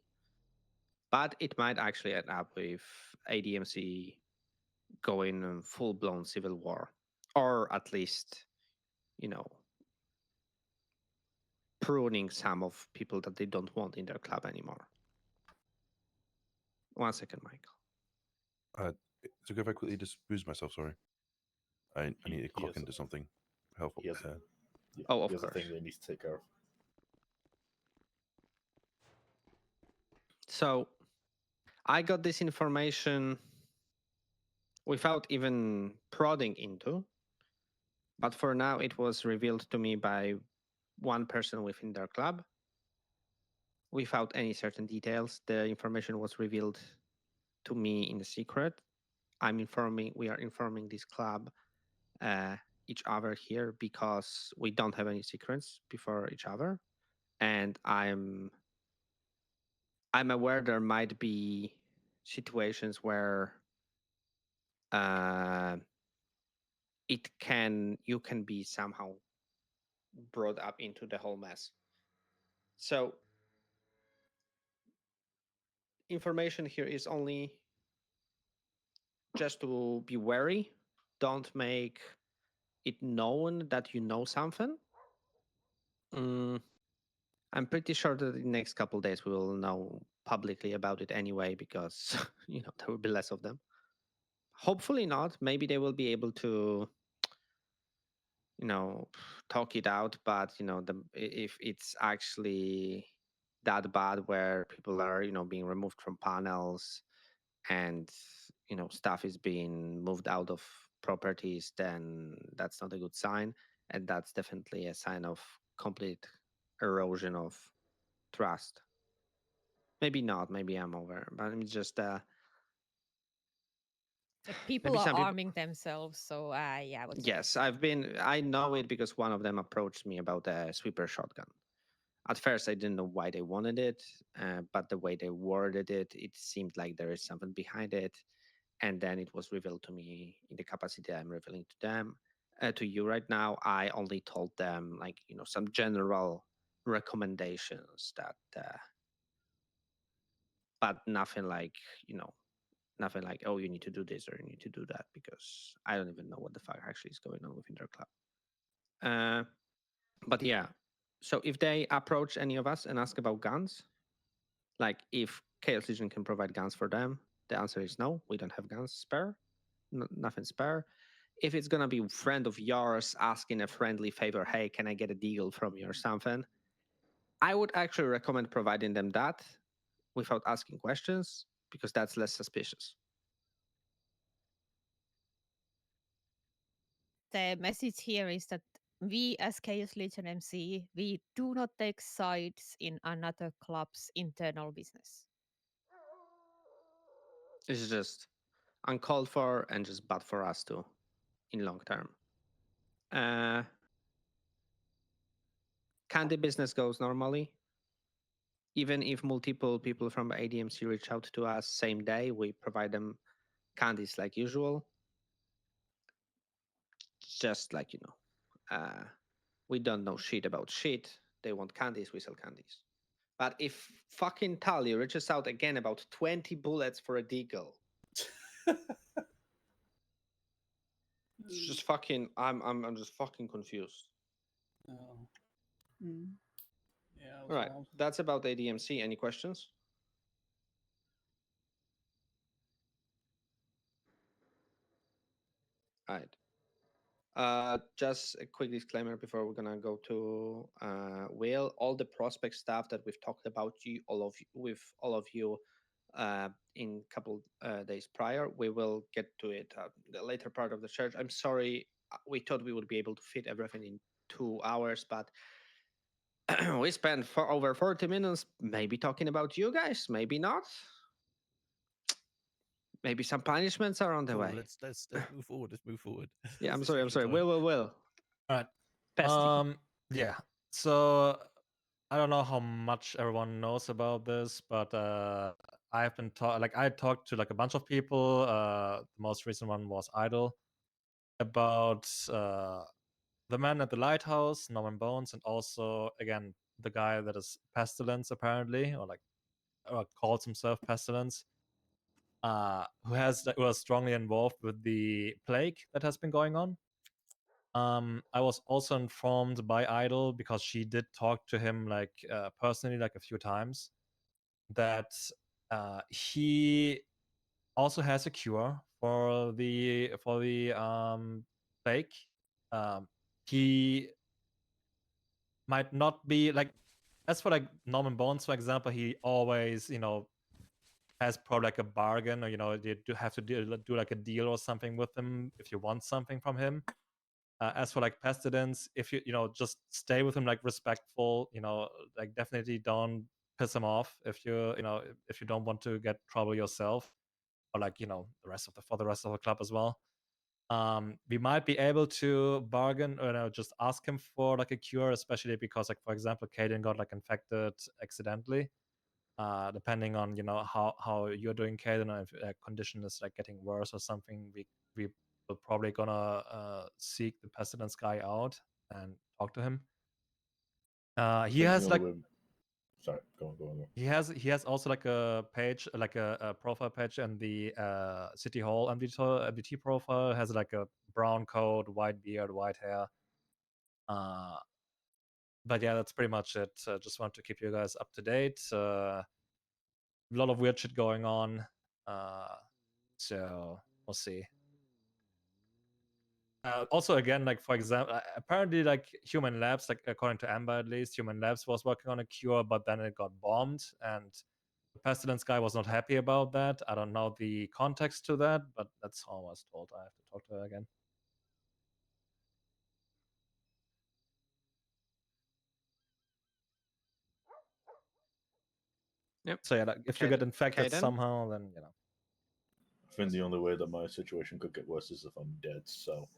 But it might actually end up with ADMC going full-blown civil war, or at least, you know, pruning some of people that they don't want in their club anymore. 1 second, Michael. It's okay if I quickly just boost myself. Sorry, I need to clock has- into something. Helpful. He has, Oh, of he has a course. thing they need to take care of. So I got this information without even prodding into, but for now it was revealed to me by one person within their club without any certain details. The information was revealed to me in secret. We are informing this club, each other here, because we don't have any secrets before each other. And I'm aware there might be situations where you can be somehow brought up into the whole mess. So information here is only just to be wary. Don't make it known that you know something. I'm pretty sure that in the next couple of days we will know publicly about it anyway, because you know there will be less of them. Hopefully not. Maybe they will be able to, you know, talk it out. But you know, if it's actually that bad, where people are, you know, being removed from panels, and you know stuff is being moved out of properties, then that's not a good sign, and that's definitely a sign of complete erosion of trust. Maybe not. Maybe I'm over, but I'm just People maybe are some people. arming themselves, so yeah. Yes, I know it because one of them approached me about a sweeper shotgun. At first, I didn't know why they wanted it, but the way they worded it, it seemed like there is something behind it. And then it was revealed to me in the capacity I'm revealing to them, to you right now. I only told them, like, you know, some general recommendations that, but nothing like, you know, nothing like, oh, you need to do this or you need to do that, because I don't even know what the fuck actually is going on within their club. But yeah, so if they approach any of us and ask about guns, like if Chaos Legion can provide guns for them, the answer is no, we don't have guns spare, nothing spare. If it's gonna be a friend of yours asking a friendly favor, hey, can I get a deal from you or something, I would actually recommend providing them that without asking questions, because that's less suspicious. The message here is that we as Chaos Legion MC, we do not take sides in another club's internal business. It's just uncalled for and just bad for us too, in long term. Candy business goes normally. Even if multiple people from ADMC reach out to us same day, we provide them candies like usual. Just like, you know, we don't know shit about shit. They want candies, we sell candies. But if fucking Tali reaches out again about 20 bullets for a deagle, it's just fucking. I'm just fucking confused. Oh. Mm. Yeah. All right, that's about ADMC. Any questions? All right. Just a quick disclaimer before we're gonna go to Will. All the prospect stuff that we've talked about, with all of you, in a couple days prior, we will get to it the later part of the church. I'm sorry, we thought we would be able to fit everything in 2 hours, but we spent for over 40 minutes maybe talking about you guys, maybe not. Maybe some punishments are on the Cool, way. let's move forward. Let's move forward. Yeah, I'm Let's sorry. use your time. Will. All right. Pesty. Yeah. So I don't know how much everyone knows about this, but I've been I talked to like a bunch of people. The most recent one was Idle about the man at the lighthouse, Norman Bones, and also again the guy that is Pestilence apparently, or calls himself Pestilence, who was strongly involved with the plague that has been going on. I was also informed by Idol, because she did talk to him personally a few times, that he also has a cure for the plague. He might not be as for Norman Bones, for example, he always has probably a bargain, or you do have to do a deal or something with him if you want something from him. As for Pestilence, if you just stay with him respectful, definitely don't piss him off if if you don't want to get trouble yourself, or the rest of the club as well. We might be able to bargain, or just ask him for a cure, especially because for example, Kaden got infected accidentally. Depending on how you're doing, Kaden, or if a condition is getting worse or something, we we're probably gonna seek the Pestilence guy out and talk to him. He has Sorry, go on. He has also a page, a profile page, and the City Hall MVT profile has a brown coat, white beard, white hair. But yeah, that's pretty much it. Just want to keep you guys up to date. A lot of weird shit going on. So we'll see. Also, again, for example, apparently, Human Labs, according to Amber at least, Human Labs was working on a cure, but then it got bombed, and the Pestilence guy was not happy about that. I don't know the context to that, but that's how I was told. I have to talk to her again. Yep. So yeah, if you get infected somehow, then I think the only way that my situation could get worse is if I'm dead. So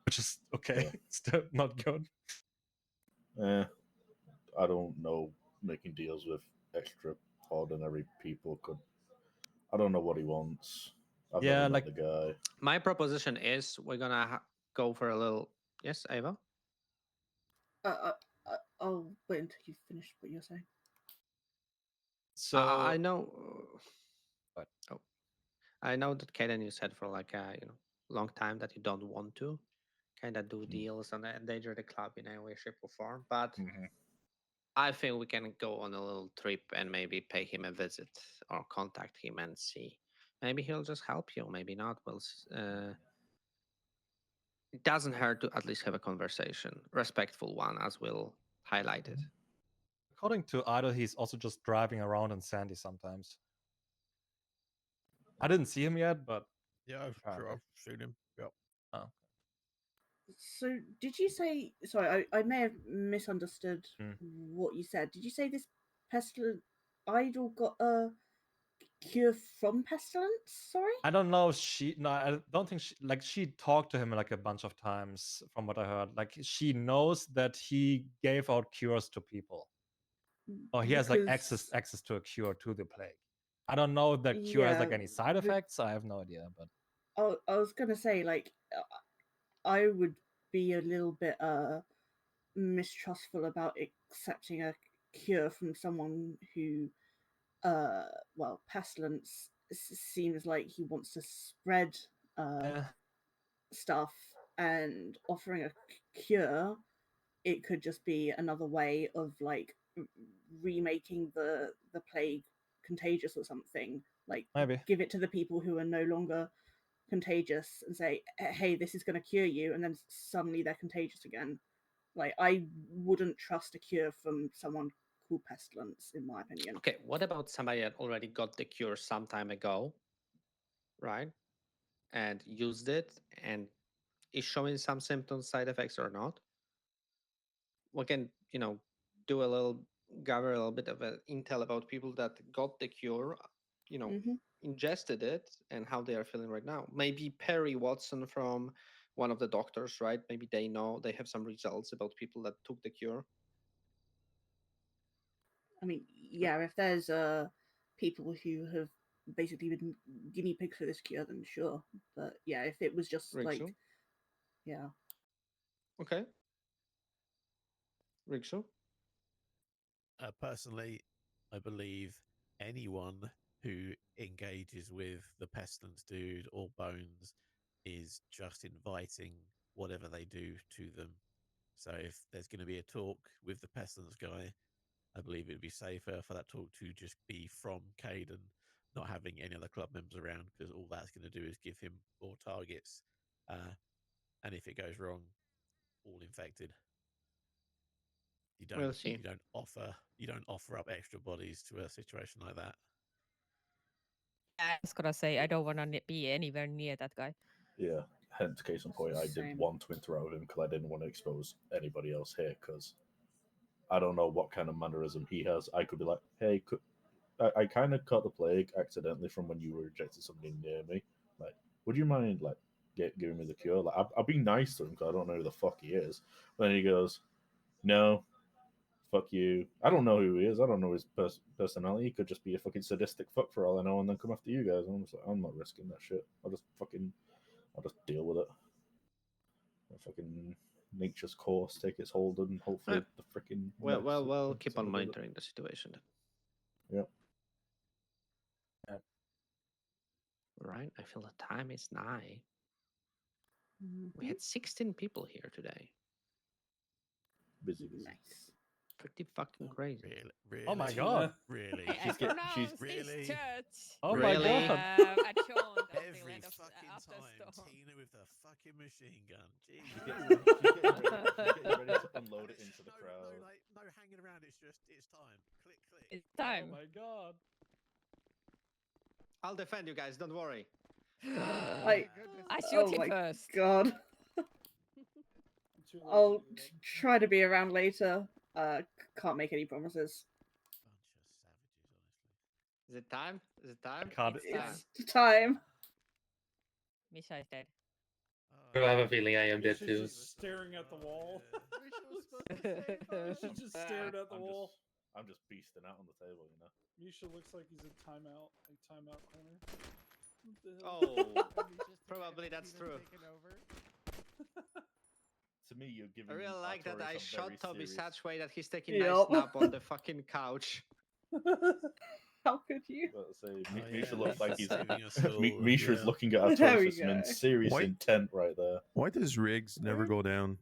which is okay. Still not good. I don't know. Making deals with extraordinary people could. I don't know what he wants. I've never met the guy. My proposition is we're gonna go for a little. Yes, Ava. I'll wait until you finish what you're saying. So I know. Oh, I know that Kaden, you said for a long time that you don't want to kind of do deals and endanger the club in any way, shape, or form. But I think we can go on a little trip and maybe pay him a visit or contact him and see. Maybe he'll just help you. Maybe not. It doesn't hurt to at least have a conversation, respectful one, as Will highlighted. According to Idol, he's also just driving around in Sandy sometimes. I didn't see him yet, but yeah, I've seen him. Yep. Oh. So, did you say? Sorry, I may have misunderstood what you said. Did you say this pestilence idol got a cure from pestilence? Sorry. I don't know. I don't think she talked to him a bunch of times, from what I heard. She knows that he gave out cures to people, or he has access to a cure to the plague. I don't know if that cure has any side effects. I have no idea, but I was gonna say I would be a little bit mistrustful about accepting a cure from someone who pestilence seems like he wants to spread stuff, and offering a cure, it could just be another way of remaking the plague contagious or something. Maybe give it to the people who are no longer contagious and say, hey, this is going to cure you, and then suddenly they're contagious again. I wouldn't trust a cure from someone called pestilence, in my opinion. Okay, what about somebody that already got the cure some time ago, right, and used it and is showing some symptoms, side effects or not. We can, do a little, gather a little bit of intel about people that got the cure, ingested it, and how they are feeling right now. Maybe Perry Watson from one of the doctors, right? Maybe they have some results about people that took the cure. I mean, yeah, if there's people who have basically been guinea pigs for this cure, then sure. But yeah, if it was just like, yeah. Okay. Rixo? Personally, I believe anyone who engages with the pestilence dude or Bones is just inviting whatever they do to them. So if there's going to be a talk with the pestilence guy, I believe it'd be safer for that talk to just be from Caden, not having any other club members around, because all that's going to do is give him more targets. And if it goes wrong, all infected. You don't. We'll see. You don't offer up extra bodies to a situation like that. I was gonna say I don't want to be anywhere near that guy. Yeah, hence case in point, I did want to interact with him because I didn't want to expose anybody else here, because I don't know what kind of mannerism he has. I could be like, hey, I kind of caught the plague accidentally from when you were rejecting somebody near me. Like, would you mind like giving me the cure? Like, I'll be nice to him because I don't know who the fuck he is. But then he goes, no, fuck you. I don't know who he is. I don't know his personality. He could just be a fucking sadistic fuck for all I know, and then come after you guys. And I'm just like, I'm not risking that shit. I'll just deal with it. Fucking nature's course take its hold, and hopefully the freaking we'll keep on monitoring the situation then. Yep. Right, I feel the time is nigh. We had 16 people here today. Busy. Nice. Pretty fucking crazy. Really? Oh my god. Really? I pronounced really? this church. Oh my god. Adjourned Every until fucking after time, storm. Tina with the fucking machine gun. Jeez. She's getting ready to unload it into the crowd. No hanging around. It's time. Click, click. It's time. Oh my god. I'll defend you guys. Don't worry. I shoot him first. God. I'll try to be around later. Can't make any promises. Is it time? Is it time? It's time. Misha is dead. I have a feeling I am dead She's too. just staring at the wall. She's just staring at the wall. I'm just beasting out on the table, you know. Misha looks like he's in timeout corner. Oh, probably that's true. To me, you're giving. I really like that I shot Tommy such way that he's taking Yep. nice nap on the fucking couch. How could you? Misha looks like he's. Saving us all, Misha's yeah. looking at our There we toast in go. serious Why- intent right there. Why does Riggs never go down?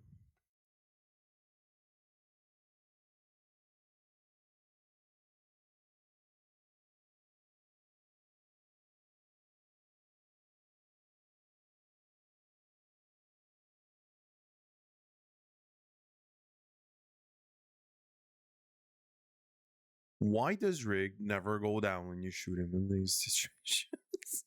Why does Rig never go down when you shoot him in these situations?